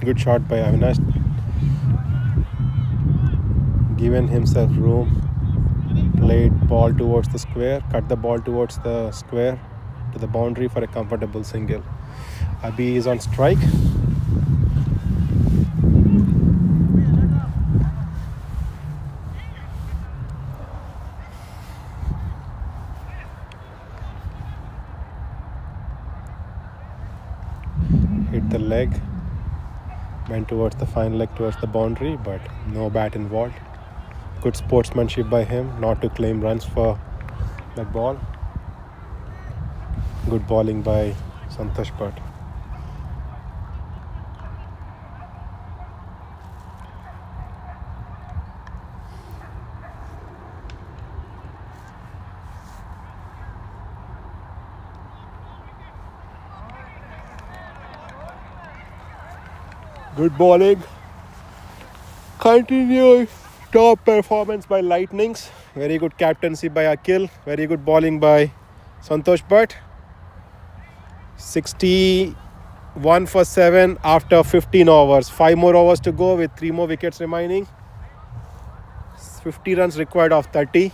Good shot by Avinash. Given himself room, played ball towards the square, cut the ball towards the square to the boundary for a comfortable single. Abhi is on strike. Hit the leg, went towards the fine leg towards the boundary, but no bat involved. Good sportsmanship by him not to claim runs for that ball. Good bowling by Santosh Bhatt. Good bowling. Continuous top performance by Lightnings. Very good captaincy by Akhil. Very good bowling by Santosh Bhatt. 61 for 7 after 15 overs. 5 more overs to go with 3 more wickets remaining. 50 runs required of 30.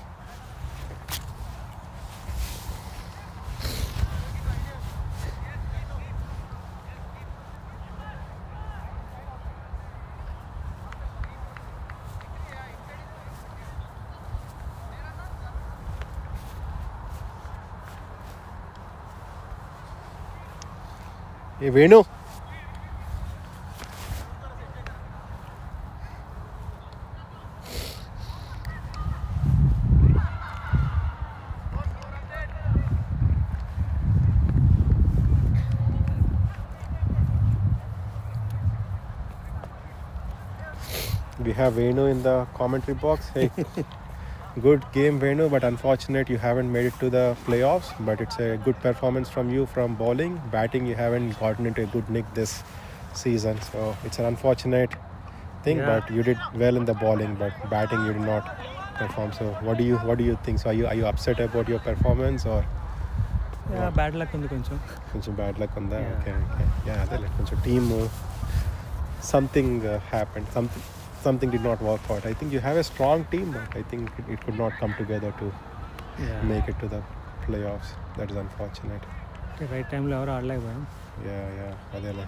Hey Venu. We have Venu in the commentary box. Hey, good game, Venu, but unfortunate you haven't made it to the playoffs. But it's a good performance from you from bowling. Batting, you haven't gotten into a good nick this season. So it's an unfortunate thing, but you did well in the bowling, but batting you did not perform. So what do you think? So are you upset about your performance or? Yeah, bad luck ఉంది కొంచెం bad luck ఉందా? Okay yeah అదే కొంచెం team something happened, something did not work out. I think you have a strong team, but I think it could not come together to make it to the playoffs. That is unfortunate. Right టైంలో ఎవరు ఆడలేకపోయాం. Yeah అదేలే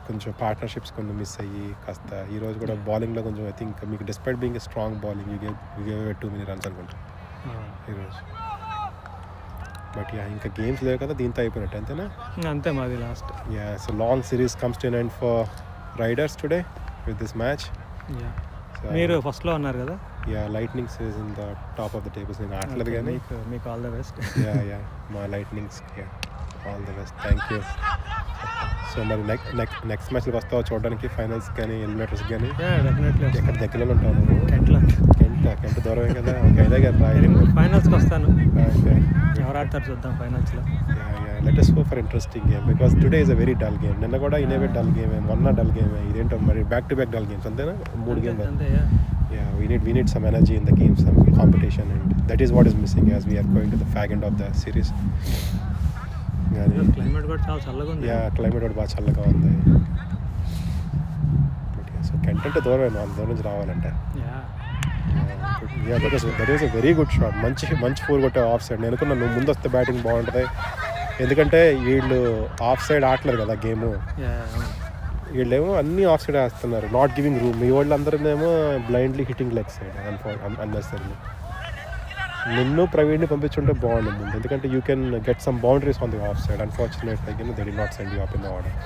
కొంచెం partnerships కొన్ని miss అయ్యి కాస్త ఈరోజు కూడా బౌలింగ్లో కొంచెం ఐ థింక్ మీకు despite being a strong bowling you gave 2 many runs అనుకుంటా ఈరోజు. బట్ యా ఇంకా గేమ్స్ లేవు కదా, దీంతో అయిపోయినట్టు అంతేనా? అంతే మాది last. Yeah so long series comes to an end for riders today with this match. మీరు ఫస్ట్లో ఉన్నారు కదా? Yeah lightnings is in the top of the tables. నేను ఆడలేదు కానీ మీకు ఆల్ ద బెస్ట్. యా మా lightnings all the best, thank you. So మరి నెక్స్ట్ మ్యాచ్కి వస్తావు చూడడానికి, ఫైనల్స్ కానీ ఎలిమినేటర్స్ కానీ? డెఫినెట్లీ. ఎక్కడ దగ్గరలో ఉంటావు నువ్వు? కెంట్ దూరమే కదా. ఓకే అదే కదా ఫైనల్స్కి వస్తాను. ఓకే ఎవరు ఆడతారు చూద్దాం ఫైనల్స్లో. Let us hope for interesting game because today is a very dull game. నిన్న కూడా ఇనేవే డల్ గేమ్, మొన్న డల్ గేమ్, ఇదేంటో మరి back to back dull games అంతేనా? 3 games. Yeah, we need some energy in the game, some competition, and that is what is missing as we are going to the fag end of the series. Climate కూడా చాలా చల్లగా ఉంది. Climate కూడా బాగా చల్లగా ఉంది. So Kent అంటే దూరం నుంచి రావాలంటే that is a very good shot. మంచి 4 కొట్టే ఆఫ్ సైడ్. నేను అనుకున్నా నువ్వు ముందు వస్తే బ్యాటింగ్ బాగుంటుంది, ఎందుకంటే వీళ్ళు ఆఫ్ సైడ్ ఆడలేరు కదా గేము. వీళ్ళేమో అన్నీ ఆఫ్ సైడ్ వేస్తున్నారు, నాట్ గివింగ్ రూమ్. మీ వాళ్ళందరూనేమో blindly hitting leg side unnecessary. నిన్ను ప్రవీణ్ని పంపించుంటే బాగుంది ముందు, ఎందుకంటే you can get some boundaries on the off side. Unfortunate again they did not send you up in the order.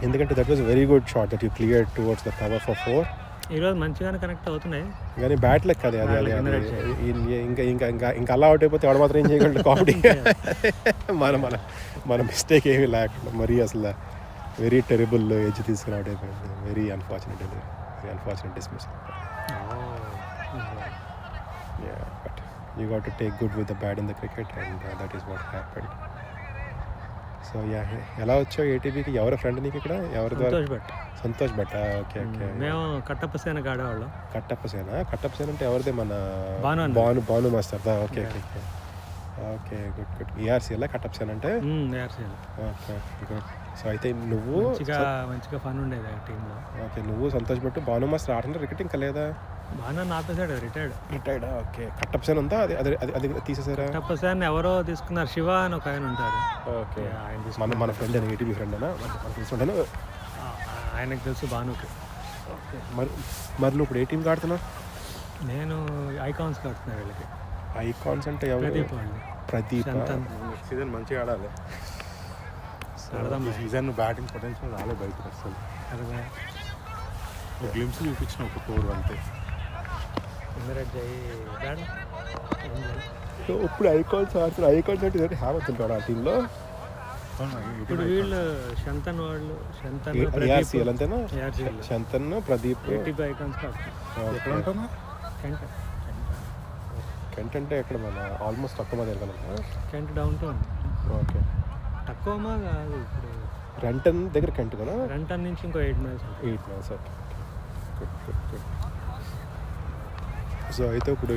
ఎందుకంటే that was very good shot that you clear towards the cover for 4. ఈరోజు మంచిగానే connect అవుతున్నాయి కానీ bat లెక్క అది ఇంకా అలా out అయిపోతే ఎవడ మాత్రం ఏం చేయగలడు కామెడీ. మన మిస్టేక్ ఏమీ లేకుండా మరీ అసలు వెరీ టెరిబుల్ ఎడ్జ్ తీసుకుని అవుట్ అయిపోయింది. Very unfortunate dismiss. But you got to take good with the bad in the cricket and that is what happened. So ఎలా వచ్చావు ఏటీబీకి? ఎవరు ఫ్రెండ్ నీకు ఇక్కడ? ఎవరి ద్వారా? సంతోష్ భట్. ఓకే మేము కట్టప్పసేన ఆడేవాళ్ళం. కట్టప్పసేన అంటే ఎవరిదే? మన భాను మాస్టర్ దా. Okay good. ఈఆర్సీ ఎలా కట్టప్పసేన అంటే? Okay good. సో అయితే నువ్వు మంచిగా ఫన్ ఉండేది ఆ టీంలో. ఓకే నువ్వు సంతోష్ భట్ భాను మాస్టర్ ఆడుతుంటే క్రికెట్ ఇంకా లేదా? బాగా నాపేసాడు, రిటైర్డ్. ఓకే కట్టప్పసేన ఉందా? అది తీసేసారా? కట్టప్పసేన ఎవరో తీసుకున్నారు, శివ అని ఒక ఆయన ఉంటారు. ఓకే మన ఫ్రెండ్ అని, ఏటీబీ ఫ్రెండ్ అనా? మనకు తెలుసుంటాను, ఆయనకు తెలుసు భానుకి. ఓకే మరి నువ్వు ఇప్పుడు ఏ టీంకి ఆడుతున్నావు? నేను ఐకాన్స్ ఆడుతున్నా. వీళ్ళకి ఐకాన్స్ అంటే ఎవరు? ప్రదీప్. నెక్స్ట్ సీజన్ మంచిగా ఆడాలి. ఈ సీజన్ బ్యాటింగ్ పొటెన్షియల్ రాలే బయటకు అసలు. గ్లిమ్స్ చూపించిన ఒక 4 అంతే. ఇప్పుడు ఐకాన్స్ ఆడుతున్నారు. ఐకాన్స్ అంటే హ్యావత్ ఉంటాడు ఆ టీంలో. ఇప్పుడు వీళ్ళు శంతన్ వాళ్ళు, అంతేనా? శంతన్, ప్రదీప్, ఎక్కడ ఉంటామా? కెంట్ అంటే ఎక్కడ? మన ఆల్మోస్ట్ తక్కువ దగ్గర. Kent down town. ఓకే తక్కువమా కాదు, ఇప్పుడు రెంటన్ దగ్గర కెంట్ కదా? రెంటన్ నుంచి ఇంకో 8 miles. Okay good. సో అయితే ఇప్పుడు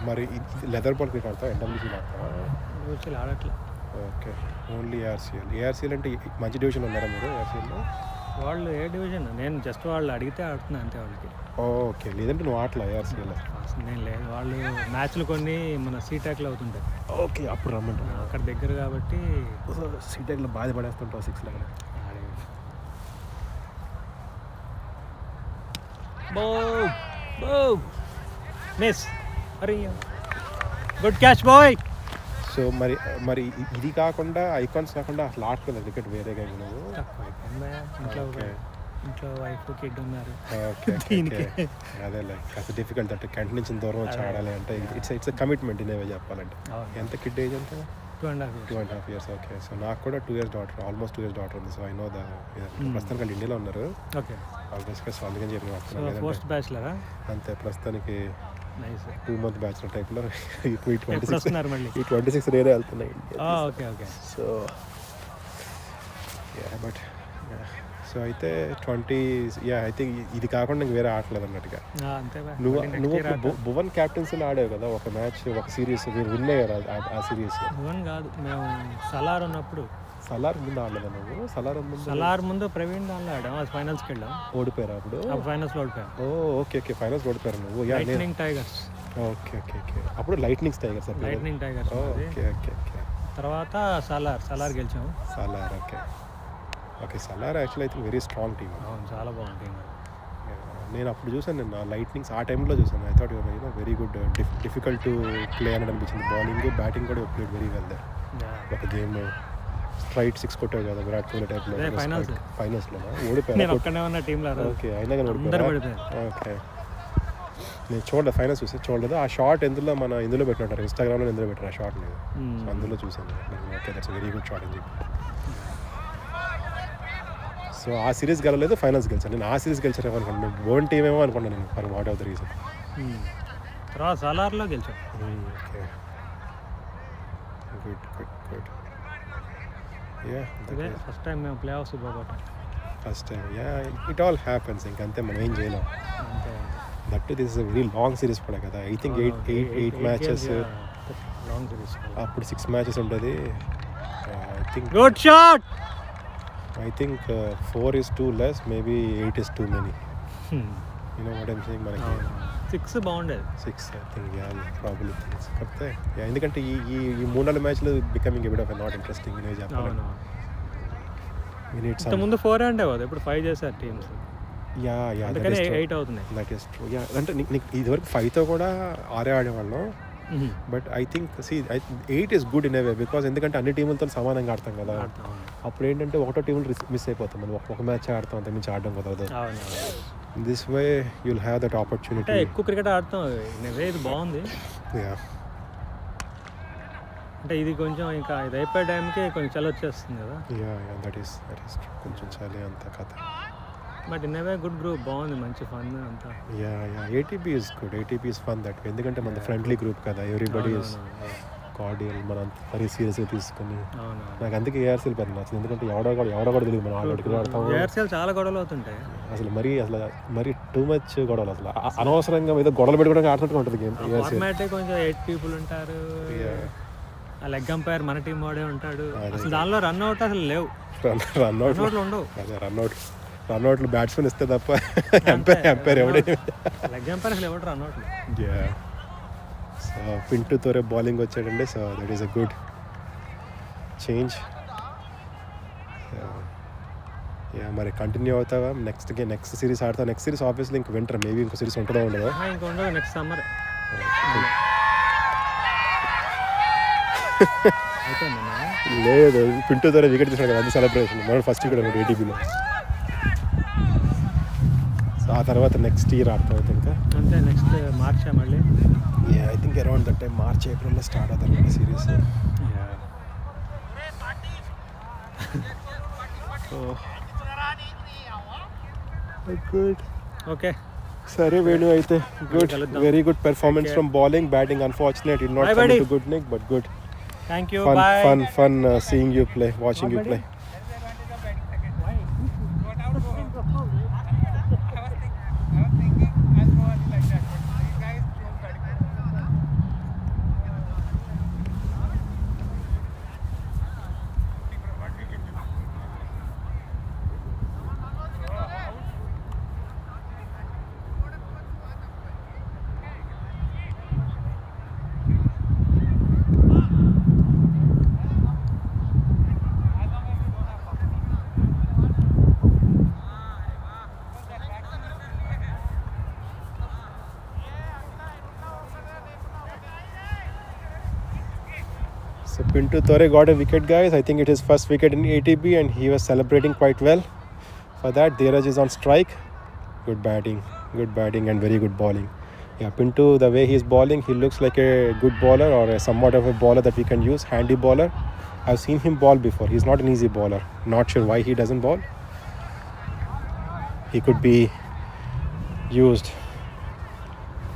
మరి లెదర్ బాల్ క్రికెట్ ఆడతావా ఎన్డబ్ల్యూసీ ఆడతావా? వచ్చి ఆడట్లే. ఓకే, ఓన్లీ ఏఆర్సీఎల్ అంటే మంచి డివిజన్ ఉన్నారా మీరు ఏఆర్సీఎల్లో? వాళ్ళు ఏ డివిజన్, నేను జస్ట్ వాళ్ళు అడిగితే ఆడుతున్నా అంతే వాళ్ళకి. ఓకే, లేదంటే నువ్వు ఆటలా ఏఆర్సీఎల్? నేను లేదు, వాళ్ళు మ్యాచ్లు కొన్ని మన సీటాక్లో అవుతుంటాయి. ఓకే, అప్పుడు రమ్మంటారు. అక్కడ దగ్గర కాబట్టి సీటెక్లో బాధ పడేస్తుంటావు 6 లాగా. మిస్, అరే గుడ్ క్యాచ్ బాయ్. సో మరి ఇది కాకుండా ఐకాన్స్ కాకుండా అసలు ఆడుతుంది క్రికెట్ వేరేగా నువ్వు? ఇంట్లో వైఫ్ కిడ్ ఉన్నారు. ఓకే, అదే లైక్ కాస్త డిఫికల్ట్ అంటే కంటి నుంచి దూరం వచ్చి ఆడాలి అంటే ఇట్స్ కమిట్మెంట్ ఇనేవే చెప్పాలంటే. ఎంత కిడ్ ఏజ్ అంటే? 2.5 years. ఓకే, సో నాకు కూడా 2 years daughter, almost 2 years daughter ఉంది. సో ఐ నో ప్రస్తుతానికి వాళ్ళు ఇండియాలో ఉన్నారు. ఓకే, ఆల్మోస్ట్ సో అందుకని చెప్పి వస్తున్నాను. ఫస్ట్ బ్యాచ్లరా? అంతే, ప్రస్తుతానికి నైస్ 2 month బ్యాచ్లర్ టైప్లో. ఈ 26 నేనే వెళ్తున్నాయి. Okay okay. So but so అయితే 20 ఐ థింక్ ఇది కాకుండా ఇంక వేరే ఆటలేదు అన్నట్టుగా. నువ్వు భువన్ క్యాప్టెన్సీలో ఆడావు కదా ఒక మ్యాచ్, ఒక సిరీస్ మీరు విన్ అయ్యారు ఆ సిరీస్? భువన్ కాదు, మేము సలార్ ఉన్నప్పుడు. సలార్ ముందు ఆడలేదా నువ్వు? సలార్ ముందు ప్రవీణ్ దానిలో ఆడాం, అది ఫైనల్స్కి వెళ్ళాం. ఓడిపోయారు అప్పుడు? ఫైనల్స్లో ఓడిపోయాం. ఓకే ఫైనల్స్ ఓడిపోయారు నువ్వు. Lightning Tigers. ఓకే అప్పుడు లైట్నింగ్ టైగర్స్. ఓకే తర్వాత సలార్ గెలిచాము. Salaar okay Salaar actually I think very strong team. అవును, చాలా బాగుంది టీమ్. నేను అప్పుడు చూసాను, నేను లైట్నింగ్స్ ఆ టైంలో చూసాను. I thought you know very good, difficult to play అని అనిపించింది. బౌలింగ్ బ్యాటింగ్ కూడా ప్లేడ్ వెరీ వెల్ దే. ఒక గేమ్ స్ట్రైట్ 6 కొట్టావు కదా విరాట్ కోహ్లీ టైప్లో. ఫైనల్స్లో ఓడిపోయాను. ఓకే, అయినా కానీ ఓడిపోయారు. ఓకే, నేను చూడలేదు ఆ షార్ట్. ఇందులో పెట్టినట్టారు, ఇన్స్టాగ్రామ్లో ఎందులో పెట్టారు ఆ షార్ట్. లేదు అందులో చూసాను. Okay, that's very good short అని చెప్పి. సో ఆ సిరీస్ గెలలేదు, ఫైనల్స్ గెలిచాను. నేను ఆ సిరీస్ గెలిచాను అనుకున్నాను, ఓన్ టీమ్ ఏమో అనుకున్నాను నేను, for what of the reason. తర్వాత సలార్లో గెలిచాను. Okay, good. ఫస్ట్ టైం మేము ప్లే ఆఫ్స్ పోగొట్టాం. First time it all happens. ఇంకంతే, మనం ఏం చేయలేం. That this is very long series కూడా కదా. I think 8 matches, long series. అప్పుడు 6 మ్యాచెస్ ఉంటుంది. I think good shot. I think 4 is too less, maybe 8 is too many. You know what I'm saying? మనకి 6 బాగుండేది. 6 I think probably 6. కాకపోతే ఎందుకంటే ఈ 3-4 మ్యాచ్లు becoming a bit of not interesting నేను చెప్పాలి. ముందు 4 అంటే కదా, ఇప్పుడు 5 చేశారు టీమ్స్. అందుకని 8 అవుతున్నాయి. That is true. అంటే నీకు ఇదివరకు 5తో కూడా ఆడేవాళ్ళం. But I think 8 is good in a way, because ఎందుకంటే అన్ని టీములతో సమానంగా ఆడతాం కదా. అప్పుడు ఏంటంటే ఒకటో టీములు మిస్ అయిపోతాం, మనం ఒక మ్యాచ్ ఆడతాం, అంత మించి ఆడడం కుదరదు. This way you'll have that opportunity. ఎక్కువ క్రికెట్ ఆడతాం, ఇది బాగుంది. అంటే ఇది కొంచెం ఇంకా ఇది అయిపోయే టైంకి కొంచెం చలి వచ్చేస్తుంది కదా. దట్ ఈస్ కొంచెం చలి అంత కథ. But in away good group, బాగుంది, మంచి ఫన్ అంతా. ATB is good. ATB is fun that way. ఎందుకంటే మన ఫ్రెండ్లీ గ్రూప్ కదా, ఎవ్రీబడి ఈస్ కార్డియల్, మనం వెరీ సీరియస్గా తీసుకుని. నాకు అందుకే ఏఆర్సీఎల్ పెద్ద నచ్చింది, ఎందుకంటే ఎవడో కూడా తెలియదు మనం ఆడతాం. ఏఆర్సీఎల్ చాలా గొడవలు అవుతుంటాయి అసలు, మరి టూ మచ్ గొడవలు. అసలు అనవసరంగా ఏదో గొడవలు పెట్టుకోవడానికి ఆడుతుంటే ఉంటుంది గేమ్. కొంచెం 8 people ఉంటారు, ఆ లెగ్ అంపైర్ మన టీం వాడే ఉంటాడు. అసలు దానిలో రన్అట్ అసలు లేవు, రన్అట్లు ఉండవు. అదే రన్అట్లు బ్యాట్స్మెన్ ఇస్తే తప్ప ఎంపైర్ ఎవడైనా లెగ్ అంపైర్ అసలు ఎవడు రన్అట్లు. సో పింటూతో రేపు బౌలింగ్ వచ్చాడండి. So that is a good change. మరి కంటిన్యూ అవుతావా? నెక్స్ట్ సిరీస్ ఆడతావు? నెక్స్ట్ సిరీస్ ఆబ్వియస్లీ ఇంక వింటర్, మేబీ ఇంకో సిరీస్ ఉంటుందో ఉండదు. ఇంకా ఉండదు, నెక్స్ట్ సమ్మర్. లేదు, పింటూతో వికెట్ తీసినాడు కదా, అది సెలబ్రేషన్. మనం ఫస్ట్ ఇక్కడ ఉన్నాడు ATBలో. సో ఆ తర్వాత నెక్స్ట్ ఇయర్ ఆడతాం ఇంకా. అంతే, నెక్స్ట్ మార్చ్ మళ్ళీ. I think around that time March, April start అవుతారు సిరీస్. గుడ్. ఓకే, సరే వేణు, అయితే good, very good performance from bowling. Batting unfortunate it not come to good Nick, but good. Thank you. Fun seeing you play, watching you play. Pintu Tore got a wicket, guys. I think it is first wicket in ATB, and he was celebrating quite well. For that, Dheeraj is on strike. Good batting, and very good bowling. Yeah, Pintu, the way he is bowling, he looks like a good bowler or somewhat of a bowler that we can use, handy bowler. I've seen him bowl before. He's not an easy bowler. Not sure why he doesn't bowl. He could be used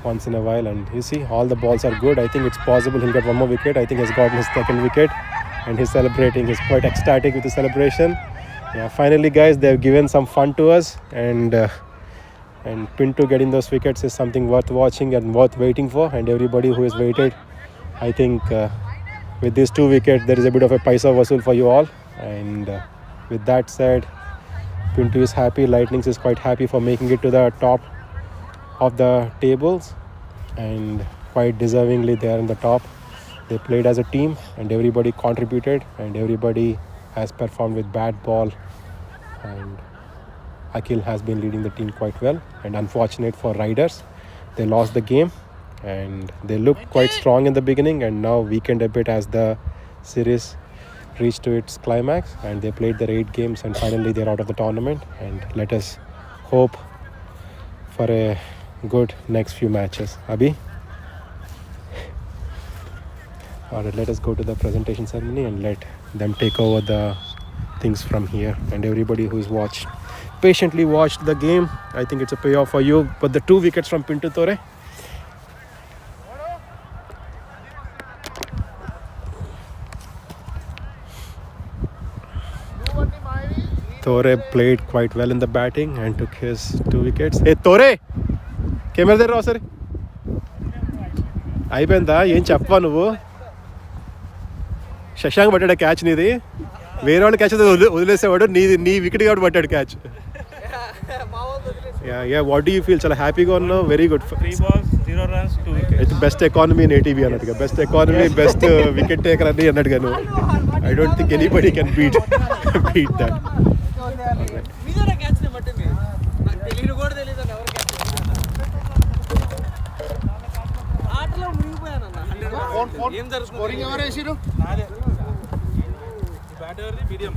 once in a while, and you see all the balls are good. I think it's possible he'll get one more wicket. I think he's gotten his second wicket, and he's celebrating. He's quite ecstatic with the celebration. Yeah, finally, guys, they've given some fun to us, and Pintu getting those wickets is something worth watching and worth waiting for. And everybody who has waited, I think with these 2 wickets, there is a bit of a paisa vasool for you all. And with that said, Pintu is happy. Lightnings is quite happy for making it to the top of the tables, and quite deservingly they are in the top. They played as a team, and everybody contributed, and everybody has performed with bat, ball, and Akhil has been leading the team quite well. And unfortunate for Riders, they lost the game, and they looked quite strong in the beginning, and now weakened a bit as the series reached to its climax, and they played their 8 games, and finally they're out of the tournament. And let us hope for a good next few matches. Abhi? Alright, let us go to the presentation ceremony and let them take over the things from here. And everybody who's patiently watched the game, I think it's a payoff for you. But the 2 wickets from Pintu Tore. Tore played quite well in the batting and took his 2 wickets. Hey Tore! Camera there, Ross. అయిపోయిందా ఏం చెప్పవా నువ్వు? శశాంక్ పట్టాడు catch నీది, వేరే వాళ్ళు catch వదిలేసేవాడు, నీ wicket కాబట్టి పట్టాడు catch. Yeah what do you feel? చాలా హ్యాపీగా ఉన్నావు. Very good. 3 balls, 0 runs, 2 wickets. It's best economy in ATB అన్నట్టుగా, best economy, best wicket taker అని అన్నట్టుగా నువ్వు. I don't think anybody can beat that. Scoring ఎవరు వేసిరు? బ్యాటర్ మీడియం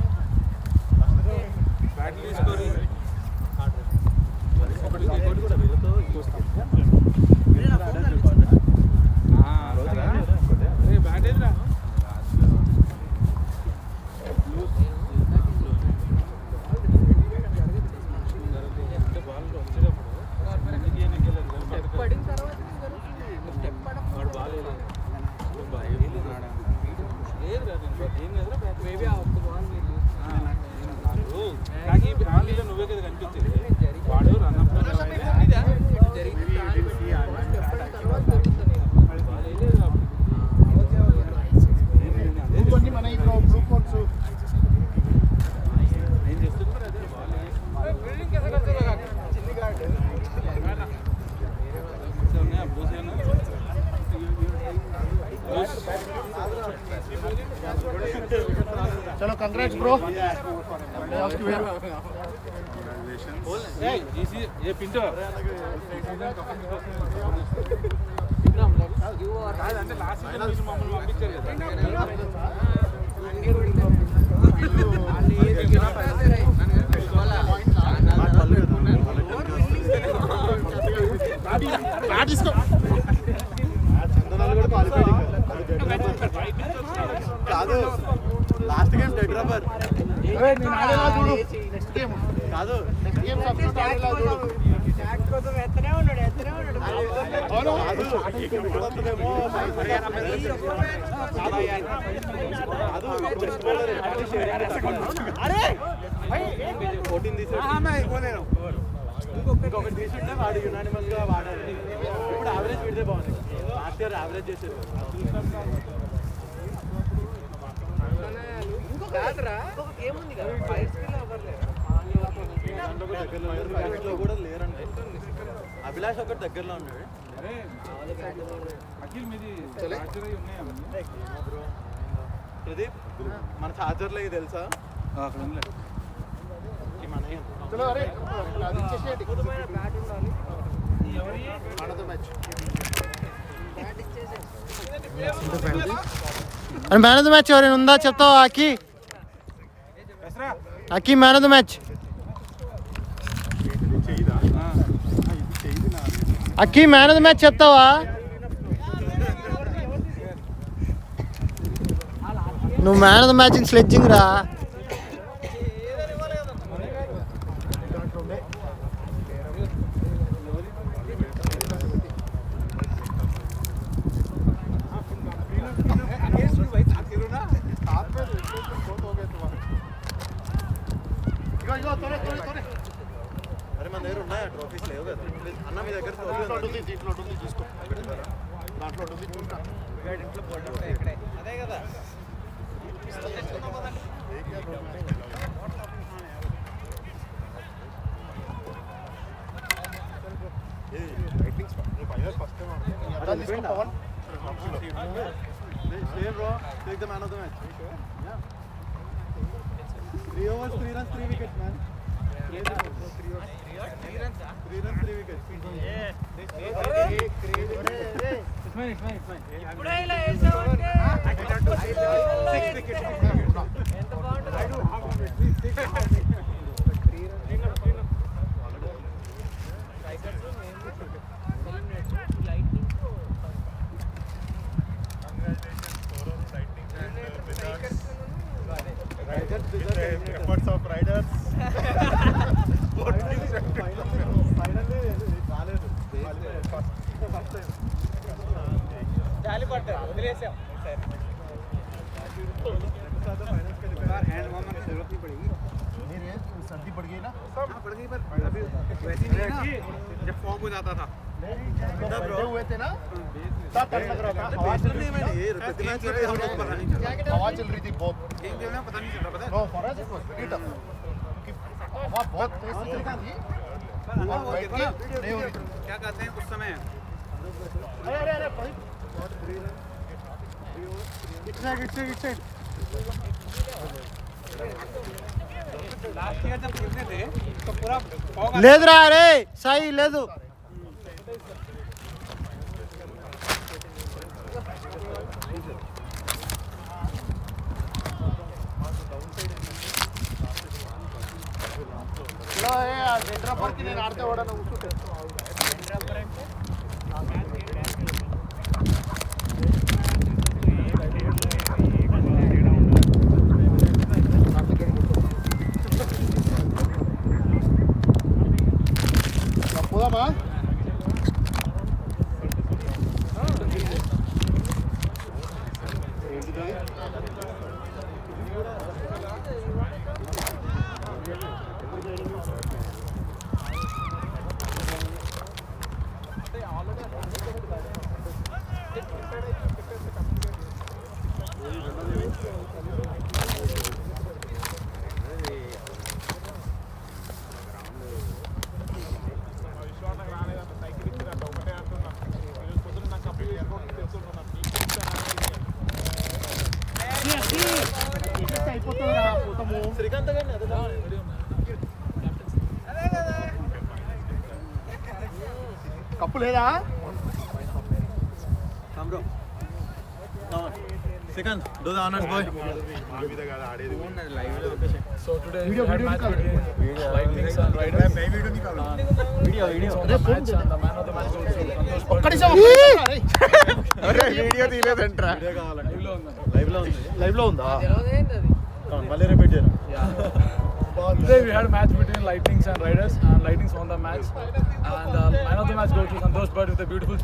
బ్యాటింగ్ స్కోరింగ్ నువ్వే కదా కనిపించింది వాడు चलो कंग्रेट्स ब्रो. ये पिंटो అంటే లాస్ట్ సీజన్ మమ్మల్ని పంపించారు కదా. కాదు లాస్ట్ గేమ్ డెడ్ రబ్బర్. నేను ఆడేలా చూడు. నెక్స్ట్ గేమ్ కాదు, నెక్స్ట్ గేమ్ సబ్స్టిట్యూట్ ఆడేలా చూడు. ట్యాక్స్ కోసం ఎత్తనే ఉన్నాడు. అవును కాదు, ఇక్కడేమో హర్యానా మీద అరే 14 తీసాడు. ఇంకొకటి తీసుంటే వాడు యునానిమస్ గా వాడారు. ఇప్పుడు యావరేజ్ పెడితే బాగుంది. లాస్ట్ ఇయర్ యావరేజ్ చేశారు. దగ్గరలో కూడా లేరండి. అభిలాష్ ఒకటి దగ్గరలో ఉన్నాడు. ప్రదీప్ మన ఛార్జర్లో తెలుసా? And man of the match ఎవరైనా ఉందా చెప్తావా అక్కి? అక్కి man of the match. Akki man of the match చెప్తావా? నువ్వు man of the match in sledging రా. అరే మన దగ్గర ఉన్నాయా ట్రోఫీస్? లేవు కదా అన్న, మీ దగ్గర దీంట్లో తీసుకో. దాంట్లో చూసుకుంటా అదే కదా. Take the man of the match. Yeah. 3 overs, 3 runs, 3 wickets, man. 3 runs, 3 wickets. It's fine. Efforts of riders. सर्दी पड़ गई ना? पड़ गई, पर वैसे नहीं ना जब फॉर्म हो जाता था हुए थे ना, तब लग रहा था। हवा चल रही है, हम लोग पता नहीं चला। हवा चल रही थी बहुत, गेम खेलने में पता नहीं चल रहा, पता है? No for us it was very tough. हवा बहुत तेज चल रही थी और बैठ के नहीं हो रही थी। क्या कहते हैं उस समय अरे भाई इट्स लास्ट ईयर जब खेलते थे तो पूरा फॉग లేదురా రే సాయి లేదు. నేను ఆడితే ఓడను కూర్చుంటే పోదామా? శ్రీకాంత్ గారిని కప్పు లేదా? Srikanth do the honours boy. So today we had match between Lightnings and Riders. Video. The match and the man of the match goes to video తీయలేదంట్రా. లైవ్ లో ఉందా? తెలియదేంది అది. మళ్ళీ రిపీట్ చేయరా? Today we had a match between Lightnings and Riders, and Lightnings won the match. And man of the match goes to Santosh Bhatt with a beautiful.